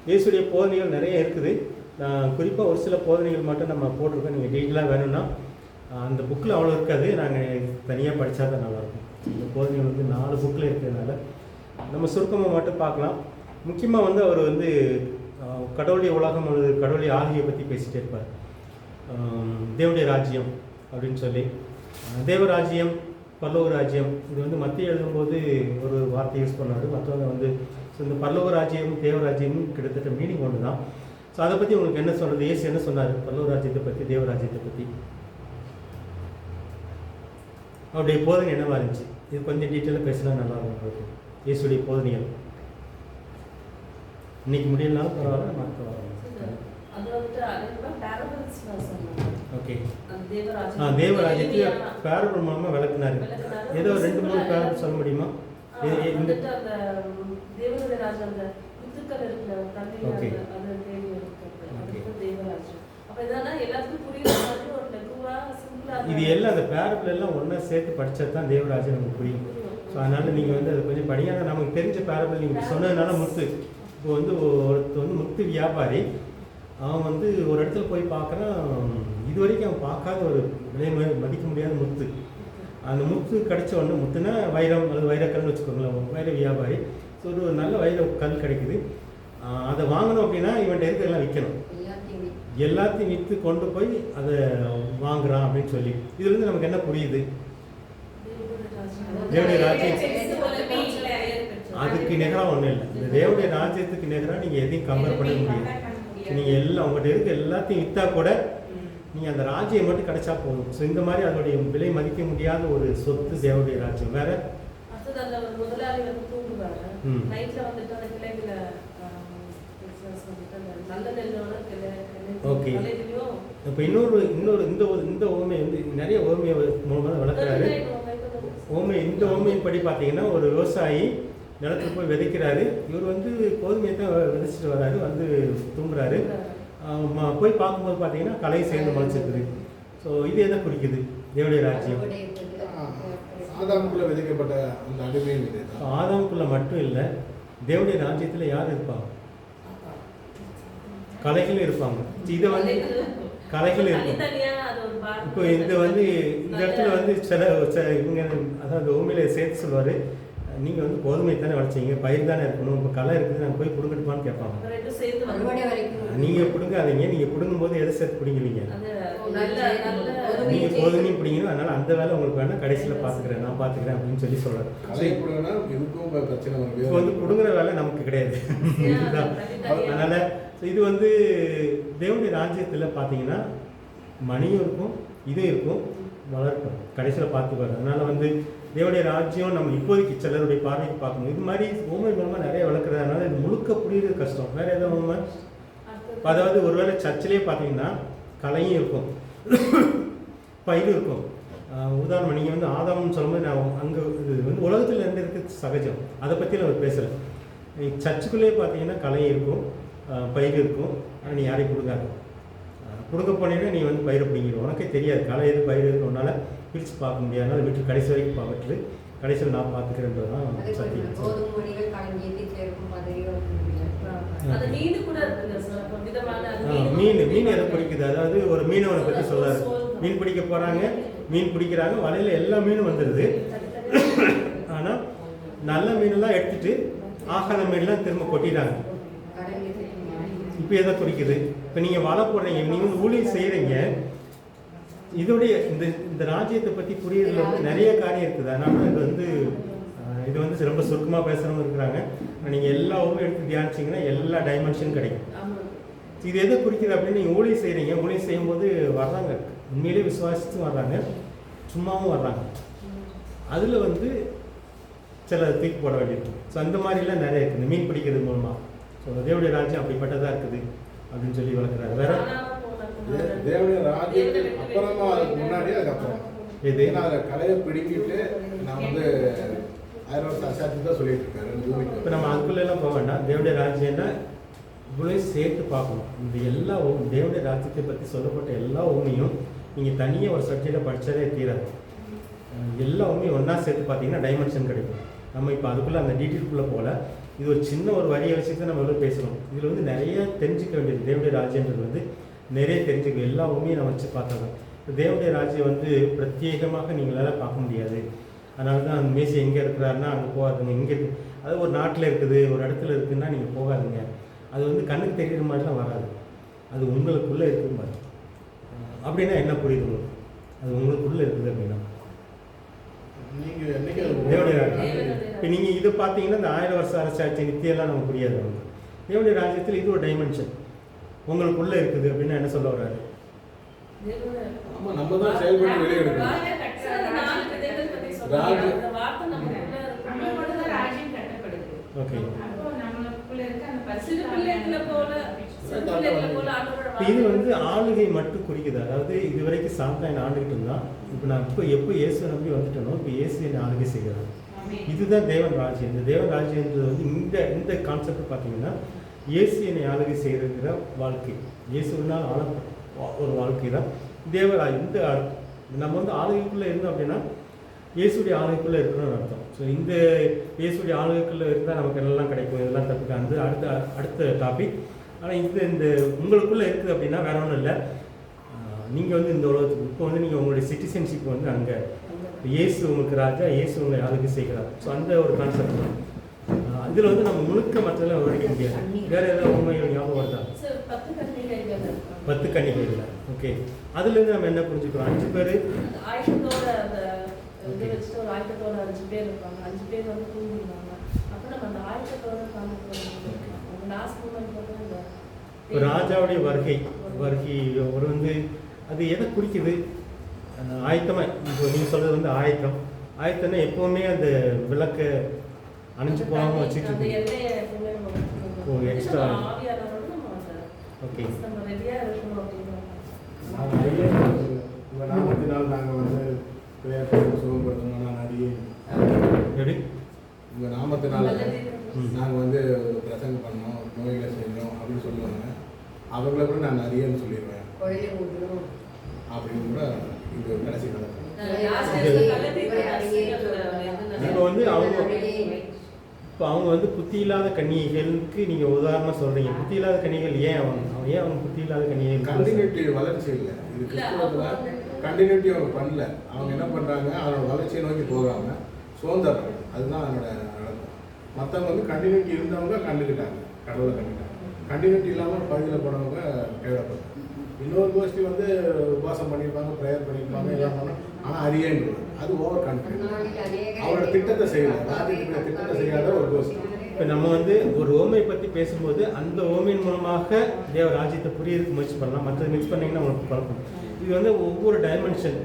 இயேசுடைய போதனைகள் நிறைய இருக்குது. குறிப்பாக ஒரு சில போதனைகள் மட்டும் நம்ம போட்டிருக்கோம். நீங்கள் டீட்டெயிலாக வேணும்னா அந்த புக்கில் அவ்வளோ இருக்காது, நாங்கள் தனியாக படித்தா தான் நல்லாயிருக்கும். இந்த போதனைகள் வந்து 4 புக்கில் இருக்கிறதுனால நம்ம சுருக்கமாக மட்டும் பார்க்கலாம். முக்கியமாக வந்து அவர் வந்து கடவுளுடைய உலகம் அல்லது கடவுளுடைய ஆதியை பற்றி பேசிகிட்டே இருப்பார். தேவனுடைய ராஜ்யம் அப்படின்னு சொல்லி, தேவராஜ்யம், பல்லவ ராஜ்யம், இது வந்து மத்திய எழுதும்போது ஒரு வார்த்தை யூஸ் பண்ணார். மற்றவங்க வந்து ஸோ இந்த பல்லவ ராஜ்யமும் தேவராஜ்யமும் கிட்டத்தட்ட மீனிங் ஒன்று தான். ஸோ அதை பற்றி உங்களுக்கு என்ன சொல்கிறது, இயேசு என்ன சொன்னார் பல்லவ ராஜ்யத்தை பற்றி, தேவராஜ்யத்தை பற்றி, அவருடைய போதனை என்னவா இருந்துச்சு, இது கொஞ்சம் டீட்டெயிலாக பேசினா நல்லா இருக்கும். இயேசுடைய போதனைகள் இன்னைக்கு முடியலனாலும் பரவாயில்ல, மாற்ற ஓகே. தேவராஜ்யத்தை பேரபிள் மூலமாக விளக்குனாரு. ஏதோ 2-3 பேரபிள் சொல்ல முடியுமா? ஓகே, இது எல்லாம் அந்த பேரபிள் எல்லாம் ஒன்றா சேர்த்து படித்தா தான் தேவராஜ்யம் நமக்கு புரியும். ஸோ அதனால் நீங்கள் வந்து அது கொஞ்சம் படியாக நமக்கு தெரிஞ்ச பேரபிள் நீங்கள் சொன்னதுனால முத்து. இப்போ வந்து ஒருத்தர் வந்து முத்து வியாபாரி, அவன் வந்து ஒரு இடத்துல போய் பார்க்குறான், இது வரைக்கும் அவன் பார்க்காத ஒரு விலை மதிக்க முடியாத முத்து. அந்த முத்து கிடைச்ச உடனே, முத்துனா வைரம் அல்லது வைரக்கல்னு வச்சுக்கோங்களேன், வைர வியாபாரி. ஸோ ஒரு நல்ல வைர கல் கிடைக்குது, அதை வாங்கணும் அப்படின்னா இவன்கிட்ட இருக்கிறதெல்லாம் விற்கணும், எல்லாத்தையும் விற்று கொண்டு போய் அதை வாங்குறான் அப்படின்னு சொல்லி. இதுலேருந்து நமக்கு என்ன புரியுது? தேவனுடைய ராஜ்யம் அதுக்கு நிகராக ஒன்றும் இல்லை. இந்த தேவனுடைய ராஜ்யத்துக்கு நிகராக நீங்கள் எதையும் கம்பேர் பண்ண முடியாது. நீங்கள் எல்லாம் உங்கள்கிட்ட இருக்க எல்லாத்தையும் விற்றா கூட நீங்கள் அந்த ராஜ்யம் மட்டும் கிடைச்சா போதும். ஸோ இந்த மாதிரி அதோடைய விலை மதிக்க முடியாத ஒரு சொத்து தேவனுடைய ராஜ்யம். வேற முதலாளி வந்து தூங்குவாங்க, நைட்ல வந்துட்டு அந்த கிளைகளை நல்ல நெல்லோட ஓகே. இப்போ இன்னொரு இந்த ஓமை வந்து நிறைய ஓமையை மூலமாக வளர்க்குறாரு. இந்த ஓமையின் படி பார்த்தீங்கன்னா, ஒரு விவசாயி நிலத்துல போய் விதைக்கிறாரு. இவர் வந்து கோதுமையை தான் விதைச்சிட்டு வர்றாரு, வந்து தூங்குறாரு. போய் பார்க்கும்போது பார்த்தீங்கன்னா களை சேர்ந்து முளைச்சிருக்குது. ஸோ இது எதை குறிக்குது? தேவனுடைய ராஜ்யம். ஆதாமுக்குள்ள விதைக்கப்பட்ட அந்த அடிமை. ஆதாமுக்குள்ள மட்டும் இல்லை, தேவனுடைய ராஜ்யத்தில் யார் இருப்பாங்க? கலைகள் இருப்பாங்க. இதை வந்து கலைகள் இருக்கும். இப்போ இந்த வந்து இந்த இடத்துல வந்து சில இவங்க அதாவது ஓமையில சேர்த்து சொல்லுவார், நீங்கள் வந்து கோதுமை தானே வளர்ச்சிங்க, பயிர் தானே இருக்கணும், இப்போ களை இருக்குது, நாங்கள் போய் பிடுங்கட்டுமான்னு கேட்பாங்க. நீங்கள் பிடுங்காதீங்க, நீங்கள் பிடுங்கும்போது எதை சேர்த்து பிடிங்குவீங்க? நீங்கள் கோதுமையும் பிடிங்கணும், அதனால் அந்த வேலை உங்களுக்கு வேணால் கடைசியில் பார்த்துக்கிறேன், நான் பார்த்துக்கிறேன் அப்படின்னு சொல்லி சொல்கிறார். இப்போ வந்து பிடுங்குற வேலை நமக்கு கிடையாது. அதனால் இது வந்து தேவனுடைய ராஜ்யத்தில் பார்த்தீங்கன்னா மணியும் இருக்கும், இதுவும் இருக்கும், வளர்க்கும், கடைசியில் பார்த்துப்பாரு. அதனால் வந்து தேவனுடைய ராஜ்யம் நம்ம இப்போதைக்கு சிலருடைய பார்வைக்கு பார்க்கணும். இது மாதிரி ஓமை மூலமாக நிறைய வளர்க்குறதுனால இது முழுக்க புரியுறது கஷ்டம். வேறு எதாவது ஓமை அதாவது ஒருவேளை சர்ச்சிலே பார்த்தீங்கன்னா கலையும் இருக்கும் பயிரும் இருக்கும். உதாரணம் நீங்கள் வந்து ஆதாம்னு சொல்லும்போது நான் அங்கே இது வந்து உலகத்தில் இருந்து இருக்கிறது சகஜம், அதை பற்றி நம்ம பேசுகிறேன். சர்ச்சுக்குள்ளே பார்த்தீங்கன்னா கலை இருக்கும், பயிர் இருக்கும். ஆனால் நீ யாரையும் கொடுக்காது. கொடுக்க போனீங்கன்னா நீ வந்து பயிரை பிடிங்கிடும். உனக்கே தெரியாது கலை எது பயிர் எது ஒன்றால் பிரித்து பார்க்க முடியாது. அதனால் வீட்டு கடைசி வரைக்கும் பார்த்துட்டு கடைசியில் நான் பார்த்துக்கிறேன்றது தான் சத்தியம். மீன் எதை பிடிக்குது, அதாவது ஒரு மீனவனை பற்றி சொல்றாரு. மீன் பிடிக்க போகிறாங்க, மீன் பிடிக்கிறாங்க, வலையில் எல்லா மீனும் வந்துடுது. ஆனால் நல்ல மீனெல்லாம் எடுத்துட்டு ஆகாத மீன்லாம் திரும்ப கொட்டிட்டாங்க. இப்போ எதை குறிக்குது? இப்போ நீங்கள் வலை போடுறீங்க, நீங்கள் வந்து ஊழியம் செய்கிறீங்க, இதோடைய இந்த ராஜ்யத்தை பற்றி புரியறதுல வந்து நிறைய காரியம் இருக்குது. அதனால் இது வந்து ரொம்ப சுருக்கமாக பேசுகிறவங்க இருக்கிறாங்க. நீங்கள் எல்லாவும் எடுத்து தியானிச்சிங்கன்னா எல்லா டைமென்ஷனும் கிடைக்கும். இது எதை குறிக்குது அப்படின்னு நீங்கள் ஊழியம் செய்கிறீங்க, ஊழியம் செய்யும்போது வர்றாங்க, உண்மையிலே விசுவாசித்து வர்றாங்க, சும்மாவும் வர்றாங்க. அதில் வந்து சில தூக்கி போட வேண்டியிருக்கு. ஸோ அந்த மாதிரிலாம் நிறைய இருக்குது மீன் பிடிக்கிறது மூலமாக. ஸோ தேவனுடைய ராஜ்யம் அப்படிப்பட்டதாக இருக்குது அப்படின்னு சொல்லி வளர்க்குறாரு. வேற தேவனுடைய ராஜ்யத்துக்கு அப்புறமா அதுக்கு முன்னாடி அதுக்கப்புறம் இது ஏன்னா அதில் கலையை பிடிக்கிட்டு நான் வந்து 1000 வருஷம் அசாத்தி தான் சொல்லிட்டு இருக்காரு. இப்போ நம்ம அதுக்குள்ளெல்லாம் போக வேண்டாம். தேவனுடைய ராஜ்யம்னா இவ்வளோ சேர்த்து பார்க்கணும். இந்த எல்லா தேவனுடைய ராஜ்யத்தை பற்றி சொல்லப்பட்ட எல்லா உண்மையும் நீங்கள் தனியாக ஒரு சப்ஜெக்டை படித்தாலே தீராது. எல்லா உண்மையும் ஒன்றா சேர்த்து பார்த்தீங்கன்னா டைமென்ஷன் கிடைக்கும். நம்ம இப்போ அதுக்குள்ளே அந்த டீட்டெயிலுக்குள்ளே போகல. இது ஒரு சின்ன ஒரு வரியை வச்சு தான் நம்ம எவ்வளோ பேசுகிறோம். இதில் வந்து நிறைய தெரிஞ்சுக்க வேண்டியது. தேவனுடைய ராஜ்யன்றது வந்து நிறைய தெரிஞ்சுக்க எல்லா உண்மையும் நம்ம வச்சு பார்த்தாங்க. தேவனுடைய ராஜ்யம் வந்து பிரத்யேகமாக நீங்களால் பார்க்க முடியாது. அதனால தான் அந்த மேசி எங்கே இருக்கிறாருன்னா அங்கே போகாதுங்க. எங்கே இருக்குது அது ஒரு நாட்டில் இருக்குது, ஒரு இடத்துல இருக்குதுன்னா நீங்கள் போகாதுங்க. அது வந்து கண்ணுக்கு தெரிகிற மாதிரிலாம் வராது. அது உங்களுக்குள்ளே இருக்குது மாதிரி. அப்படின்னா என்ன புரியுது உங்களுக்கு? அது உங்களுக்குள்ளே இருக்குது அப்படின்னா நீங்கள் என்னைக்கு தேவனுடைய ராஜ்யம். இப்போ நீங்கள் இதை பார்த்தீங்கன்னா இந்த 1000 வருஷ அரசாட்சி நித்தியெல்லாம் நமக்கு புரியாது. நமக்கு தேவனுடைய ராஜ்யத்தில் இது ஒரு டைமென்ஷன் உங்களுக்குள்ளே இருக்குது அப்படின்னா என்ன சொல்ல வர்றாரு? ஆமாம், நம்ம தான் செயல்பட்டு வெளியே எடுக்கணும். ஓகே, இது இது வந்து ஆளுகை மட்டும் குறிக்குது. அதாவது இது வரைக்கும் சாத்தான் ஆண்டுகிட்டு இருந்தான். இப்போ நான் எப்போ இயேசு நம்பி வந்துட்டனோ இப்போ இயேசு என்னை ஆளுகை செய்கிறார். இதுதான் தேவன் ராஜ்யம். இந்த தேவன் ராஜ்யன்றது வந்து இந்த கான்செப்ட் பார்த்தீங்கன்னா இயேசு என்னை ஆளுகை செய்கிற வாழ்க்கை, இயேசுனால் ஒரு வாழ்க்கை தான் தேவராஜ். இந்த நம்ம வந்து ஆளுகைக்குள்ளே இருந்தோம் அப்படின்னா இயேசுடைய ஆளுகைக்குள்ளே இருக்கணும்னு அர்த்தம். ஸோ இந்த இயேசுடைய ஆளுகைக்குள்ளே இருந்தால் நமக்கு எல்லாம் கிடைக்கும், இதெல்லாம் தப்புக்காந்து அடுத்த டாபிக். ஆனால் இந்த உங்களுக்குள்ளே இருக்குது அப்படின்னா வேற ஒன்றும் இல்லை. நீங்கள் வந்து இந்த உலகத்துக்கு இப்போ வந்து நீங்கள் உங்களுடைய சிட்டிசன்ஷிப் வந்து அங்கே இயேசு உங்களுக்கு ராஜா, இயேசு உங்களை ஆளுகை செய்கிறார். ஸோ அந்த ஒரு கான்செப்ட் தான். இதில் வந்து நம்ம முழுக்க மற்றதெல்லாம் விவரிக்க முடியாது. வேற ஏதாவது உண்மைகள் ஞாபகம் வருதா? 10 கன்னிகைகள். ஓகே, அதுலேருந்து நம்ம என்ன புரிஞ்சுக்கிறோம்? 5 பேர் ஆயுதத்தோட அந்த இது வச்சுட்டு ஒரு ஆயுதத்தோட 5 பேர் இருப்பாங்க. 5 பேர் வந்து தூங்கிடுவாங்க. அப்போ நம்ம அந்த ஆயுதத்தோட காமிக்கிறோம். லாஸ்ட் மூமெண்ட் ஒரு ராஜாவுடைய வருகை ஒரு வந்து அது எதை குறிக்குது? ஆயத்தமாக இப்போ நீங்கள் சொல்கிறது வந்து ஆயத்தம்னா எப்போவுமே அந்த விளக்க அணைஞ்சு போகாமல் வச்சுட்டு எக்ஸ்ட்ரா. ஓகே, நாமத்தினால் நாங்கள் வந்து சுகப்படுத்தணும். நான் அறிய எப்படி உங்கள் நாமத்தினால நாங்கள் வந்து பிரசங்கம் பண்ணோம், நோய்களை செய்யணும் அப்படின்னு சொல்லுவாங்க. அவங்கள கூட நான் அறியன்னு சொல்லிடுவேன் அப்படின்னு கூட இது கடைசி நடக்கும். இப்போ வந்து அவங்க வந்து புத்தி இல்லாத கன்னிகைகளுக்கு நீங்கள் உதாரணமாக சொல்கிறீங்க. புத்தி இல்லாத கன்னிகள் ஏன் அவங்க புத்தி இல்லாத கன்னிகள்? கண்டினியூட்டி வளர்ச்சி இல்லை. இது கிறிஸ்துவத்தில் கண்டினியூட்டி அவங்க பண்ணல. அவங்க என்ன பண்ணுறாங்க, அதோட வளர்ச்சியை நோக்கி போகாம சுதந்திரம். அதுதான் அதனோட நடக்கும். மற்றவங்க வந்து கண்டினியூட்டி இருந்தவங்க கண்டுக்கிட்டாங்க, கடவுளை கண்டுக்கிட்டாங்க. கண்டினியூட்டி இல்லாமல் பகுதியில் போனவங்க கைவிடப்பட்டாங்க. இன்னொரு கோஷ்டி வந்து உபாசம் பண்ணியிருப்பாங்க, ப்ரேயர் பண்ணியிருப்பாங்க, எல்லாம் பண்ணால் ஆனால் அறியன்றது அது ஓவர் கான்ஃபிடன்ஸ். அவரோட திட்டத்தை செய்யல, ராஜ்யத்துக்குள்ள திட்டத்தை செய்யாத ஒரு கோஷ்டி. இப்போ நம்ம வந்து ஒரு ஓமையை பற்றி பேசும்போது அந்த ஓமையின் மூலமாக தேவ ராஜ்யத்தை புரியறதுக்கு முயற்சி பண்ணலாம். மற்றது மிக்ஸ் பண்ணிங்கன்னா உங்களுக்கு பழக்கம். இது வந்து ஒவ்வொரு டைமென்ஷன்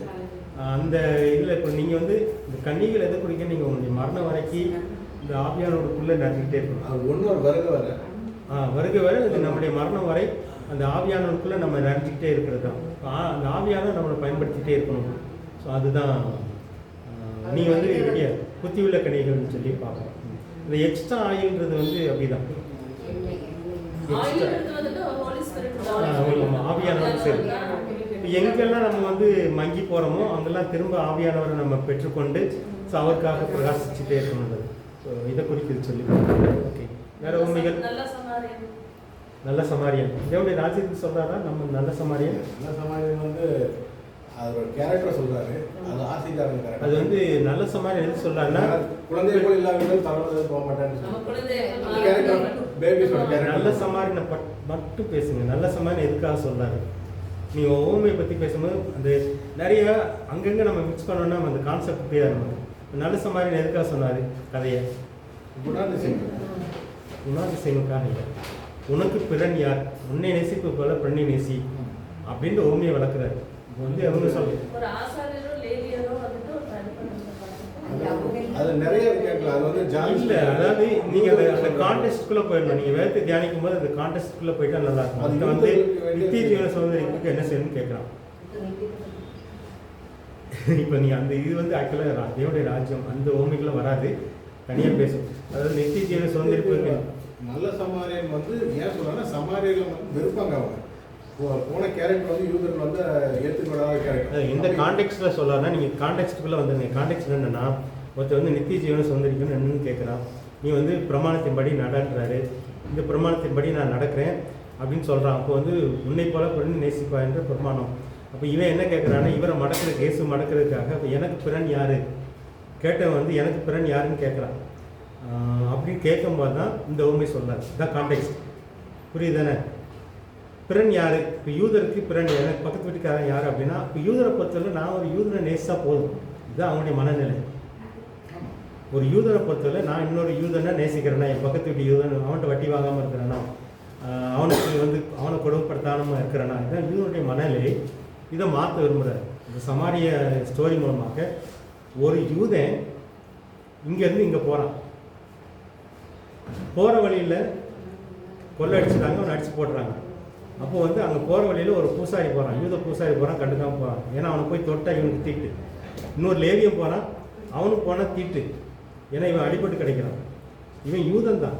அந்த இதில் இப்போ நீங்கள் வந்து இந்த கன்னிகள் எதை குறிக்க நீங்கள் உங்களுடைய மரணம் வரைக்கும் இந்த ஆவியானோடக்குள்ளே நடந்துக்கிட்டே இருக்கணும். அது ஒன்று வருக வர வருக வர இது நம்முடைய மரணம் வரை அந்த ஆவியானவருக்குள்ளே நம்ம நிறைஞ்சிக்கிட்டே இருக்கிறது தான். அந்த ஆவியானவர் நம்மளை பயன்படுத்திகிட்டே இருக்கணும். ஸோ அதுதான் நீ வந்து இப்படியே புத்தி உள்ள கனிகள்னு சொல்லி பார்க்கலாம். இந்த எக்ஸ்ட்ரா ஆயில்ன்றது வந்து அப்படிதான். ஆயில்ன்றது வந்துட்டு ஹோலி ஸ்பிரிட் ஆவியானவர் சரி. எங்கெல்லாம் நம்ம வந்து மங்கி போகிறோமோ அங்கெல்லாம் திரும்ப ஆவியானவரை நம்ம பெற்றுக்கொண்டு ஸோ அவருக்காக பிரகாசிச்சுட்டே இருக்கணுன்றது. ஸோ இதை குறிக்கிறது சொல்லி ஓகே. வேற உண்மைகள் நல்ல சமாரியன் தேவனுடைய ராஜ்யத்துக்கு சொல்றாரா நம்ம நல்ல சமாரியன்? நல்ல சமாரியன் வந்து அது ஒரு கேரக்டர் சொல்றாரு. அது ஆசைக்காரன் கேரக்டர். அது வந்து நல்ல சமாரியன் எது சொல்றாருன்னா குழந்தைகள் இல்லாவிட்டால் தவறு போக மாட்டேன்னு கேரக்டர் பேபிஸோட கேரக்டர். நல்ல சமாரியனை மட்டும் பேசுங்க. நல்ல சமாரியன் எதுக்காக சொல்றாரு? நீங்கள் ஓமையை பற்றி பேசும்போது அந்த நிறைய அங்கங்கே நம்ம மிக்ஸ் பண்ணோன்னா அந்த கான்செப்ட் புரியாது நமக்கு. நல்ல சமாரியன் எதுக்காக சொன்னார் கதையை? குணாதிசயங்களுக்காக இல்லை. உனக்கு பிறன் யார், உன்னை நேசிப்பு போல பிறனை நேசி அப்படின்ற ஓமையை வளர்க்குறாரு. இப்போ வந்து அவங்க ஒரு ஆசாரியரோ லேவியரோ வந்துட்டு ஒரு அது நிறைய கேட்கலாம். அது வந்து இல்லை, அதாவது நீங்கள் அந்த கான்டெஸ்ட்குள்ளே போயிடணும். நீங்கள் வேதத்தை தியானிக்கும் போது அந்த கான்டெஸ்ட்குள்ளே போயிட்டா நல்லா இருக்கும். அதுக்கு வந்து நித்திய ஜீவன சுதந்திரத்துக்கு என்ன செய்யணும்னு கேட்குறான். இப்போ நீ அந்த இது வந்து ஆக்சுவலாக தேவனுடைய ராஜ்யம் அந்த ஓமைக்குள்ளே வராது, தனியாக பேசும். அதாவது நித்திய ஜீவன சுதந்திரத்துக்கு நல்ல சமாரியன் வந்து ஏன் சொல்றாங்கன்னா சமாரியர்கள் வந்து வெறுப்பாங்க. அவங்க போன கேரக்டர் வந்து யூதர்கள் வந்து ஏற்றுக்கூடாத கேரக்டர். இந்த கான்டெக்ஸ்ட்டில் சொல்லலாம்னா நீங்கள் கான்டெக்ஸ்ட்டுக்குள்ளே வந்துங்க. கான்டெக்ஸ்ட் என்னென்னா ஒருத்தர் வந்து நித்திய ஜீவனை சுதந்திரிக்கணும்னு என்னன்னு கேட்குறான். நீ வந்து பிரமாணத்தின்படி நடன்றாரு. இந்த பிரமாணத்தின்படி நான் நடக்கிறேன் அப்படின்னு சொல்கிறான். அப்போ வந்து உன்னை போல பிறன் நேசிப்பா என்ற பிரமாணம். அப்போ இவன் என்ன கேட்குறான்னா இவரை மடக்கிறதுக்கு இயேசு மடக்கிறதுக்காக அப்போ எனக்கு பிறன் யார் கேட்டவன் வந்து எனக்கு பிறன் யாருன்னு கேட்குறான். அப்படின்னு கேட்கும்போது தான் இந்த உண்மை சொல்கிறார். இதான் கான்டெக்ஸ்ட். புரியுதானே? பிறன் யார்? இப்போ யூதருக்கு பிறன் எனக்கு பக்கத்து வீட்டுக்காரன் யார் அப்படின்னா இப்போ யூதரை பொறுத்தவரை நான் ஒரு யூதரை நேசித்தா போதும். இதுதான் அவனுடைய மனநிலை. ஒரு யூதரை பொறுத்தவரை நான் இன்னொரு யூதனை நேசிக்கிறேன்னா, என் பக்கத்து வீட்டு யூதன் அவன்கிட்ட வட்டி வாங்காமல் இருக்கிறேன்னா, அவனுக்கு வந்து அவனை கொடுமைப்படுத்தாமல் இருக்கிறேன்னா, இதுதான் யூதனுடைய மனநிலை. இதை மாற்ற விரும்புகிறார். இந்த சமாரிய ஸ்டோரி மூலமாக ஒரு யூதன் இங்கேருந்து இங்கே போகிறான். போகிற வழியில் கொள்ளை அடிச்சுட்டாங்க, அவனை அடித்து போடுறாங்க. அப்போ வந்து அங்கே போகிற வழியில் ஒரு பூசாரி போகிறான், யூத பூசாரி போகிறான், கண்டுக்காமல் போகிறான். ஏன்னா அவனை போய் தொட்டா இவனுக்கு தீட்டு. இன்னொரு லேவியம் போகிறான், அவனுக்கு போனால் தீட்டு. ஏன்னா இவன் அடிபட்டு கிடைக்கிறான். இவன் யூதன் தான்.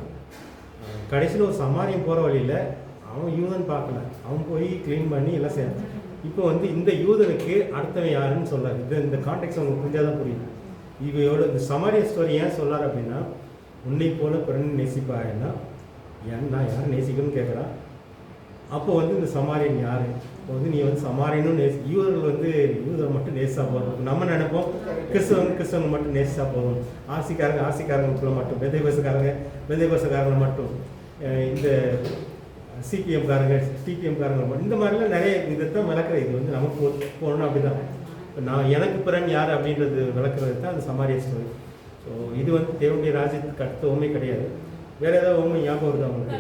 கடைசியில் ஒரு சமாரியம் போகிற வழியில் அவன் யூதன் பார்க்கல, அவன் போய் க்ளீன் பண்ணி எல்லாம் செய்யறான். இப்போ வந்து இந்த யூதனுக்கு அடுத்தவன் யாருன்னு சொல்லார். இந்த கான்டெக்ட் உங்களுக்கு புரிஞ்சாதான் புரியும். இவையோட இந்த சமாரிய ஸ்டோரி ஏன் சொல்லார் அப்படின்னா, உன்னை போல பிறன் நேசிப்பாருன்னா நான் யாரும் நேசிக்கணும்னு கேட்குறான். அப்போ வந்து இந்த சமாரியன் யார்? இப்போ வந்து நீ வந்து சமாரியனும் யூதர்கள் வந்து யூதரை மட்டும் நேசித்தா போதும். நம்ம நினைப்போம் கிறிஸ்தவங்க மட்டும் நேசித்தா போதும், ஆசிக்காரங்களுக்குள்ள மட்டும், பெந்தைகோசக்காரங்க மட்டும், இந்த சிபிஎம்காரங்க டிபிஎம்காரங்க மட்டும், இந்த மாதிரிலாம் நிறைய இதைத்தான் விளக்குறது. இது வந்து நமக்கு போகணும் அப்படி தான். நான் எனக்கு பிறன் யார் அப்படின்றது விளக்குறது தான் அந்த சமாரிய ஸ்டோரி. ஸோ இது வந்து தேவனுடைய ராஜ்யத்துக்கு அடுத்த உண்மை கிடையாது. வேறு ஏதாவது உண்மை ஞாபகம் வருது அவங்களுக்கு?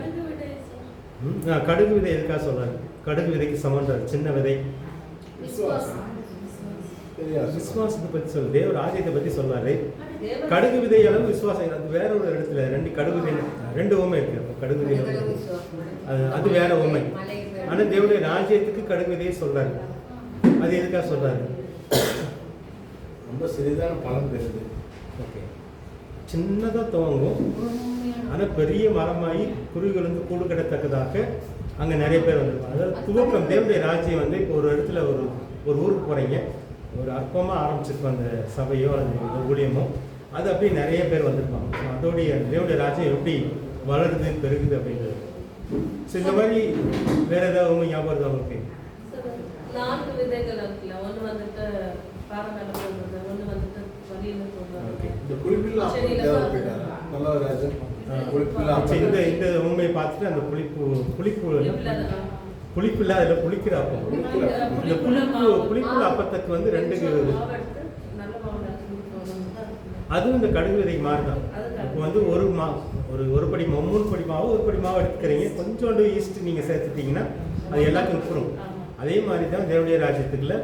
கடுகு விதை எதுக்காக சொல்றாரு? கடுகு விதைக்கு சமன்றார். சின்ன விதை விசுவாசத்தை பற்றி சொல்ல, தேவ ராஜ்யத்தை பற்றி சொல்றாரு. கடுகு விதை அளவு விசுவாசம். அது வேற ஒரு இடத்துல கடுகு விதை ரெண்டு உண்மை இருக்கு. அப்போ கடுகு விதை அது வேற உண்மை. ஆனால் தேவனுடைய ராஜ்யத்துக்கு கடுகு விதையை சொல்றாரு. அது எதுக்காக சொல்றாரு? ரொம்ப சிறிதான பலன் பெறுது. ஓகே, சின்னதாக துவங்கும், ஆனால் பெரிய மரமாகி குருவிகள் வந்து கூடு கட்டத்தக்கதாக அங்கே நிறைய பேர் வந்துருப்பாங்க. அதாவது துவக்கம் தேவனுடைய ராஜ்யம் வந்து இப்போ ஒரு இடத்துல ஒரு ஊருக்கு போகிறீங்க, ஒரு அற்பமாக ஆரம்பிச்சிருக்கோம் அந்த சபையோ அந்த ஊழியமோ, அது அப்படியே நிறைய பேர் வந்திருப்பாங்க. அதோடைய தேவனுடைய ராஜ்யம் எப்படி வளருது பெருகுது அப்படின்றது. ஸோ இந்த மாதிரி வேற ஏதாவது உண்மை ஞாபகம் வருது அவங்களுக்கு? 4 விதைகள் இருக்குல்ல, ஒன்று வந்துட்டு பாரங்கால போடுறது, ஒன்று வந்துட்டு வழியில் போடுறது. இந்த குறிப்பில் இந்த உண்மையை பார்த்துட்டு அந்த புளிப்பு இல்லை, அதில் புளிக்கிற அப்பம். இந்த புளிப்புள்ள அப்பத்துக்கு வந்து 2 அதுவும் இந்த கடுகு விதைக்கு மாறு தான். இப்போ வந்து ஒரு படி 3 படி மாவு 1 படி மாவு எடுத்துக்கிறீங்க, கொஞ்சோண்டு ஈஸ்ட் நீங்கள் சேர்த்துட்டீங்கன்னா அது எல்லாத்தையும் உப்புரும். அதே மாதிரி தான் தேவனுடைய ராஜ்யத்துக்குள்ள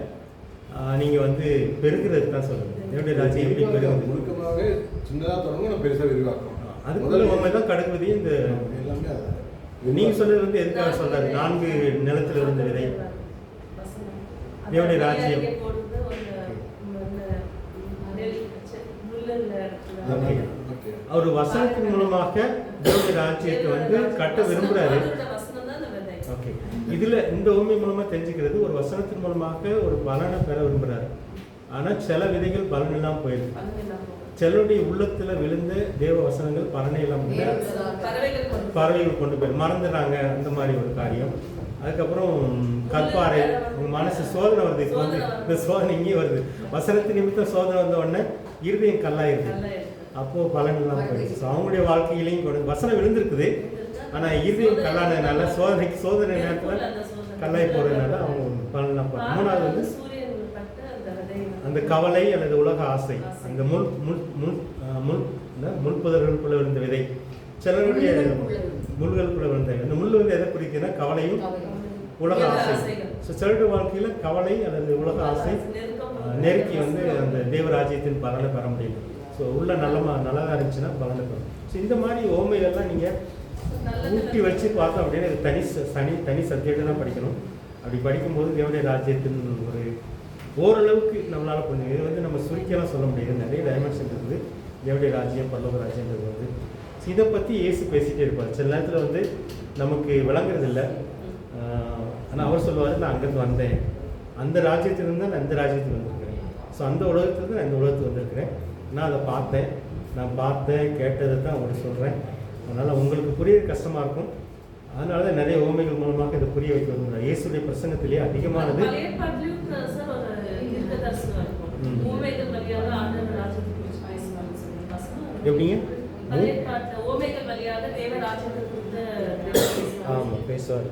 நீங்கள் வந்து பெருகிறது தான் சொல்லுங்கள். தேவனுடைய ராஜ்யம் எப்படி பெருகுது? முழுக்கமாகவே சின்னதாக தொடங்கும், நான் பெருசாக விரிவாக்கும். அதுக்குள்ள உண்மை தான் கடுகு விதையும் இந்த எல்லாமே நீங்க சொல்றது வந்து எதுக்காக சொல்றாரு? 4 நிலத்தில் இருந்த விதை தேவனுடைய ராஜ்யம். அவர் வசனத்தின் மூலமாக தேவனுடைய ராஜ்யத்தை வந்து கட்ட விரும்புறாரு. ஓகே, இதுல இந்த உண்மை மூலமா தெரிஞ்சுக்கிறது, ஒரு வசனத்தின் மூலமாக ஒரு பலனை பெற விரும்புறாரு. ஆனா சில விதைகள் பலன் எல்லாம் போயிருக்கு. சிலருடைய உள்ளத்துல விழுந்த தேவ வசனங்கள் பலனை எல்லாம் பறவைகள் கொண்டு போய் மறந்துடுறாங்க. அந்த மாதிரி ஒரு காரியம். அதுக்கப்புறம் கற்பாறை, உங்க மனசு சோதனை வருது. இப்போ வந்து இந்த சோதனை இங்கே வருது. வசனத்து நிமித்தம் சோதனை வந்த உடனே இருதயம் கல்லாயிருது. அப்போ பலன் எல்லாம் போயிடுச்சு. அவங்களுடைய வாழ்க்கையிலையும் கொண்டு வசனம் விழுந்திருக்குது. ஆனா இருதயம் கல்லானதுனால சோதனை நேரத்தில் கல்லாய் போறதுனால அவங்க பலன் எல்லாம் போய். 3வது வந்து அந்த கவலை அல்லது உலக ஆசை, அந்த முள்புதர்களுக்குள்ள விழுந்த விதை. சிலருடைய முள்களுக்குள்ள விழுந்த அந்த முள் வந்து எதை குறிக்குன்னா கவலையும் உலக ஆசை. சிலருடைய வாழ்க்கையில கவலை அல்லது உலக ஆசை நெருக்கி வந்து அந்த தேவராஜ்யத்தின் பலனை பெற முடியும். ஸோ உள்ள நல்லா இருந்துச்சுன்னா பலனை பெறும். ஸோ இந்த மாதிரி ஓமைகள்லாம் நீங்கள் ஊட்டி வச்சு பார்த்தோம் அப்படின்னா இது தனி சப்ஜெக்டாக தான் படிக்கணும். அப்படி படிக்கும்போது தேவனுடைய ராஜ்யத்தின் ஒரு ஓரளவுக்கு நம்மளால் புரிஞ்சுக்கணும். இது வந்து நம்ம சுருக்கியெல்லாம் சொல்ல முடியாது. நிறைய டைமென்ஷன் இருக்குது தேவனுடைய ராஜ்யம், பரலோக ராஜ்யங்கிறது வந்து. இதை பற்றி இயேசு பேசிகிட்டே இருப்பார். சில நேரத்தில் வந்து நமக்கு விளங்குறதில்லை. ஆனால் அவர் சொல்லுவார், நான் அங்கேருந்து வந்தேன், அந்த ராஜ்யத்திலிருந்து தான் நான் இந்த ராஜ்யத்துக்கு வந்திருக்கிறேன். ஸோ அந்த உலகத்துலேருந்து நான் இந்த உலகத்துக்கு வந்திருக்கிறேன். நான் அதை பார்த்தேன் கேட்டதை தான் அவங்களுக்கு சொல்கிறேன். அதனால் உங்களுக்கு புரிய கஷ்டமாக இருக்கும். அதனால தான் நிறைய ஓமைகள் மூலமாக இதை புரிய வைக்க விரும்புகிறேன். இயேசுடைய பிரசங்கத்திலேயே அதிகமானது எப்படிங்க? ஆமாம், பேசுவார்.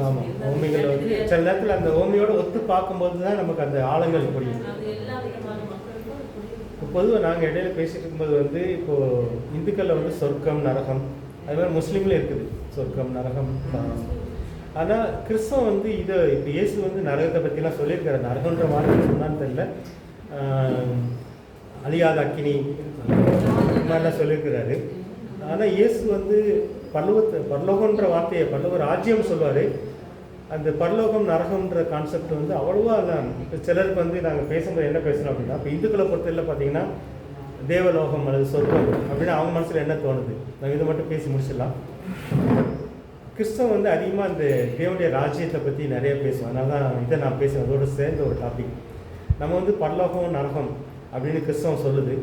ஆமாம், ஓமைகள் வந்து சில நேரத்தில் அந்த ஓமையோடு ஒத்து பார்க்கும்போது தான் நமக்கு அந்த ஆழங்கள் புரியும். பொதுவாக நாங்கள் இடையில பேசிகிட்டு இருக்கும்போது வந்து இப்போது இந்துக்களில் வந்து சொர்க்கம் நரகம், அது மாதிரி முஸ்லீம்லேயும் இருக்குது சொர்க்கம் நரகம். ஆனால் கிறிஸ்தவம் வந்து இதை இப்போ இயேசு வந்து நரகத்தை பற்றிலாம் சொல்லியிருக்காரு. நரகன்ற மாதிரி சொன்னான்னு தெரியல, அழியாத அக்கினி இந்த மாதிரிலாம் சொல்லியிருக்கிறாரு. ஆனால் இயேசு வந்து பரலோகன்ற வார்த்தையை பரலோக ராஜ்யம் சொல்லுவார். அந்த பரலோகம் நரகம்ன்ற கான்செப்ட் வந்து அவ்வளோவா இல்லை. இப்போ சிலருக்கு வந்து நாங்கள் பேசும்போது என்ன பேசுகிறோம் அப்படின்னா, இப்போ இந்துக்களை பொறுத்தவரை பார்த்தீங்கன்னா தேவலோகம் அல்லது சொர்க்கம் அப்படின்னு அவங்க மனசில் என்ன தோணுது, நாங்கள் இதை மட்டும் பேசி முடிச்சிடலாம். கிறிஸ்தவம் வந்து அதிகமாக இந்த தேவனுடைய ராஜ்யத்தை பற்றி நிறைய பேசுவோம். அதனால தான் இதை நான் பேசுவேன். அதோடு சேர்ந்த ஒரு டாபிக். நம்ம வந்து பரலோகம் நரகம் அப்படின்னு கிறிஸ்தவம் சொல்லுது.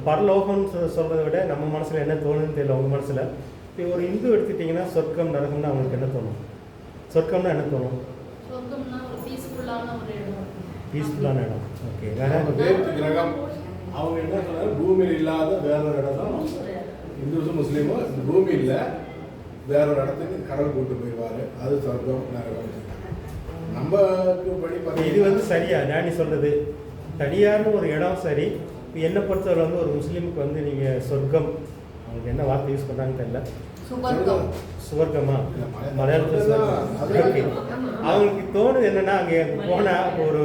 பரலோகம்னு சொல்கிறத விட நம்ம மனசில் என்ன தோணுதுன்னு தெரியல உங்கள் மனசில். இப்போ ஒரு இந்து எடுத்துக்கிட்டிங்கன்னா சொர்க்கம் நரகம்னா அவங்களுக்கு என்ன தோணும்? சொர்க்கம்னா என்ன தோணும்? பீஸ்ஃபுல்லான இடம். ஓகே, கிரகம் அவங்க என்ன சொன்னாங்க, பூமியில் இல்லாத வேற ஒரு இடம் தான் இந்துஸும் முஸ்லீமும். பூமி இல்லை, வேற ஒரு இடத்துக்கு கடல் கூட்டு போயிடுவார், அது சொர்க்கம் நரகம். நம்மக்கு படி இது வந்து சரியா ஞானி சொல்கிறது தனியார்னு ஒரு இடம் சரி. இப்போ என்னை பொறுத்தவரை வந்து ஒரு முஸ்லீமுக்கு வந்து நீங்கள் சொர்க்கம், அவங்களுக்கு என்ன வார்த்தை யூஸ் பண்ணுறாங்கன்னு தெரியல, சுவர்க்கமா மலையாளத்தில் சுவர்க்கம். அவங்களுக்கு தோணுது என்னென்னா, அங்கே போனால் ஒரு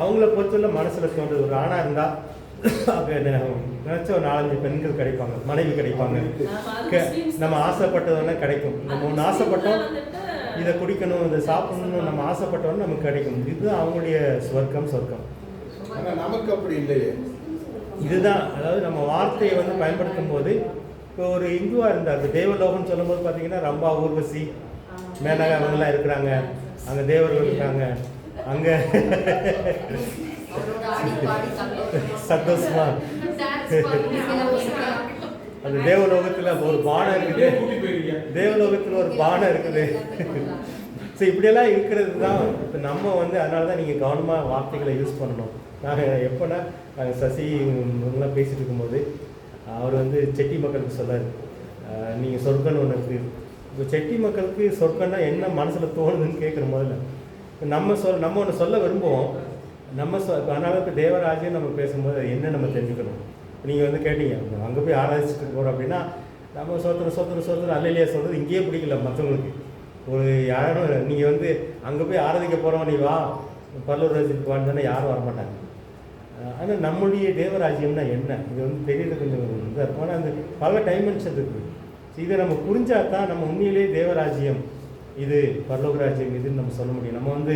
அவங்கள பொறுத்தவரை மனசில் தோணுது, ஒரு ஆணாக இருந்தால் அங்கே நினச்ச ஒரு 4-5 பெண்கள் கிடைப்பாங்க, மனைவி கிடைப்பாங்க. நம்ம ஆசைப்பட்டதோடனே கிடைக்கும். நம்ம ஒன்று ஆசைப்பட்டோம், இதை குடிக்கணும், இதை சாப்பிடணும்னு நம்ம ஆசைப்பட்டோன்னு நமக்கு கிடைக்கும். இதுதான் அவங்களுடைய சொர்க்கம். நமக்கு அப்படி இல்லையே. இதுதான், அதாவது நம்ம வார்த்தையை வந்து பயன்படுத்தும் போது, இப்போ ஒரு இந்துவாக இருந்தார், தேவலோகம்னு சொல்லும்போது பார்த்தீங்கன்னா ரம்பா, ஊர்வசி, மேனகா அவங்கெல்லாம் இருக்கிறாங்க, அங்கே தேவர்கள் இருக்காங்க, அங்கே சந்தோஷமா அந்த தேவலோகத்தில் ஒரு பானை இருக்குது, தேவலோகத்தில் ஒரு பானை இருக்குது. ஸோ இப்படியெல்லாம் இருக்கிறது தான் இப்போ நம்ம வந்து. அதனால தான் நீங்கள் கவனமாக வார்த்தைகளை யூஸ் பண்ணணும். நாங்கள் எப்போனா நாங்கள் சசி இவங்கெல்லாம் பேசிகிட்டு இருக்கும்போது அவர் வந்து செட்டி மக்களுக்கு சொல்லார், நீங்கள் சொர்க்கம்னு ஒன்று இருக்குது. இப்போ செட்டி மக்களுக்கு சொர்க்கம்னா என்ன மனசில் தோணுதுன்னு கேட்குற முதல்ல நம்ம ஒன்று சொல்ல விரும்புவோம். அதனால இப்போ தேவராஜ்யம் நம்ம பேசும்போது அது என்ன நம்ம தெரிஞ்சுக்கணும். நீங்கள் வந்து கேட்டீங்க, அங்கே போய் ஆராய்ச்சிட்டு போகிறோம் அப்படின்னா நம்ம சொத்துற அல்லையா சொல்கிறது இங்கேயே பிடிக்கல மற்றவங்களுக்கு. ஒரு யாரும் நீங்கள் வந்து அங்கே போய் ஆராதிக்க போகிறோம், நீ வா பரலூர் ராஜ்யத்துக்கு வான்னு யாரும் வரமாட்டாங்க. ஆனால் நம்முடைய தேவராஜ்யம்னா என்ன, இது வந்து தெரியல கொஞ்சம் இதாக இருக்கும். ஆனால் அந்த பல டைமென்ஷன் இருக்குது. இதை நம்ம புரிஞ்சால் தான் நம்ம உண்மையிலேயே தேவராஜ்யம் இது பரலோக ராஜ்யம் இதுன்னு நம்ம சொல்ல முடியும். நம்ம வந்து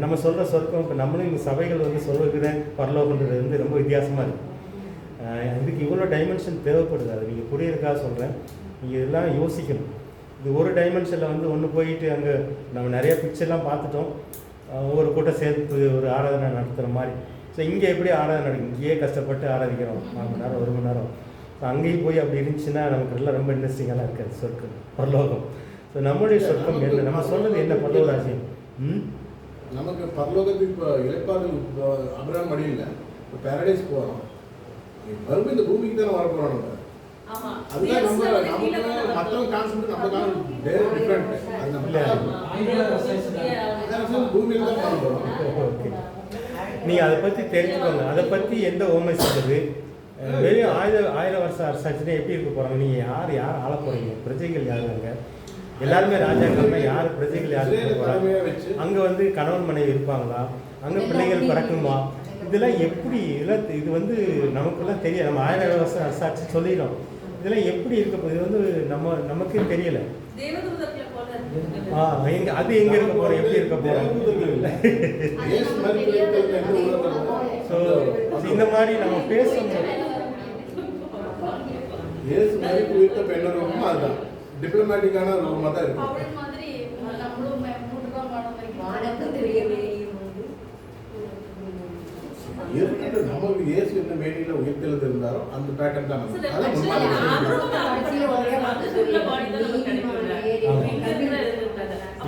நம்ம சொல்கிற சொர்க்கம் இப்போ நம்மளும் இந்த சபைகள் வந்து சொல்லுகிற பரலோகன்றது வந்து ரொம்ப வித்தியாசமாக இருக்குது. இதுக்கு இவ்வளோ டைமென்ஷன் தேவைப்படுது. அது நீங்கள் புரியறதுக்காக சொல்கிறேன். நீங்கள் இதெல்லாம் யோசிக்கணும். இது ஒரு டைமென்ஷனில் வந்து ஒன்று போயிட்டு அங்கே நம்ம நிறைய பிக்சர்லாம் பார்த்துட்டோம். ஒவ்வொரு கூட்டம் சேர்த்து ஒரு ஆராதனை நடத்துகிற மாதிரி. ஸோ இங்கே எப்படி ஆராதனை நடக்கும், இங்கேயே கஷ்டப்பட்டு ஆராதிக்கிறோம் 4 மணி நேரம் 1 மணி நேரம். ஸோ அங்கேயும் போய் அப்படி இருந்துச்சுன்னா நமக்கு எல்லாம் ரொம்ப இன்ட்ரெஸ்டிங்காக இருக்காது சொர்க்கம் பரலோகம். ஸோ நம்முடைய சொர்க்கம் என்ன, நம்ம சொன்னது என்ன பரலோக ராஜ்யம். நமக்கு பரலோகத்துக்கு இப்போ இழைப்பாது அபிராம் மடி இல்லை, இப்போ பேரடைஸ் போகிறோம். மறுபடியும் இந்த பூமிக்கு தானே வர போகிறோம். ஆமா. அதுதான் நம்ம நமக்கு மற்றவங்க கான்செப்ட் நம்ம டிஃப்ரெண்ட். அது நம்ம பூமியில் தான் வர போகிறோம். ஓகே, நீங்கள் அதை பற்றி தெரிஞ்சுக்கோங்க. அதை பற்றி எந்த ஓமை சொல்லுது, வெறும் 1000 வருஷம் அரசாட்சினா எப்படி இருக்க போகிறாங்க, நீங்கள் யார் ஆள போகிறீங்க, பிரஜைகள் யார், அங்கே எல்லாருமே ராஜாக்கள்னா யார், பிரஜைகள் யார் இருக்க போகிறாங்க, அங்கே வந்து கணவன் மனைவி இருப்பாங்களா, அங்கே பிள்ளைகள் பிறக்குமா, இதெல்லாம் எப்படி, இதெல்லாம் இது வந்து நமக்குலாம் தெரியாது. நம்ம 1000 வருஷம் அரசாட்சி சொல்லிடும், இதெல்லாம் எப்படி இருக்க போகுது, இது வந்து நமக்கே தெரியலை. அது எங்க இருக்க போறோம், எப்படி இருக்க போறோம். ஸோ இந்த மாதிரி நம்ம பேசணும். அதுதான் டிப்ளமேட்டிக்கான ரூமாக தான் இருக்கு. நமக்கு இயேசு என்ன மேனியில உயிர்த்தெழுந்து இருந்தாரோ அந்த பேட்டர்ன் தான்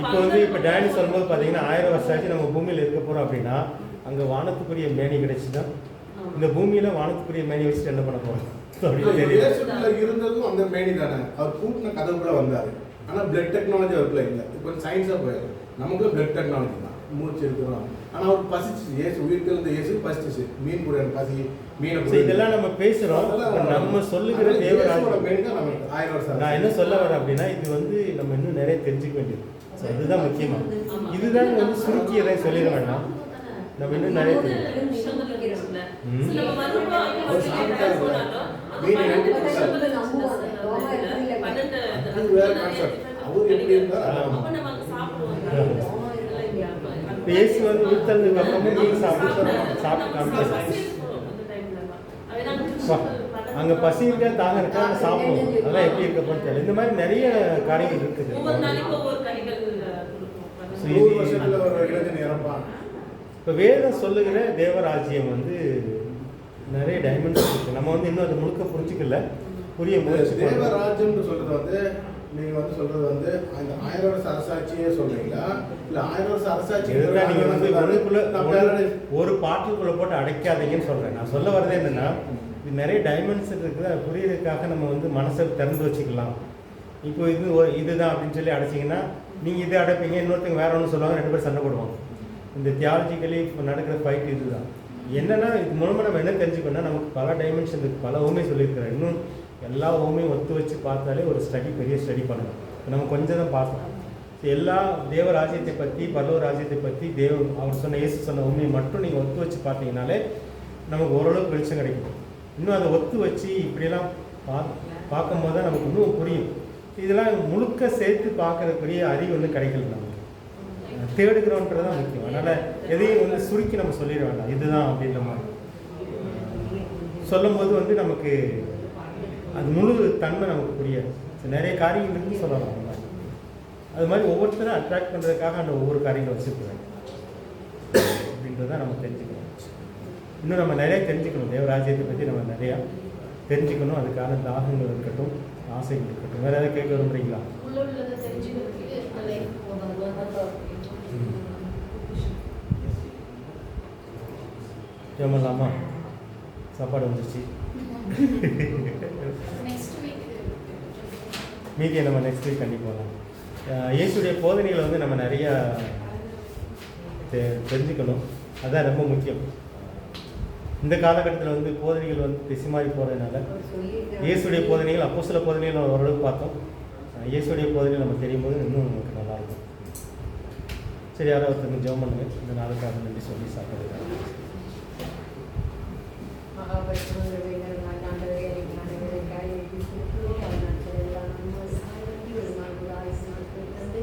இப்போ வந்து இப்போ டேனி சொல்லும்போது பார்த்தீங்கன்னா 1000 வருஷம் ஆச்சு நம்ம பூமியில் இருக்க போகிறோம் அப்படின்னா அங்கே வானத்துக்குரிய மேனி கிடைச்சுன்னா இந்த பூமியில் வானத்துக்குரிய மேனி வச்சுட்டு என்ன பண்ண போகிறோம் இருந்ததும் அந்த மேனி தானே. அவர் கூட்டின கதவுக்குள்ள வந்தார். ஆனால் பிளட் டெக்னாலஜி அவருக்குள்ள இல்லை. இப்போ சயின்ஸாக போயிடும். நமக்கு பிளட் டெக்னாலஜி தான், மூச்சு இருக்கிறோம். ஆனால் அவர் பசிச்சு, இயேசு உயிர்த்தெழுந்த இயேசு பசிச்சு மீன் கூட பசி மீனை. இதெல்லாம் நம்ம பேசுகிறோம். நம்ம சொல்லுகிற தேவராஜ்யம் மேனி தான் நமக்கு 1000 வருஷம். நான் என்ன சொல்ல வரேன் அப்படின்னா இது வந்து நம்ம இன்னும் நிறைய தெரிஞ்சுக்க வேண்டியது. ஸோ அதுதான் முக்கியமாக. இதுதான் வந்து சுருக்கி எதாவது சொல்லிட வேண்டாம். நம்ம இன்னும் நிறைய பேசி வந்து உயிர்த்தெழுந்ததுக்கு அப்புறமும் மீன் சாப்பிட்டு காமிச்சு அங்கே பசி இருக்கா தாங்க இருக்கா சாப்பிடணும். அதெல்லாம் எப்படி இருக்க போன்னு தெரியல. இந்த மாதிரி நிறைய காரியங்கள் இருக்குது. இப்போ வேதம் சொல்லுகிற தேவராஜ்யம் வந்து நிறைய டைமென்ஷன் இருக்குது. நம்ம வந்து இன்னும் அதை முழுக்க புரிஞ்சுக்கல, புரிய முயற்சி. தேவராஜ்யம்னு சொல்றது வந்து நீங்க வந்து சொல்றது வந்து அந்த 1000 வருஷ அரசாட்சியே சொல்றீங்களா, இல்ல 1000 வருஷ அரசாட்சி நீங்க வந்து ஒரு பாட்டுக்குள்ள போட்டு அடைக்காதீங்கன்னு சொல்றேன். நான் சொல்ல வரதே என்னன்னா இது நிறைய டைமென்ஷன் இருக்குது. அது புரியறதுக்காக நம்ம வந்து மனசை திறந்து வச்சுக்கலாம். இப்போ இதுதான் அப்படின்னு சொல்லி அடைச்சிங்கன்னா நீங்கள் இதை அடைப்பீங்க, இன்னொருத்தங்க வேற ஒன்று சொல்லுவாங்க, 2 பேர் சண்டை போடுவாங்க. இந்த தியாலஜிக்கலி இப்போ நடக்கிற ஃபைட் இதுதான். என்னன்னா இது மூலமாக நம்ம என்ன தெரிஞ்சுக்கணும்னா நமக்கு பல டைமென்ஷன் இருக்குது. பல ஓமே சொல்லியிருக்கிறேன். இன்னும் எல்லா ஓமையும் ஒத்து வச்சு பார்த்தாலே ஒரு பெரிய ஸ்டடி பண்ணணும். நம்ம கொஞ்சம் தான் பார்த்தோம். எல்லா தேவராஜ்யத்தை பற்றி பரலோக ராஜ்யத்தை பற்றி அவர் சொன்ன இயேசு சொன்ன உண்மையை மட்டும் நீங்கள் ஒத்து வச்சு பார்த்தீங்கனாலே நமக்கு ஓரளவுக்கு வெளிச்சம் கிடைக்கும். இன்னும் அதை ஒத்து வச்சு இப்படியெல்லாம் பார்க்கும் போது தான் நமக்கு இன்னும் புரியும். இதெல்லாம் முழுக்க சேர்த்து பார்க்கறதுக்குரிய அறிவு வந்து கிடைக்கல. நமக்கு தேடுகிறோன்றது தான் முக்கியம். அதனால் எதையும் வந்து சுருக்கி நம்ம சொல்லிட வேண்டாம் இதுதான் அப்படின்ற மாதிரி சொல்லும் போது வந்து நமக்கு அது முழு தன்மை நமக்கு புரியாது. நிறைய காரியங்கள் இருக்குன்னு சொல்லலாம். அது மாதிரி ஒவ்வொருத்தரும் அட்ராக்ட் பண்ணுறதுக்காக அந்த ஒவ்வொரு காரியங்களை வச்சுருக்குறாங்க அப்படின்றத நம்ம தெரிஞ்சுக்கணும். இன்னும் நம்ம நிறைய தெரிஞ்சுக்கணும். தேவராஜ்யத்தை பற்றி நம்ம நிறையா தெரிஞ்சுக்கணும். அதுக்கான தாகங்கள் இருக்கட்டும், ஆசைகள் இருக்கட்டும். வேறு எதாவது கேட்க விரும்புறீங்களா? ஜெபம்லாமா? சாப்பாடு வந்துருச்சு. மீதியை நம்ம நெக்ஸ்ட் வீக் கண்டிப்பாக போகலாம். இயேசுடைய போதனைகளை வந்து நம்ம நிறையா தெரிஞ்சுக்கணும். அதுதான் ரொம்ப முக்கியம். இந்த காலகட்டத்தில் வந்து போதனைகள் வந்து திசை மாறி போகிறதுனால இயேசுடைய போதனைகள் அப்போஸ்தல போதனைகள் ஓரளவுக்கு பார்த்தோம். இயேசுடைய போதனைகள் நம்ம தெரியும் போது இன்னும் நமக்கு நல்லாயிருக்கும். சரி, யாராவது ஒருத்தங்க ஜெபம் பண்ணுங்க. இந்த நாளுக்காக நன்றி சொல்லி சாப்பிடுங்க. மகாபரிசுத்தமுள்ள வேண்டல் ஆண்டவரே அன்றைக்கு காரியத்தை கொடுக்கிறோம். அந்த நாட்கள் எல்லாம் நன்மை ஒரு நாள் கூட ஆயுசு நாட்கள் தந்து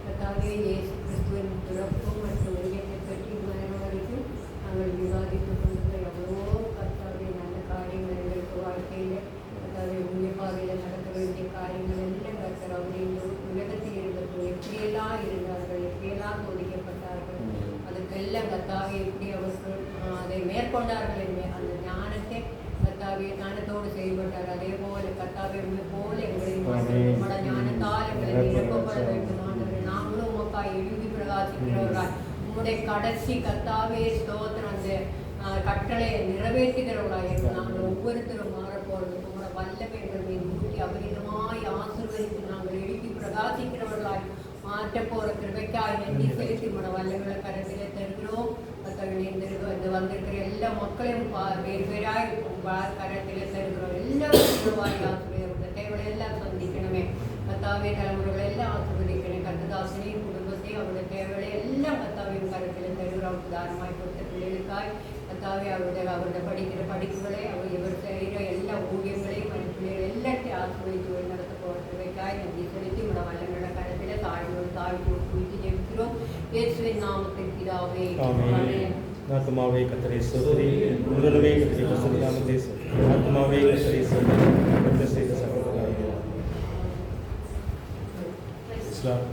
கர்த்தாவே இயேசு கிறிஸ்துவின் பிறப்பும் மற்றும் உயர்த்தை பற்றி மரணம் வரைக்கும் நாங்கள் விவாதித்துக் கொண்டு எவ்வளவோ கர்த்தாவே நல்ல காரியங்கள் எங்களுக்கு வாழ்க்கையில் கர்த்தாவே உண்மைப்பாதையில் நடக்க வேண்டிய காரியங்கள் எல்லாம் கர்த்தர் அவரே இந்த உலகத்தில் இருந்தപ്പോൾ எப்படியெல்லாம் இருந்தார்கள், எப்படியெல்லாம் சோதிக்கப்பட்டார்கள், அதுக்கெல்லாம் கர்த்தாவே எப்படி அவர்கள் அதை மேற்கொண்டார்கள் என்ற அந்த ஞானத்தை கர்த்தாவே ஞானத்தோடு செயல்பட்டார். அதே போல கர்த்தாவே போல எங்களை ஞானத்தால் எங்களை நிரப்பப்பட வேண்டும். ஆண்டவரே நாங்களும் உமக்காய் எழுதி பிரகாசிக்கிறவர்களாய் உங்களுடைய கடைசி கர்த்தாவே ஸ்தோத்திரம் அந்த கட்டளையை நிறைவேற்றுகிறவர்களாக இருக்கும். நாங்கள் ஒவ்வொருத்தரும் மாறப்போறது உங்களோட வல்லமை எங்கள் மீது ஊட்டி அபரிதமாய் ஆசீர்வதித்து நாங்கள் எழுதி பிரகாசிக்கிறவர்களாய் மாற்ற போகிற கிருபைக்காய் நன்றி செலுத்தி உங்களோட வல்லங்களை கரத்திலே தருகிறோம். இந்த வந்திருக்கிற எல்லா மக்களையும் வேறு பேராய் கரத்திலே தருகிறோம். எல்லாரும் அவருடைய தேவைகளை எல்லாம் சந்திக்கணுமே. கர்த்தாவே தலைமுறைகளை எல்லாம் ஆசீர்வதிக்கணும். கர்த்ததாசனையும் குடும்பத்தையும் அவருடைய தேவைகளை எல்லாம் கர்த்தாவையும் கரத்தில் தருகிறோம். உதாரணமாய் கொடுத்த பிள்ளைகளுக்காய் கர்த்தாவே அவருடைய படிக்கிற படிப்புகளை இவர் செய்கிற எல்லா ஊழியங்களையும் பிள்ளைகள் எல்லாத்தையும் ஆசீர்வதித்து நடத்த போகிறதுக்காய் நன்றி செலுத்தி உங்களோட வல்லங்களோட கரத்தில் தாழ்வு குறித்து ஜெபிக்கிறோம். இயேசுவின் நாமத்தில் பிதாவே ஆமென். ஆத்மாவே கர்த்தரை ஸ்தோத்திரி, உடலே கர்த்தரை பரிசுத்த நாமத்தை ஸ்தோத்திரி. ஆத்மாவே கர்த்தரை ஸ்தோத்திரி, கர்த்தர் செய்த சகல காரியங்கள். இஸ்லாம்